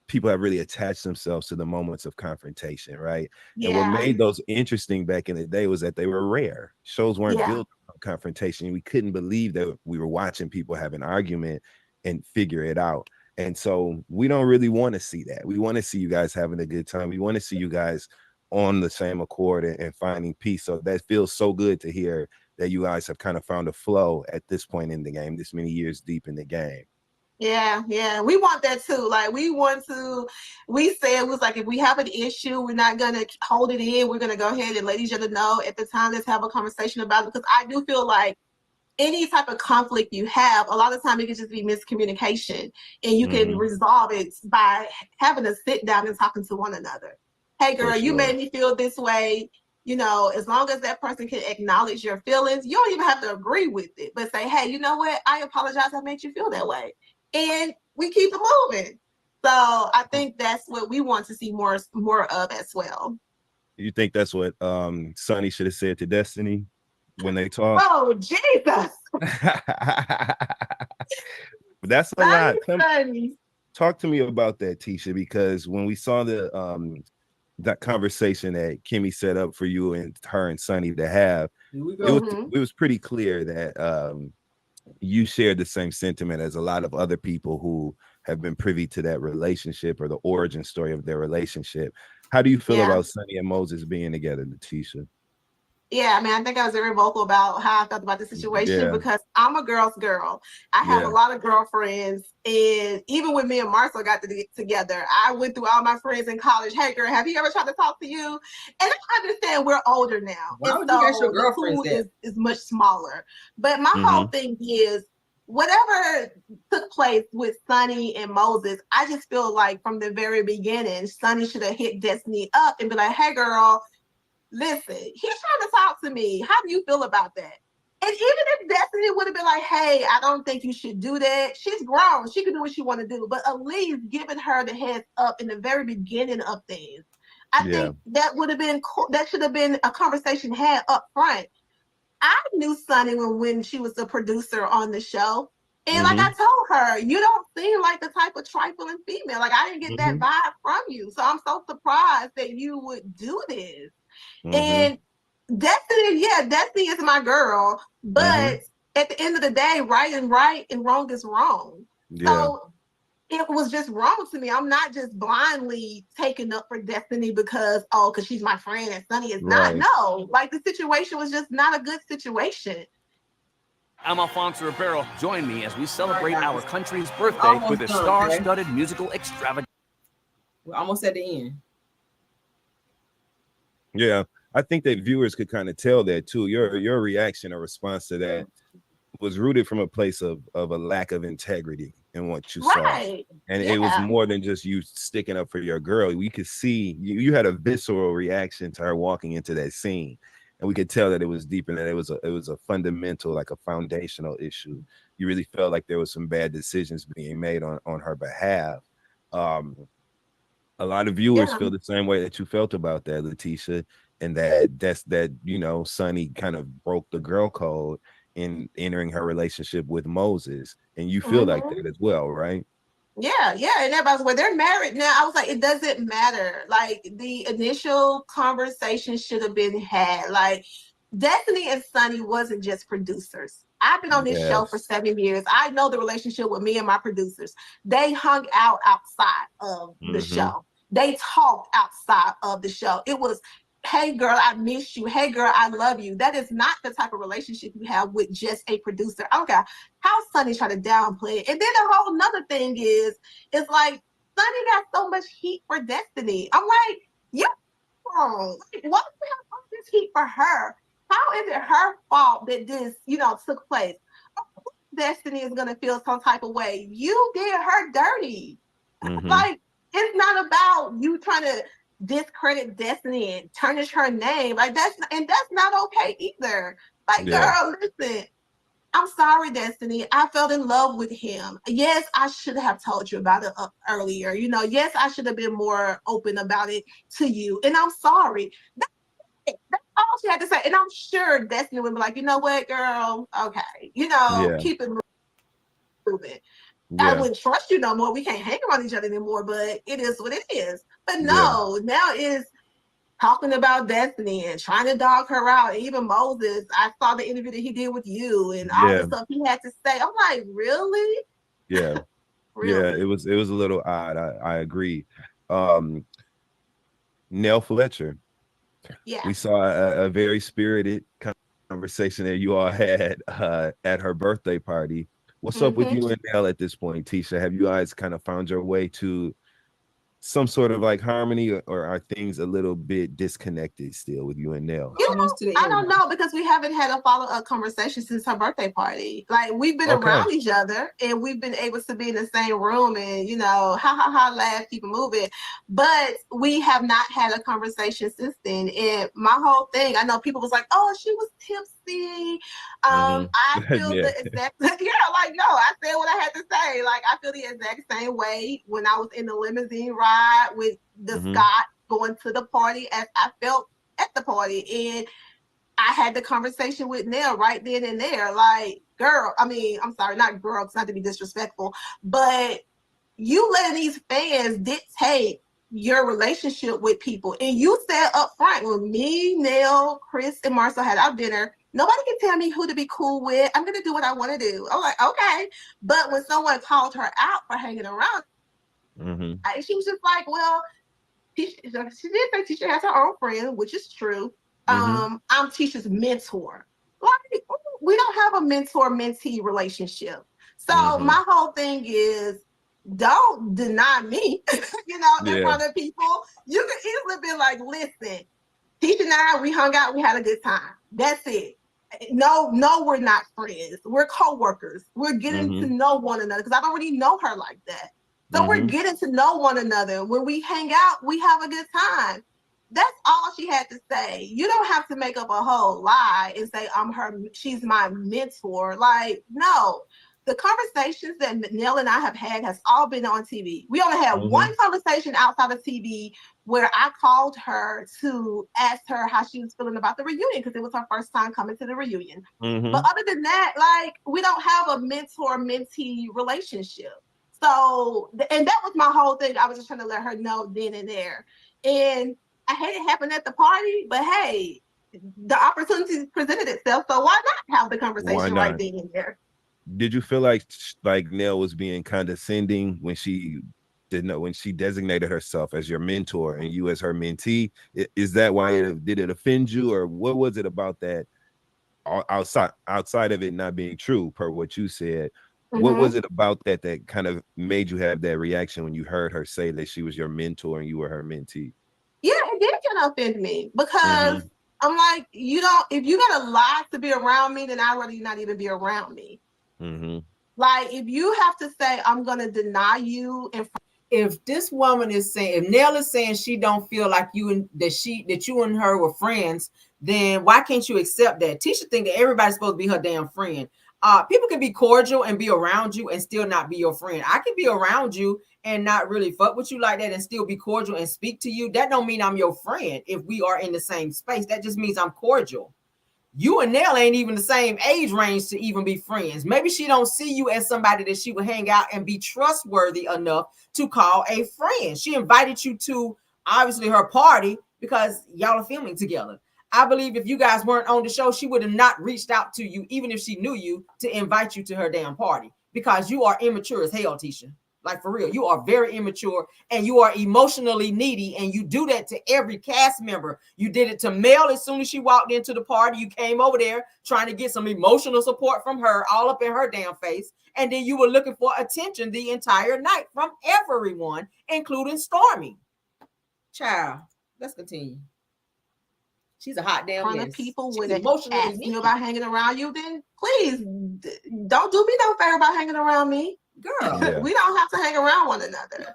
Speaker 19: people have really attached themselves to the moments of confrontation, right? And what made those interesting back in the day was that they were rare. Shows weren't built on confrontation. We couldn't believe that we were watching people have an argument and figure it out. And so we don't really want to see that. We want to see you guys having a good time. We want to see you guys on the same accord and finding peace. So that feels so good to hear that you guys have kind of found a flow at this point in the game, this many years deep in the game.
Speaker 20: Yeah, we want that too. Like, we said, it was like, if we have an issue, we're not going to hold it in. We're going to go ahead and let each other know at the time. Let's have a conversation about it, because I do feel like any type of conflict you have, a lot of time it can just be miscommunication, and you can resolve it by having to sit down and talking to one another. Hey girl, you made me feel this way. You know, as long as that person can acknowledge your feelings, you don't even have to agree with it, but say, hey, you know what? I apologize. I made you feel that way. And we keep it moving. So I think that's what we want to see more of as well.
Speaker 19: You think that's what Sonny should have said to Destiny when they talk?
Speaker 20: Oh, Jesus.
Speaker 19: That's a lot. Talk to me about that, Tisha, because when we saw that conversation that Kimmy set up for you and her and Sonny to have, it was pretty clear that you shared the same sentiment as a lot of other people who have been privy to that relationship or the origin story of their relationship. How do you feel about Sonny and Moses being together, Tisha?
Speaker 20: Yeah, I mean, I think I was very vocal about how I felt about the situation because I'm a girl's girl. I have a lot of girlfriends, and even when me and Marcel got to get together, I went through all my friends in college. Hey, girl, have you ever tried to talk to you? And I understand we're older now.
Speaker 1: Why would you ask your girlfriends that?
Speaker 20: Is much smaller. But my whole thing is, whatever took place with Sonny and Moses, I just feel like from the very beginning, Sonny should have hit Destiny up and be like, hey, girl, listen, he's trying to talk to me. How do you feel about that? And even if Destiny would have been like, hey, I don't think you should do that. She's grown. She can do what she want to do. But at least giving her the heads up in the very beginning of things. I think that would have been cool. That should have been a conversation had up front. I knew Sonny when she was the producer on the show. And like I told her, you don't seem like the type of trifling female. Like, I didn't get that vibe from you. So I'm so surprised that you would do this. And Destiny is my girl, but at the end of the day, right is right and wrong is wrong. So it was just wrong to me. I'm not just blindly taking up for Destiny because she's my friend and Sonny is not. No, like, the situation was just not a good situation.
Speaker 6: I'm Alfonso Ribeiro. Join me as we celebrate our country's birthday with a star-studded musical extravaganza.
Speaker 1: We're almost at the end.
Speaker 19: Yeah, I think that viewers could kind of tell that too. Your reaction or response to that was rooted from a place of a lack of integrity in what you saw. And it was more than just you sticking up for your girl. We could see you had a visceral reaction to her walking into that scene. And we could tell that it was deep and that it was a fundamental, like a foundational issue. You really felt like there was some bad decisions being made on her behalf. A lot of viewers feel the same way that you felt about that, Letitia, and that you know, Sonny kind of broke the girl code in entering her relationship with Moses. And you feel like that as well, right?
Speaker 20: Yeah, and everybody's well, they're married now. I was like, it doesn't matter. Like the initial conversation should have been had. Like Destiny and Sonny wasn't just producers. I've been on this show for 7 years. I know the relationship with me and my producers. They hung out outside of the show. They talked outside of the show. It was, hey girl, I miss you. Hey girl, I love you. That is not the type of relationship you have with just a producer. I don't care how Sonny try to downplay it. And then the whole another thing is, it's like Sonny got so much heat for Destiny. I'm like, you're wrong. Like, why do you have all this heat for her? How is it her fault that this, you know, took place? Destiny is gonna feel some type of way. You did her dirty. Like, it's not about you trying to discredit Destiny and tarnish her name. Like that's not okay either. Like, girl, listen, I'm sorry, Destiny. I fell in love with him. Yes, I should have told you about it earlier. You know, yes, I should have been more open about it to you. And I'm sorry. That's all she had to say. And I'm sure Destiny would be like, you know what, girl? Okay. You know, keep it moving. I wouldn't trust you no more. We can't hang around each other anymore, but it is what it is. But no, now is talking about Destiny and trying to dog her out. And even Moses, I saw the interview that he did with you and all the stuff he had to say. I'm like, really?
Speaker 19: Yeah.
Speaker 20: Really?
Speaker 19: Yeah, it was a little odd. I agree. Nell Fletcher.
Speaker 20: Yeah.
Speaker 19: We saw a very spirited conversation that you all had at her birthday party. What's up with you and Nell at this point, Tisha? Have you guys kind of found your way to some sort of like harmony, or are things a little bit disconnected still with you and Nell?
Speaker 20: You know, I don't know, because we haven't had a follow-up conversation since her birthday party. Like, we've been around each other and we've been able to be in the same room and, you know, laugh, keep it moving. But we have not had a conversation since then. And my whole thing, I know people was like, oh, she was tipsy. I feel the exact, like, no, I said what I had to say. Like, I feel the exact same way when I was in the limousine ride with the Scott going to the party as I felt at the party. And I had the conversation with Nell right then and there. Like, girl, I mean, I'm sorry, not girl, it's not to be disrespectful, but you letting these fans dictate your relationship with people. And you said up front, when me, Nell, Chris, and Marcel had our dinner, nobody can tell me who to be cool with. I'm going to do what I want to do. I'm like, okay. But when someone called her out for hanging around, she was just like, well, she did say Tisha has her own friend, which is true. I'm Tisha's mentor. Like, we don't have a mentor-mentee relationship. So my whole thing is, don't deny me, you know, in front of people. You can easily be like, listen, Tisha and I, we hung out, we had a good time. That's it. No, we're not friends. We're co-workers. We're getting to know one another, because I don't really know her like that. So we're getting to know one another. When we hang out, we have a good time. That's all she had to say. You don't have to make up a whole lie and say she's my mentor. Like, no. The conversations that Nell and I have had has all been on TV. We only had one conversation outside of TV where I called her to ask her how she was feeling about the reunion, because it was her first time coming to the reunion. But other than that, like, we don't have a mentor-mentee relationship. So, and that was my whole thing. I was just trying to let her know then and there. And I hate it happened at the party, but hey, the opportunity presented itself. So why not have the conversation right then and there?
Speaker 19: Did you feel like Nell was being condescending when she designated herself as your mentor and you as her mentee? Is that why did it offend you, or what was it about that outside of it not being true per what you said? What was it about that kind of made you have that reaction when you heard her say that she was your mentor and you were her mentee?
Speaker 20: Yeah, it did kind of offend me, because I'm like, if you got a lie to be around me, then I'd rather you not even be around me.
Speaker 19: Mm-hmm.
Speaker 20: Like, if you have to say, I'm going to deny you.
Speaker 1: If this woman is saying, if Nell is saying she don't feel like that you and her were friends, then why can't you accept that? Tisha think that everybody's supposed to be her damn friend. People can be cordial and be around you and still not be your friend. I can be around you and not really fuck with you like that and still be cordial and speak to you. That don't mean I'm your friend if we are in the same space. That just means I'm cordial. You and Nell ain't even the same age range to even be friends. Maybe she don't see you as somebody that she would hang out and be trustworthy enough to call a friend. She invited you to obviously her party because y'all are filming together. I believe if you guys weren't on the show, she would have not reached out to you, even if she knew you, to invite you to her damn party, because you are immature as hell, Tisha. Like, for real, you are very immature and you are emotionally needy, and you do that to every cast member. You did it to Mel as soon as she walked into the party. You came over there trying to get some emotional support from her, all up in her damn face. And then you were looking for attention the entire night from everyone, including Stormy. Child, let's continue. She's a hot damn mess.
Speaker 20: People would ask you about hanging around you, then please don't do me no favor about hanging around me. Girl, yeah. We don't have to hang around one another.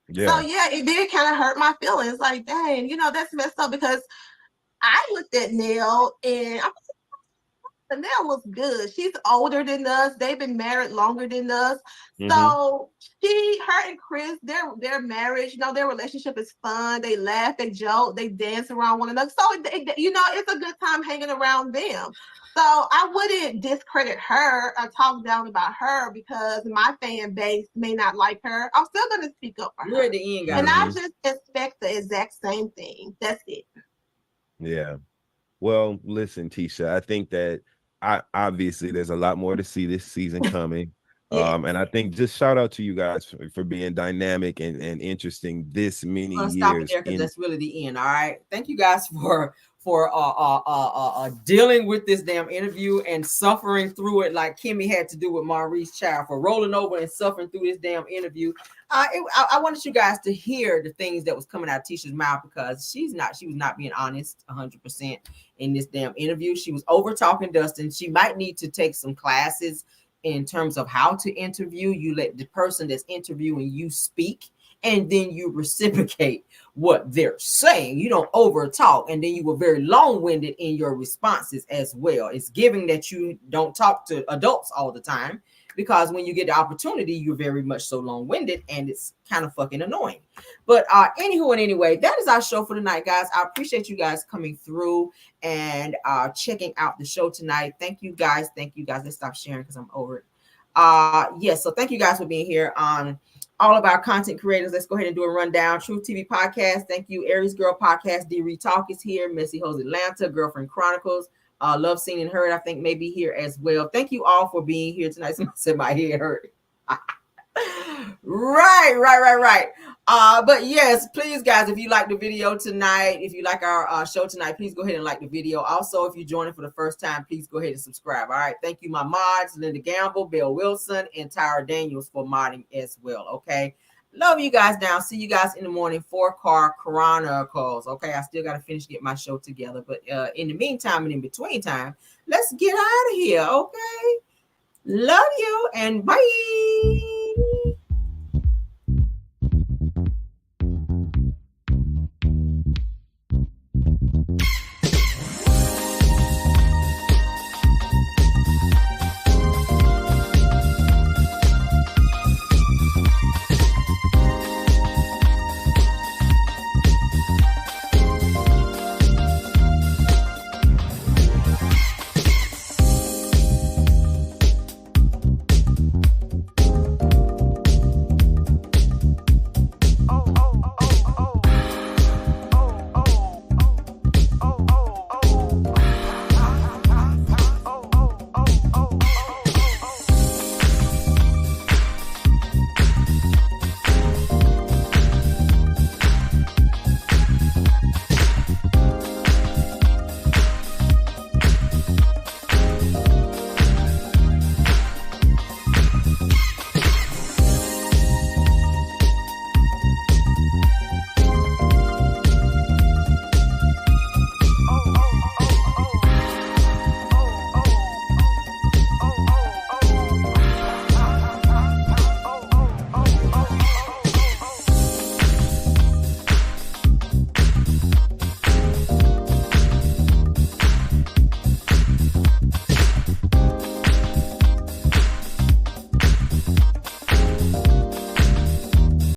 Speaker 20: Yeah. So yeah, it did kind of hurt my feelings. Like, dang, that's messed up, because I looked at Nell and Nell was good. She's older than us. They've been married longer than us. Mm-hmm. So her and Chris, their marriage, their relationship is fun. They laugh, they joke, they dance around one another. So it's a good time hanging around them. So I wouldn't discredit her or talk down about her because my fan base may not like her. I'm still going to speak up for her.
Speaker 1: At the end, guys.
Speaker 20: And I just expect the exact same thing. That's it.
Speaker 19: Yeah. Well, listen, Tisha, I think that obviously there's a lot more to see this season coming. Yes. And I think just shout out to you guys for being dynamic and interesting this many years.
Speaker 1: Stop it there, because that's really the end. All right. Thank you guys for dealing with this damn interview and suffering through it like Kimmy had to do with Maurice Child, for rolling over and suffering through this damn interview. I wanted you guys to hear the things that was coming out of Tisha's mouth, because she was not being honest 100% in this damn interview. She was over talking Dustin. She might need to take some classes in terms of how to interview. You let the person that's interviewing you speak, and then you reciprocate what they're saying. You don't over talk, and then you were very long-winded in your responses as well. It's giving that you don't talk to adults all the time, because when you get the opportunity, you're very much so long-winded, and it's kind of fucking annoying. But anywho and anyway, that is our show for tonight, guys. I appreciate you guys coming through and checking out the show tonight. Thank you guys. Let's stop sharing because I'm over it. Yes, so thank you guys for being here on all of our content creators. Let's go ahead and do a rundown. Truth TV Podcast. Thank you. Aries Girl Podcast. D-Re Talk is here. Messy Hoes Atlanta. Girlfriend Chronicles. Love Seen and Heard, I think, may be here as well. Thank you all for being here tonight. Somebody said my head hurt. Right. But yes, please, guys, if you like the video tonight, if you like our show tonight, please go ahead and like the video. Also, if you're joining for the first time, please go ahead and subscribe. All right. Thank you, my mods, Linda Gamble, Bill Wilson, and Tyra Daniels for modding as well. Okay. Love you guys down. See you guys in the morning for Car Chronicles. Okay. I still got to finish getting my show together. But in the meantime and in between time, let's get out of here. Okay. Love you and bye.